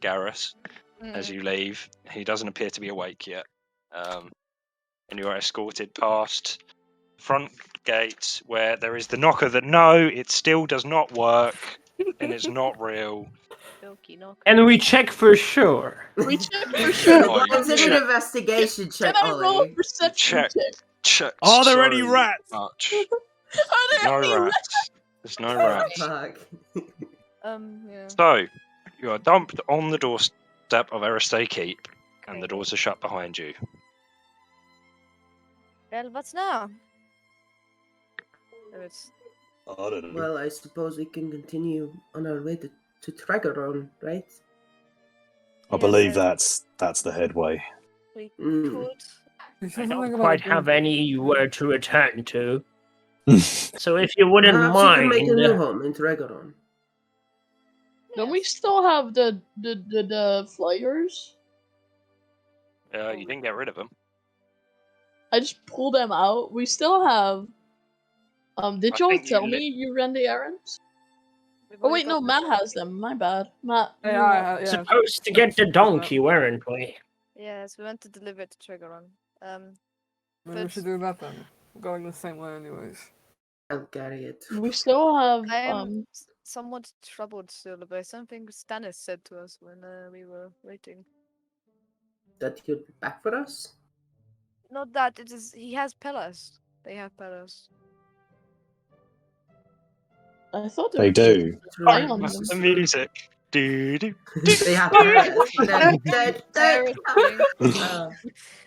Garrus as you leave. He doesn't appear to be awake yet. And you are escorted past front gate where there is the knocker that it still does not work and it's not real. And we check for sure. We check for sure. It's an investigation check, Can I roll a Ollie. perception check? Are there any rats? Much. Are there any rats? There's no rats. Fuck. Yeah. So, you are dumped on the doorstep of Eristay Keep, and the doors are shut behind you. Well, what's now? I don't know. Well, I suppose we can continue on our way to Tragaron, right? I believe that's the headway. We could. I don't quite have anywhere to return to. So if you wouldn't Perhaps mind, we can make a new home in Tragaron. Don't we still have the flyers? You didn't get rid of them. I just pulled them out. We still have. Did y'all tell me you ran the errands? Oh wait, no, Matt has them. My bad, Matt. Yeah. supposed to get the donkey, weren't we? Yes, we went to deliver it to Triggeron. Maybe we should do that then. We're going the same way anyways. I'll carry it. We still have. I am somewhat troubled still by something Stannis said to us when we were waiting. That he'll be back for us? Not that, it is. He has pillars. They have pillars. I thought They do. The music. Do. They have pillars.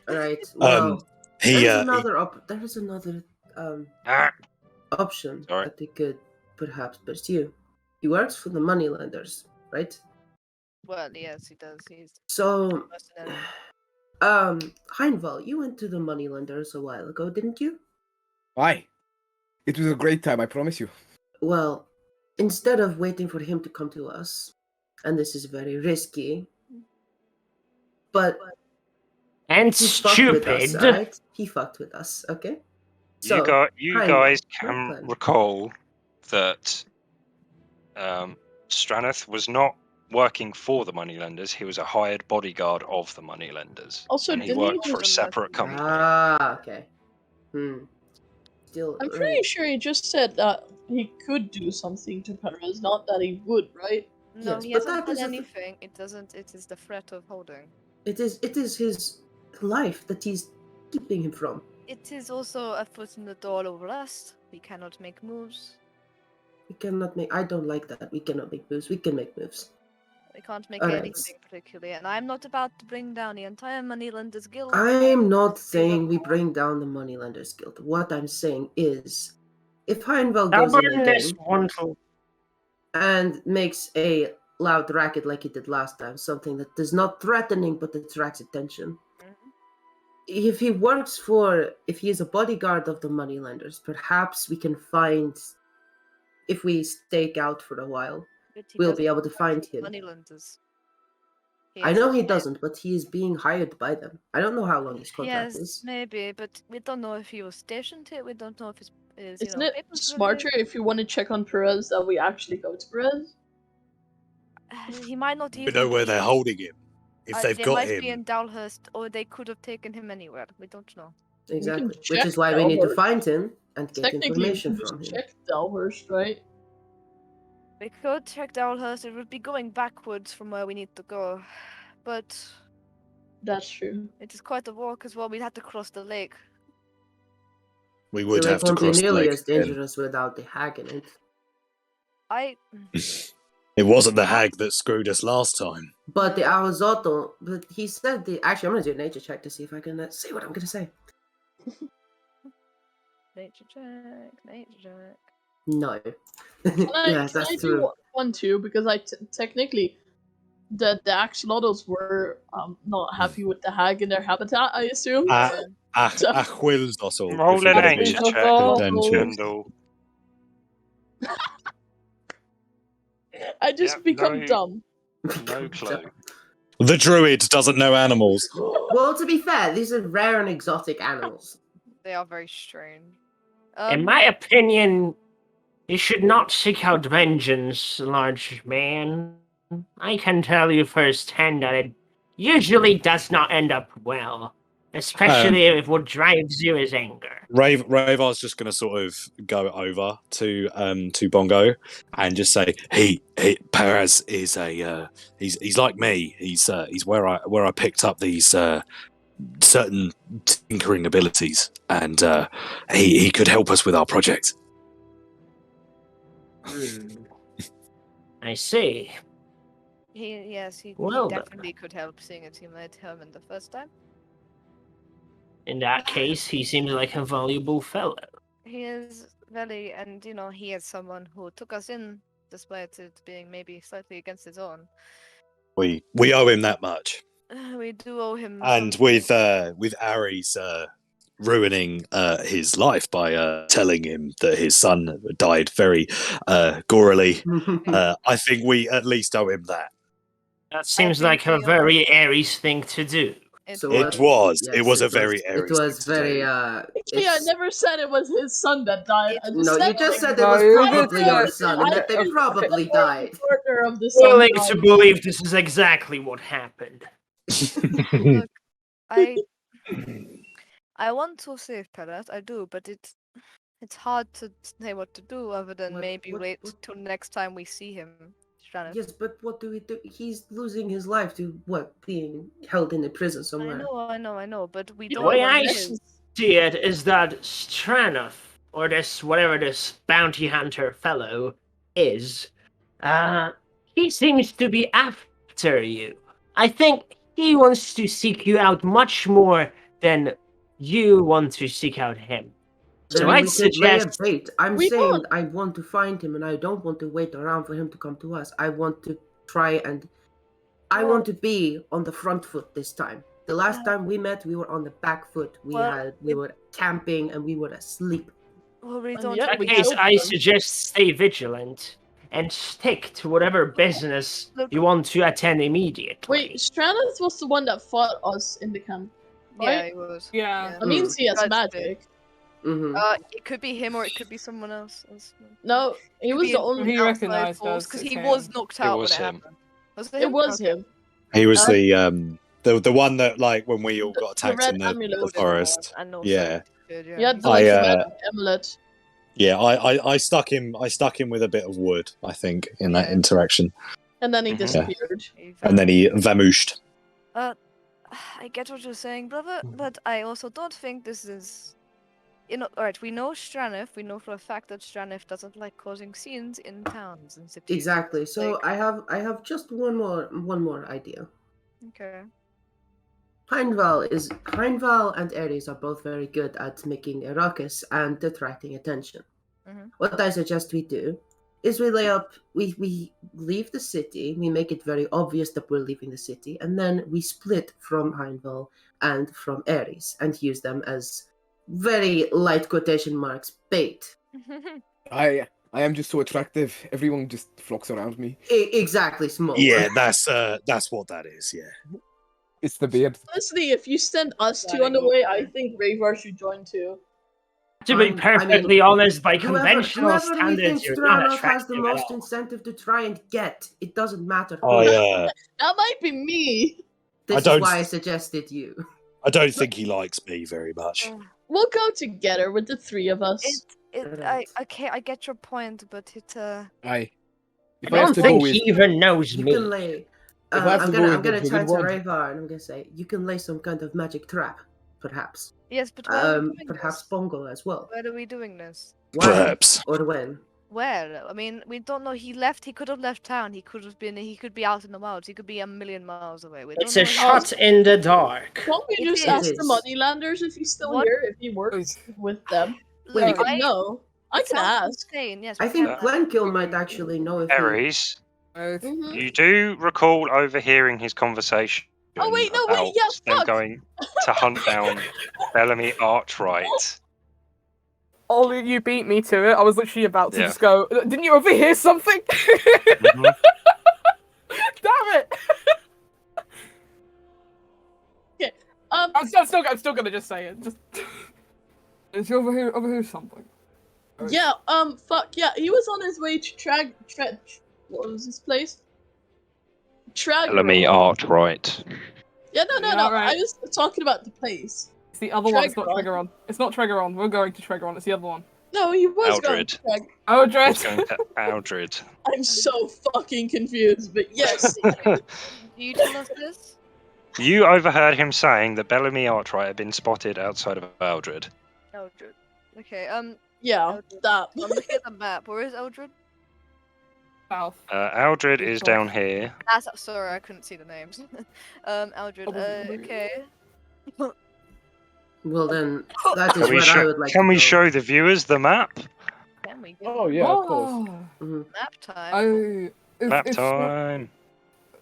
Alright, well, there's another option that they could perhaps pursue. He works for the moneylenders, right? Well, yes, he does. He's so, Heinval, you went to the moneylenders a while ago, didn't you? Why? It was a great time, I promise you. Well, instead of waiting for him to come to us, and this is very risky, but and he stupid. Fucked with us, right? He fucked with us, okay? So, you guys can recall that Straneth was not working for the moneylenders. He was a hired bodyguard of the moneylenders. Also, and he worked for a separate company. Okay. Still, I'm pretty sure he just said that he could do something to Perez, not that he would, right? No, yes, he but hasn't that done is anything. It doesn't. It is the threat of holding. It is his life that he's keeping him from. It is also a foot in the door over us. We cannot make moves. We cannot make. I don't like that. We cannot make moves. We can make moves. We can't make anything particularly, and I'm not about to bring down the entire Moneylenders Guild. I'm not saying we bring down the Moneylenders Guild. What I'm saying is, if Heinval goes in again and makes a loud racket like he did last time, something that is not threatening but attracts attention. If he is a bodyguard of the moneylenders, perhaps we can find, if we stake out for a while, we'll be able to find him. Moneylenders. I know he doesn't, but he is being hired by them. I don't know how long his contract is. Maybe, but we don't know if he was stationed here. We don't know if his Isn't it smarter if you want to check on Perez that we actually go to Perez? He might not even. We know where they're holding him. If they've got him, they might be in Dalhurst, or they could have taken him anywhere. We don't know. Exactly, which is why we need to find him and get information from him. Check Dalhurst, right? We could check Dalhurst. It would be going backwards from where we need to go, but that's true. It is quite a walk as well. We'd have to cross the lake. We would have to cross the lake. Nearly as dangerous without the hag in it. It wasn't the hag that screwed us last time. But the Awazotto, but he said actually, I'm going to do a nature check to see if I can see what I'm going to say. Nature check. No. Yes, that's true. I do one too, because technically, the axolotls were not happy with the hag in their habitat, I assume. Roll an nature check. I just become dumb. No clue. The druid doesn't know animals. Well, to be fair, these are rare and exotic animals. They are very strange. In my opinion, You should not seek out vengeance, large man. I can tell you firsthand that it usually does not end up well, especially if what drives you is anger. Ravar's just going to sort of go over to Bongo and just say, he Perez is he's like me. He's where I picked up these certain tinkering abilities, and he could help us with our project. I see. He Well, definitely could help, seeing as he met him in the first time. In that case, he seems like a valuable fellow. He is very, and he is someone who took us in, despite it being maybe slightly against his own. We owe him that much. We do owe him. And with Ares ruining his life by telling him that his son died very gorily, I think we at least owe him that. That seems like a very Ares thing to do. It was a very Ares. It was very. Actually, I never said it was his son that died. You just said it was probably your son, and that they probably died. Of the son willing to believe this is exactly what happened. Look, I want to save Perez, I do, but it's hard to say what to do other than maybe wait till next time we see him. Yes, but what do we do? He's losing his life to being held in a prison somewhere. I know, but we don't. The way I see it is that Stranov, or whatever this bounty hunter fellow is, he seems to be after you. I think he wants to seek you out much more than you want to seek out him. So I'd suggest... I'm saying I want to find him, and I don't want to wait around for him to come to us. I want to try and... I want to be on the front foot this time. The last time we met, we were on the back foot. We were camping, and we were asleep. Well, we don't... In that case, I suggest stay vigilant and stick to whatever business you want to attend immediately. Wait, Stranos was the one that fought us in the camp, right? Yeah, he was. Yeah. That means he has magic. It could be him or it could be someone else. No, he was the only he recognized us because he was knocked out when it happened. Was it him? It was him. He was the one that, like, when we all got attacked in the forest. Yeah. Yeah, the amulet. Yeah, I stuck him with a bit of wood, I think, in that interaction. And then he disappeared. Yeah. And then he vamooshed. I get what you're saying, brother, but I also don't think this is... alright, we know Stranif. We know for a fact that Stranif doesn't like causing scenes in towns and cities. Exactly. So I have just one more idea. Okay. Heinval and Ares are both very good at making a ruckus and attracting attention. What I suggest we do is we leave the city, we make it very obvious that we're leaving the city, and then we split from Heinval and from Ares and use them as very light quotation marks bait. I am just so attractive. Everyone just flocks around me. Exactly, small. Yeah, that's what that is. Yeah, it's the beard. Honestly, if you send us two on the way, I think Ravar should join too. To be perfectly honest, by conventional standards, you're not attractive has the most incentive to try and get. It doesn't matter. Oh yeah, that might be me. This is why I suggested you. I don't think he likes me very much. We'll go together with the three of us. I get your point, but I don't think he even knows me. I'm gonna turn to Ravar and I'm gonna say you can lay some kind of magic trap, perhaps. Yes, but perhaps Bongo as well. Where are we doing this? Perhaps. Or when? Where? I mean, we don't know. He could have left town. He could be out in the wilds. He could be a million miles away. It's a shot in the dark. Can't we just ask the Moneylanders if he's still here, if he works with them? I can ask. Insane. Yes, I think Glenkill might actually know if Ares, you do recall overhearing his conversation. Oh wait, no, wait, yeah, them going to hunt down Bellamy Archright. Ollie, you beat me to it. I was literally about to just go, didn't you overhear something? Damn it! Okay, I'm still gonna just say it. Did you overhear something? Yeah, fuck, yeah, he was on his way to what was this place? Bellamy Art, right. Yeah, no, right. I was talking about the place. It's the other one, it's not Tregoron. It's not Tregoron, we're going to Tregoron, it's the other one. No, he was going Eldred. to Eldred! Going to Eldred. I'm so fucking confused, but yes. Do you tell us this? You overheard him saying that Bellamy Artright had been spotted outside of Eldred. Eldred. Okay, yeah, Eldred. that. I'm looking at the map. Where is Eldred? South. Eldred is down here. Sorry, I couldn't see the names. Eldred, okay. Well then, that is where I would like Can to we go. show the viewers the map? Can we Oh yeah, of course. Map time. Map time.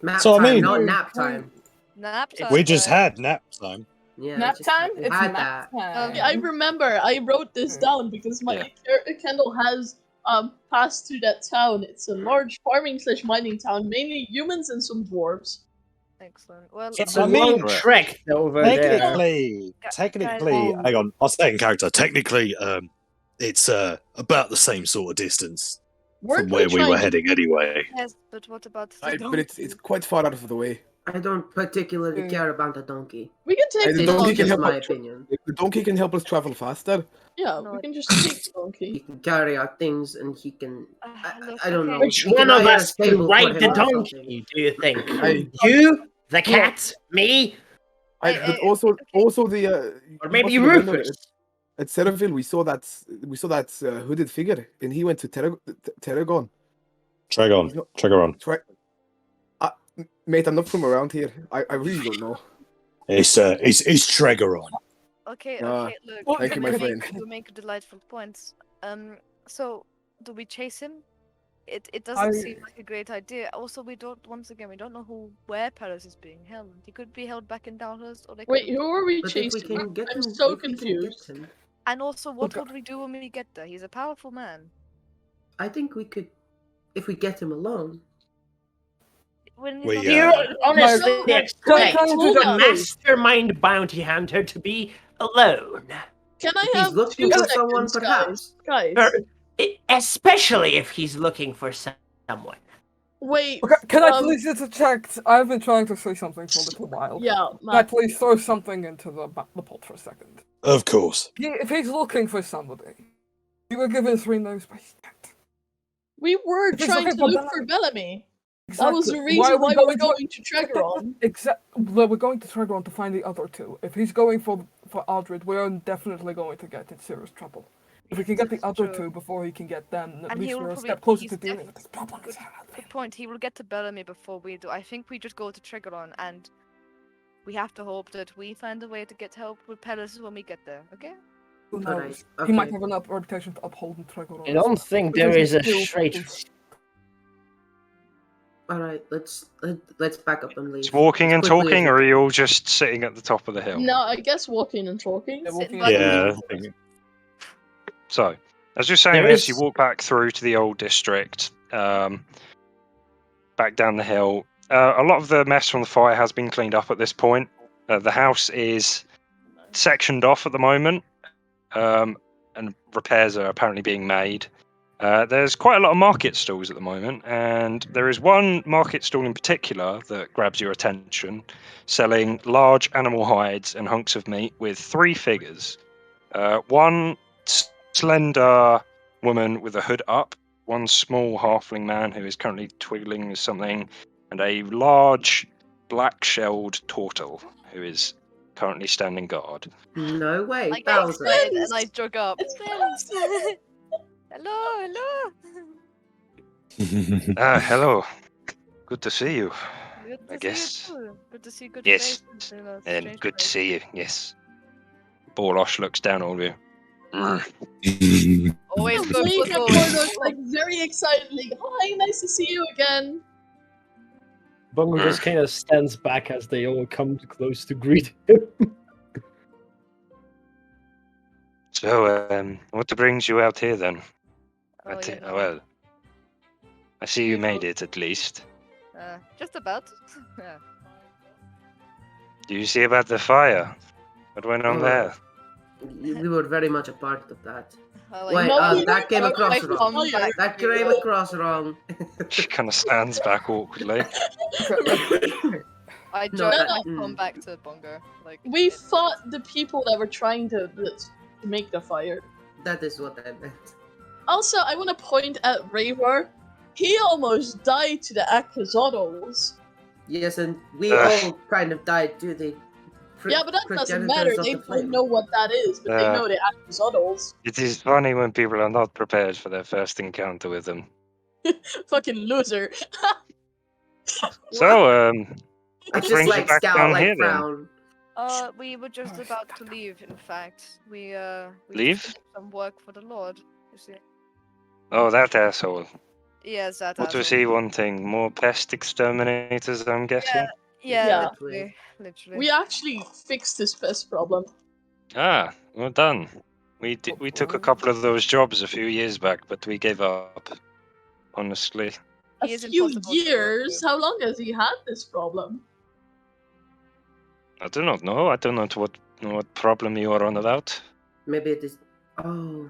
Map So, I time, mean- not nap time. Nap time. We just had nap time. Yeah, Nap time? we It's had nap that. time. Yeah, I remember. I wrote this down because my character Kendall has passed through that town. It's a large farming/mining town, mainly humans and some dwarves. Excellent. Well, It's I a mean, long trek over there. Technically, hang on, I'll say in character. Technically, it's about the same sort of distance from where we were heading anyway. Yes, but what about the But donkey? it's quite far out of the way. I don't particularly care about the donkey. We can take The the donkey donkey. can help my us. opinion. The donkey can help us travel faster. Yeah, we can just take the He donkey. can carry our things, and he can. Look, I don't know. Which He one can of hire a us can stable for ride the him or something. donkey, do you think? I- You? The cat? Me? But also the. Or maybe you must remember Rufus? At Cedarville, we saw that hooded figure, and he went to Terragon. Tregoron. Mate, I'm not from around here. I really don't know. It's Tregoron. Okay, Ah, look. thank you, my friend. You make delightful points. So do we chase him? It doesn't seem like a great idea. Also, we don't know where Paris is being held. He could be held back in Downhurst, or they could. Wait, who are we But if we chasing? can get I'm him, so if we can get confused. him, And also, what would we do when we get there? He's a powerful man. I think we could, if we get him alone. When We, he's You not- honestly No, expect hold the on. mastermind bounty hunter to be alone? Can I If he's have looking 2 for someone, seconds, perhaps. guys? Especially if he's looking for someone. Wait. Okay, can I please interject? I've been trying to say something for a little while. Yeah, Can I please throw something into the pot for a second? Of course. If he's looking for somebody, you were given 3 names by stat. We were If he's trying looking to for look for Bellamy. That was the Exactly. reason why we were going to Tregoron. Well, we're going to Tregoron to find the other 2. If he's going for Aldred, we're definitely going to get in serious trouble. If we can get the other 2 before he can get them, at And least he will we're a probably- step closer he's to dealing with this problem. Good point. He will get to Bellamy before we do. I think we just go to Trigoron, and we have to hope that we find a way to get help with Palace when we get there. Okay? Who knows? Alright, He might okay. have enough reputation to uphold in Tregoron. I don't think there is a straight. All right, let's back up and leave. It's walking and As quickly as talking, we or are can. you all just sitting at the top of the hill? No, I guess walking and talking. Yeah. So, as you're saying There this, you is- walk back through to the old district, back down the hill. A lot of the mess from the fire has been cleaned up at this point. The house is sectioned off at the moment, and repairs are apparently being made. There's quite a lot of market stalls at the moment, and there is one market stall in particular that grabs your attention, selling large animal hides and hunks of meat with 3 figures. One slender woman with a hood up, one small halfling man who is currently twiddling with something, and a large black-shelled turtle who is currently standing guard. No way, I get Bowser. excited and I jog up. Hello. Hello. Good to see you. Good to I see guess. you too. Good to see good Yes, faces in a and strange good to place. see you. Yes. Borlosh looks down on you. Always good Leave for your always. Bordeaux, like very excitedly. Hi, nice to see you again. Bungo just kind of stands back as they all come close to greet him. So, what brings you out here then? Oh, you know. Well, I see you made it at least. Just about. Yeah. Do you see about the fire? What went on Oh. there? We were very much a part of that. Wait, that came across wrong. That came across wrong. She kind of stands back awkwardly. I come back to Bongo. Like we fought the people that were trying to make the fire. That is what I meant. Also, I want to point at Raver. He almost died to the Akazottles. Yes, and we all kind of died to the. Yeah, but that doesn't matter. They don't know what that is, but they know the Akazottles. It is funny when people are not prepared for their first encounter with them. Fucking loser. So, I what just brings you like back scout down like here frown. We were just about to leave. In fact, we leave? just did some work for the Lord. You see? Oh, that asshole. Yes, that. What was he wanting? More pest exterminators, I'm guessing. Yeah. Literally. We actually fixed this pest problem. Ah, well done. We took a couple of those jobs a few years back, but we gave up. Honestly. A few years? How long has he had this problem? I do not know. I don't know what problem you are on about. Maybe it is. Oh,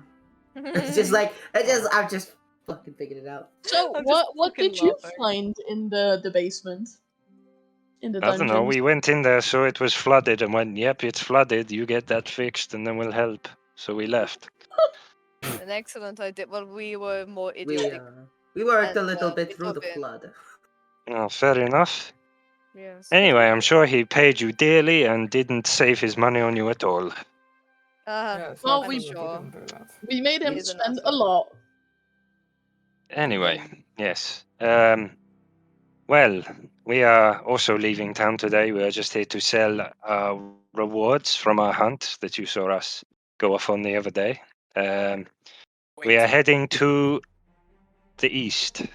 it's just like I've just fucking figured it out. So what did you find in the basement? In the I don't know. dungeons? We went in there, so it was flooded, and went, "Yep, it's flooded. You get that fixed, and then we'll help." So we left. An excellent idea. Well, we were more idiotic. We worked a little bit through the flood. Oh, fair enough. Yes. Anyway, I'm sure he paid you dearly and didn't save his money on you at all. Well, we made him spend a lot. Anyway, yes. Well, we are also leaving town today. We are just here to sell rewards from our hunt that you saw us go off on the other day. We are heading to the east.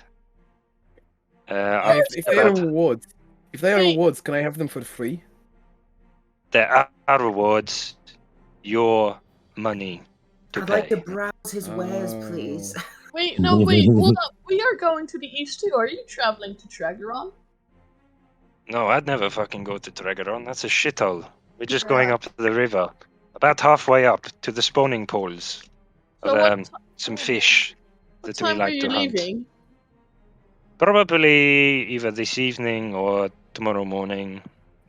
If they are rewards, can I have them for free? There are rewards. Your money to I'd pay. like to browse his wares, please. Wait, hold up. We are going to the east too. Are you traveling to Tragaron? No, I'd never fucking go to Dragaron. That's a shithole. We're just going up the river. About halfway up to the spawning pools of some fish that we like to hunt. Leaving? Probably either this evening or tomorrow morning.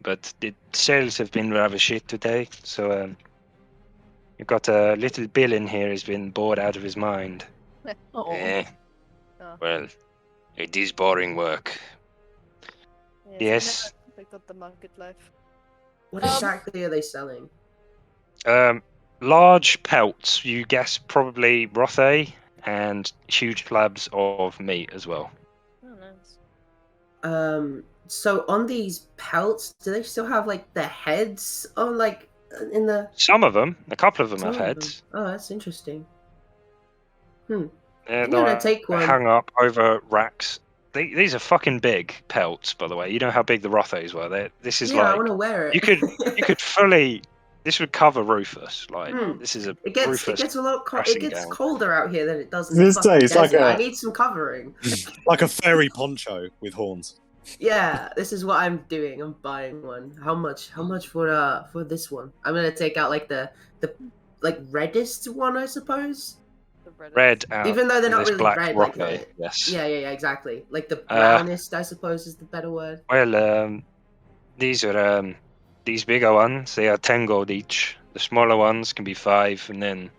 But the sales have been rather shit today, so you've got a little Bill in here who's been bored out of his mind. Well, it is boring work. Yes. Picked up the market life. What exactly are they selling? Large pelts. You guess probably rothe and huge slabs of meat as well. Oh, nice. So on these pelts, do they still have like the heads on like in the? Some of them. A couple of them have heads. Oh, that's interesting. Yeah, I'm gonna take one. Hung up over racks. These are fucking big pelts, by the way. You know how big the Rothes were. This is like. I want to wear it. You could fully. This would cover Rufus. Like this is a. It gets a lot. It gets colder out here than it does in this day. It's like I need some covering. Like a fairy poncho with horns. Yeah, this is what I'm doing. I'm buying one. How much? How much for this one? I'm gonna take out like the like reddest one, I suppose. Red out. Even though they're not really black red. Rothe, Like yes. Yeah, exactly. Like the brownest, I suppose, is the better word. Well, these are these bigger ones. They are 10 gold each. The smaller ones can be 5, and then,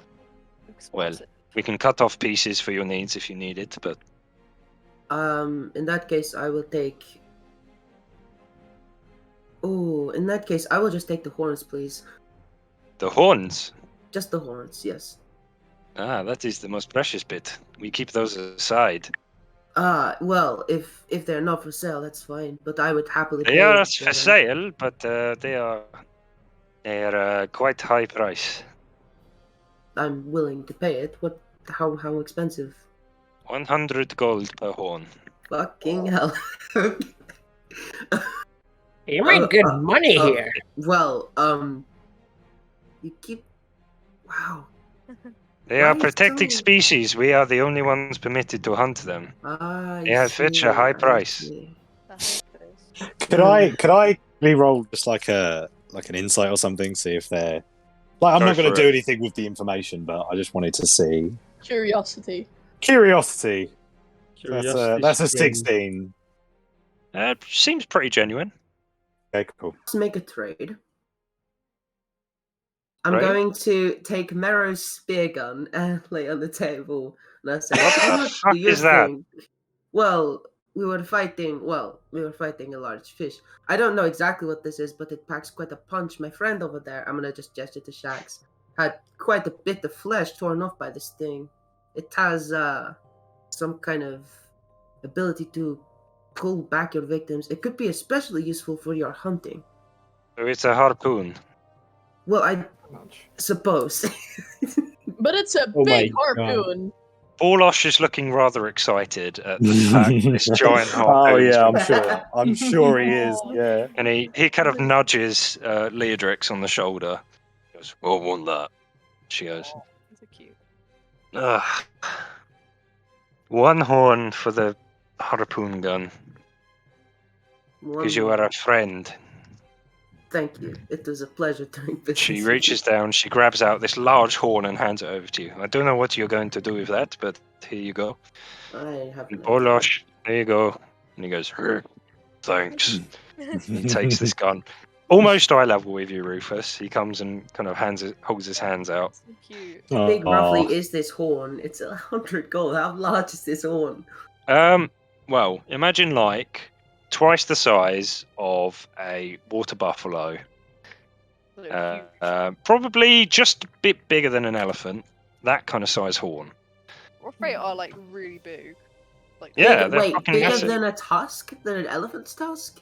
well, we can cut off pieces for your needs if you need it. But in that case, I will take. Oh, in that case, I will just take the horns, please. The horns. Just the horns, yes. Ah, that is the most precious bit. We keep those aside. Well, if they're not for sale, that's fine. But I would happily. They are for sale, but they are quite high price. I'm willing to pay it. What? How expensive? 100 gold per horn. Fucking hell! You make good money here. Well, you keep. Wow. They are protected species. We are the only ones permitted to hunt them. They have such a high price. Could I re-roll just like an insight or something? See if they're Like, I'm not going to do anything with the information, but I just wanted to see. Curiosity. Curiosity. That's a 16. Seems pretty genuine. Okay, cool. Let's make a trade. I'm going to take Mero's spear gun and lay on the table. And I say, what the fuck is that? Well, we were fighting a large fish. I don't know exactly what this is, but it packs quite a punch. My friend over there, I'm gonna just gesture to Shax, had quite a bit of flesh torn off by this thing. It has some kind of ability to pull back your victims. It could be especially useful for your hunting. So it's a harpoon. Well, I suppose. But it's a big harpoon. Borlosh is looking rather excited at the fact this giant harpoon. Oh yeah, I'm sure he is. Yeah. And he kind of nudges Leodrix on the shoulder. He goes, "Well, won that." She goes, These are cute. One horn for the harpoon gun. Because you are a friend. Thank you. It was a pleasure doing business. She reaches down, she grabs out this large horn and hands it over to you. I don't know what you're going to do with that, but here you go. I have Borlosh, there you go. And he goes, thanks. He takes this gun. Almost eye level with you, Rufus. He comes and kind of holds his hands out. So cute. How big roughly is this horn? It's 100 gold. How large is this horn? Well, imagine like twice the size of a water buffalo. Probably just a bit bigger than an elephant. That kind of size horn. Warframe are like really big. Like yeah, they're fucking bigger massive. Than a tusk? Than an elephant's tusk?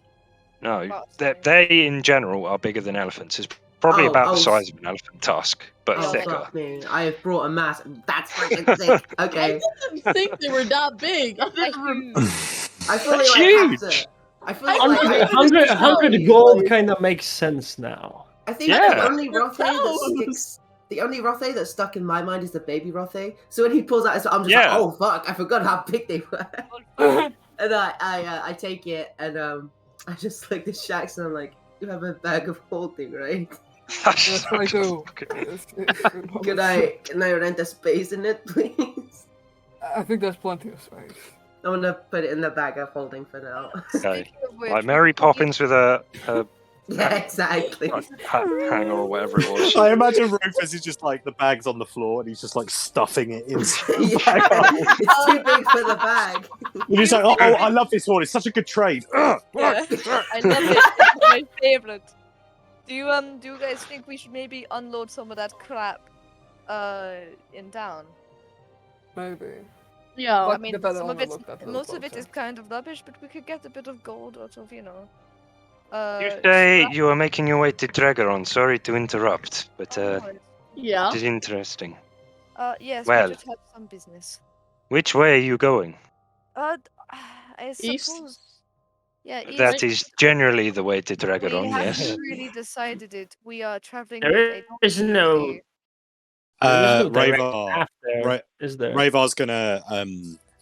No, they in general are bigger than elephants. It's probably about the size of an elephant tusk, but thicker. Fuck me. I have brought a mass. That's freaking sick. Okay. I didn't think they were that big. I feel like huge. I feel like 100 gold kind of makes sense now. I think the only Rothe that's stuck in my mind is the baby Rothe. So when he pulls out his, I'm just like, oh fuck, I forgot how big they were. And I take it and I just like the Shax and I'm like, you have a bag of holding, right? Yes, I do. Can I rent a space in it, please? I think there's plenty of space. I'm gonna put it in the bag of holding for now. Okay. Like Mary Poppins with a yeah, exactly. Hanger or whatever it was. I imagine Rufus is just like the bag's on the floor and he's just like stuffing it inside. It's too big for the bag. And he's like, oh, I love this one. It's such a good trade. Yeah, I love it. It's my favorite. Do you guys think we should maybe unload some of that crap in town? Maybe. Yeah, I mean, most of it is kind of rubbish, but we could get a bit of gold out of, You say you are making your way to Dragaron. Sorry to interrupt, but yeah, it is interesting. Yes, well, we just have some business. Which way are you going? I suppose. East? Yeah, east. That is generally the way to Dragaron, We yes. haven't really decided it. We are traveling. There is no. Ravar's gonna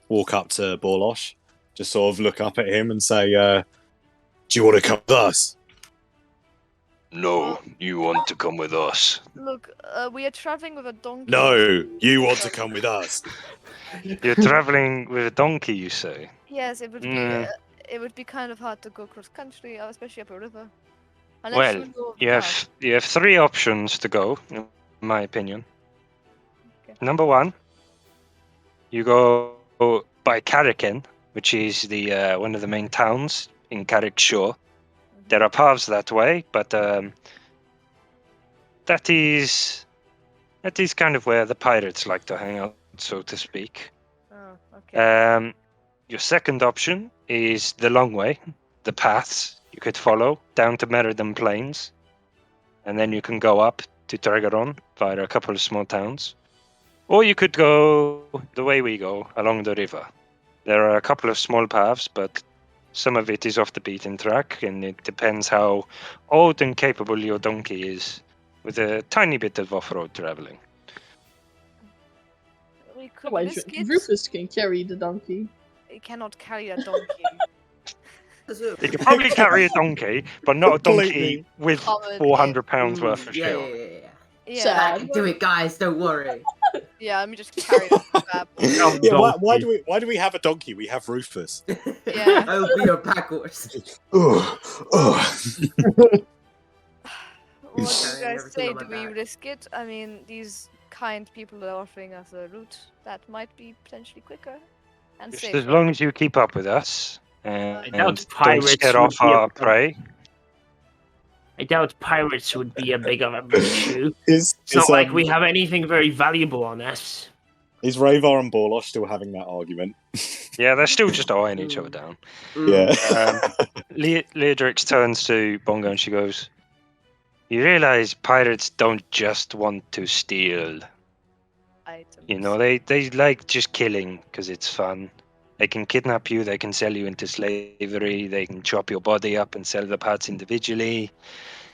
walk up to Borlosh, just sort of look up at him and say, do you want to come with us? No, you want to come with us. Look, we are traveling with a donkey. No, you want to come with us. You're traveling with a donkey, you say? Yes, it would be. It would be kind of hard to go cross country, especially up a river. Well, you have three options to go, in my opinion. Okay. Number one, you go by Carricken, which is the one of the main towns in Carrickshire. There are paths that way, but that is kind of where the pirates like to hang out, so to speak. Oh, okay. Your second option is the long way, the paths you could follow down to Meriden Plains, and then you can go up to Dragaron via a couple of small towns. Or you could go the way we go, along the river. There are a couple of small paths, but some of it is off the beaten track, and it depends how old and capable your donkey is, with a tiny bit of off-road traveling. Rufus can carry the donkey. He cannot carry a donkey. He can probably carry a donkey, but not a donkey with 400 pounds worth of shield. Yeah. I can do it, guys. Don't worry. Yeah, let me just carry it. Yeah, why do we have a donkey? We have Rufus. Yeah. I'll be your pack horse. What do you Carrying guys everything say? on my Do we back. risk it? I mean, these kind people are offering us a route that might be potentially quicker and Just safer. as long as you keep up with us and doubt don't pirates scare would off be a our prey. I doubt pirates would be a big of an issue. Is It's not like we have anything very valuable on us. Is Ravar and Borlosh still having that argument? Yeah, they're still just eyeing each other down. Yeah. Leodrix turns to Bongo and she goes, "You realize pirates don't just want to steal. Items. You know, they like just killing because it's fun. They can kidnap you, they can sell you into slavery, they can chop your body up and sell the parts individually.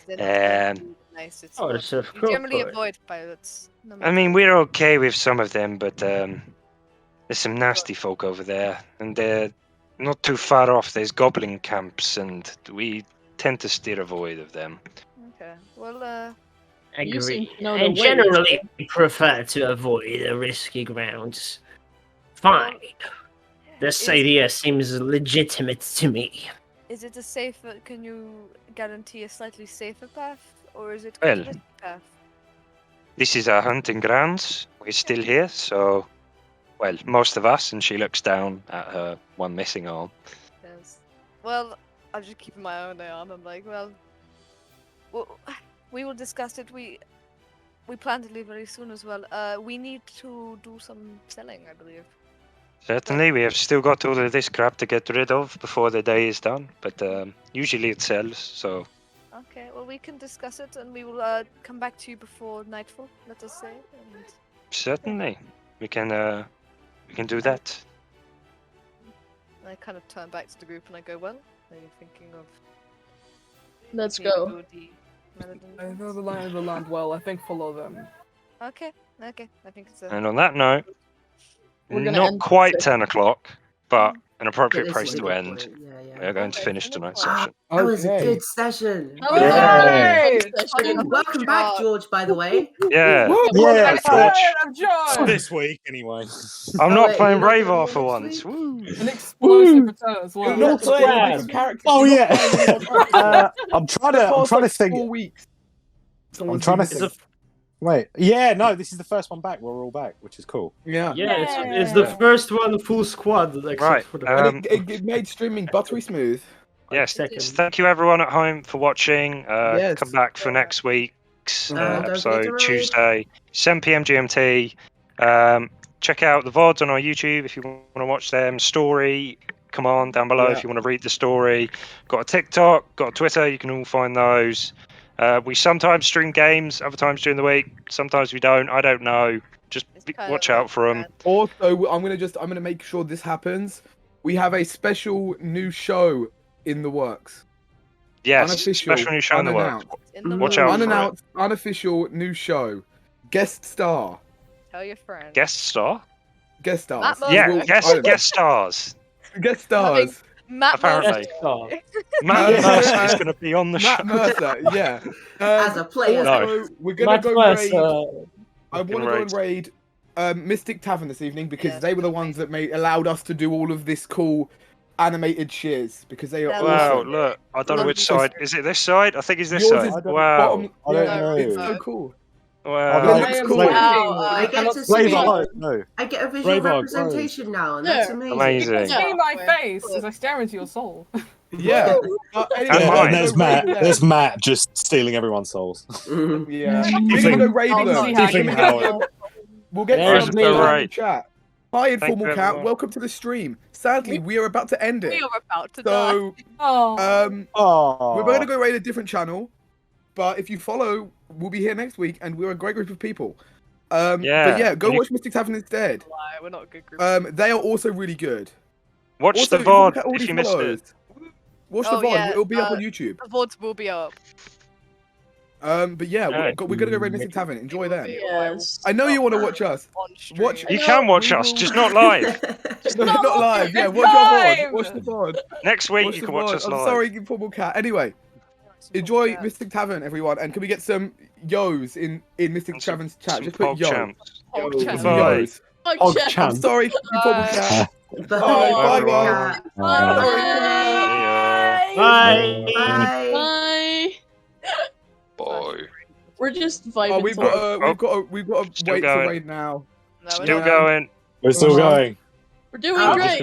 They're not nice. It's Oh, not. it's a You generally proper- avoid pirates. No I matter mean, what. we're okay with some of them, but there's some nasty folk over there, and they're not too far off. There's goblin camps, and we tend to steer avoid of them. Okay. Well, You seem Agree. to know the And way, generally prefer to avoid the risky grounds. Fine. This idea seems legitimate to me. is it a safer? Can you guarantee a slightly safer path, or is it Well, a risky path? This is our hunting grounds. We're still here, so, well, most of us, and she looks down at her one missing arm. Yes. Well, I'm just keeping my own eye on. I'm like, well, we will discuss it. We plan to leave very soon as well. We need to do some selling, I believe. Certainly, we have still got all of this crap to get rid of before the day is done, but usually it sells, so... Okay, well, we can discuss it, and we will come back to you before nightfall, let us say. And... Certainly, we can do that. I kind of turn back to the group and I go, well, are you thinking of... Let's taking go. Rudy rather than I know us? the line of the land well. I think follow them. Okay, I think it's a... And on that note, We're gonna not end quite this. 10 o'clock, but an But appropriate this place is a to good end. point. Yeah, We are going to Okay, finish finish tonight's one. session. That was a Okay. good session. Yeah. Welcome back, George, by the way. Yeah, Yeah. thanks, George. I'm John! This week, anyway. I'm Oh, not wait, playing you're not gonna be Ravar here for next once. week? Woo. An explosive return as well. You're not Yeah. playing a Yeah. different character. Oh You're yeah. not playing any more characters. I'm trying The to past, like, think. 4 weeks. I'm trying to think. wait. Yeah, no, this is the first one back. We're all back, which is cool. Yeah. Yeah, it's the first one full squad, except Right, for the And it made streaming buttery smooth. Yes, second. thank you everyone at home for watching. Yes. Come back for next week's Don't forget to episode, raid. Tuesday, 7 p.m. GMT. Check out the VODs on our YouTube if you want to watch them. Story, come on, down below Yeah. if you want to read the story. Got a TikTok, got a Twitter, you can all find those. We sometimes stream games, other times during the week. Sometimes we don't. I don't know. Just watch out for them. Also, I'm gonna make sure this happens. We have a special new show in the works. Yes, Unofficial, special new show in the works. unannounced. Watch out for it. Unannounced, unofficial new show. Guest star. Tell your friends. Guest star? Guest stars. Matt Yeah, Mercer. I don't know. guest stars. Guest stars. Matt Apparently. Mercer. Matt Mercer is going to be on the show. Matt Mercer, yeah. As a player. Also, we're gonna Matt go Mercer. raid. I want to go raid. and raid Mystic Tavern this evening because Yes, they were the ones that allowed us to do all of this cool animated shears because they are Yeah, Wow, awesome. look, I don't know Lovely. which side. Is it this side? I think it's this Yours side. is Wow. bottom. I don't yeah, know. It's so cool. Wow. It looks cool. I get to see Ravar, no. I get a visual Ravar, representation now, and that's Yeah. amazing. Amazing. See my face as I stare into your soul. Yeah. Anyway, And Yeah, mine. and there's we're gonna Matt. go raid There's Matt just stealing everyone's souls. Mhm. Yeah. Tiefling- We're gonna go raid I'll them. see how Tiefling you Howard. feel. We'll get There's some me. in the Right. chat. Hi, Thank Informal you, Cat. everyone. Welcome to the stream. Sadly, we are about to end We it. are about to die. So, Oh. Oh, we're going to go raid a different channel. But if you follow, we'll be here next week, and we're a great group of people. But yeah, go and you- watch Mystic Tavern instead. Lie, we're not a good group. They are also really good. Watch Also, the if you look VOD at all if these you missed follows, it. Watch Oh, the VOD. yeah, It'll be up on YouTube. The VODs will be up. But yeah, Alright. we're going to go raid Mystic Tavern. Enjoy them. Yes. I know you want to watch us. On stream. Watch. You can watch us, just not live. No, not live. Yeah, It's watch our live! VOD. Watch the VOD. Next week Watch you the can watch VOD. us I'm live. sorry, Informal Cat. Anyway, enjoy Mystic Tavern, everyone, and can we get some yo's in Mystic Tavern's chat? Just put yo. Yos. I'm sorry. Bye. Bye, guys. Bye. Bye. Bye. We're just vibing. Oh, we've got to wait to raid now. Still going. We're still going. We're doing great.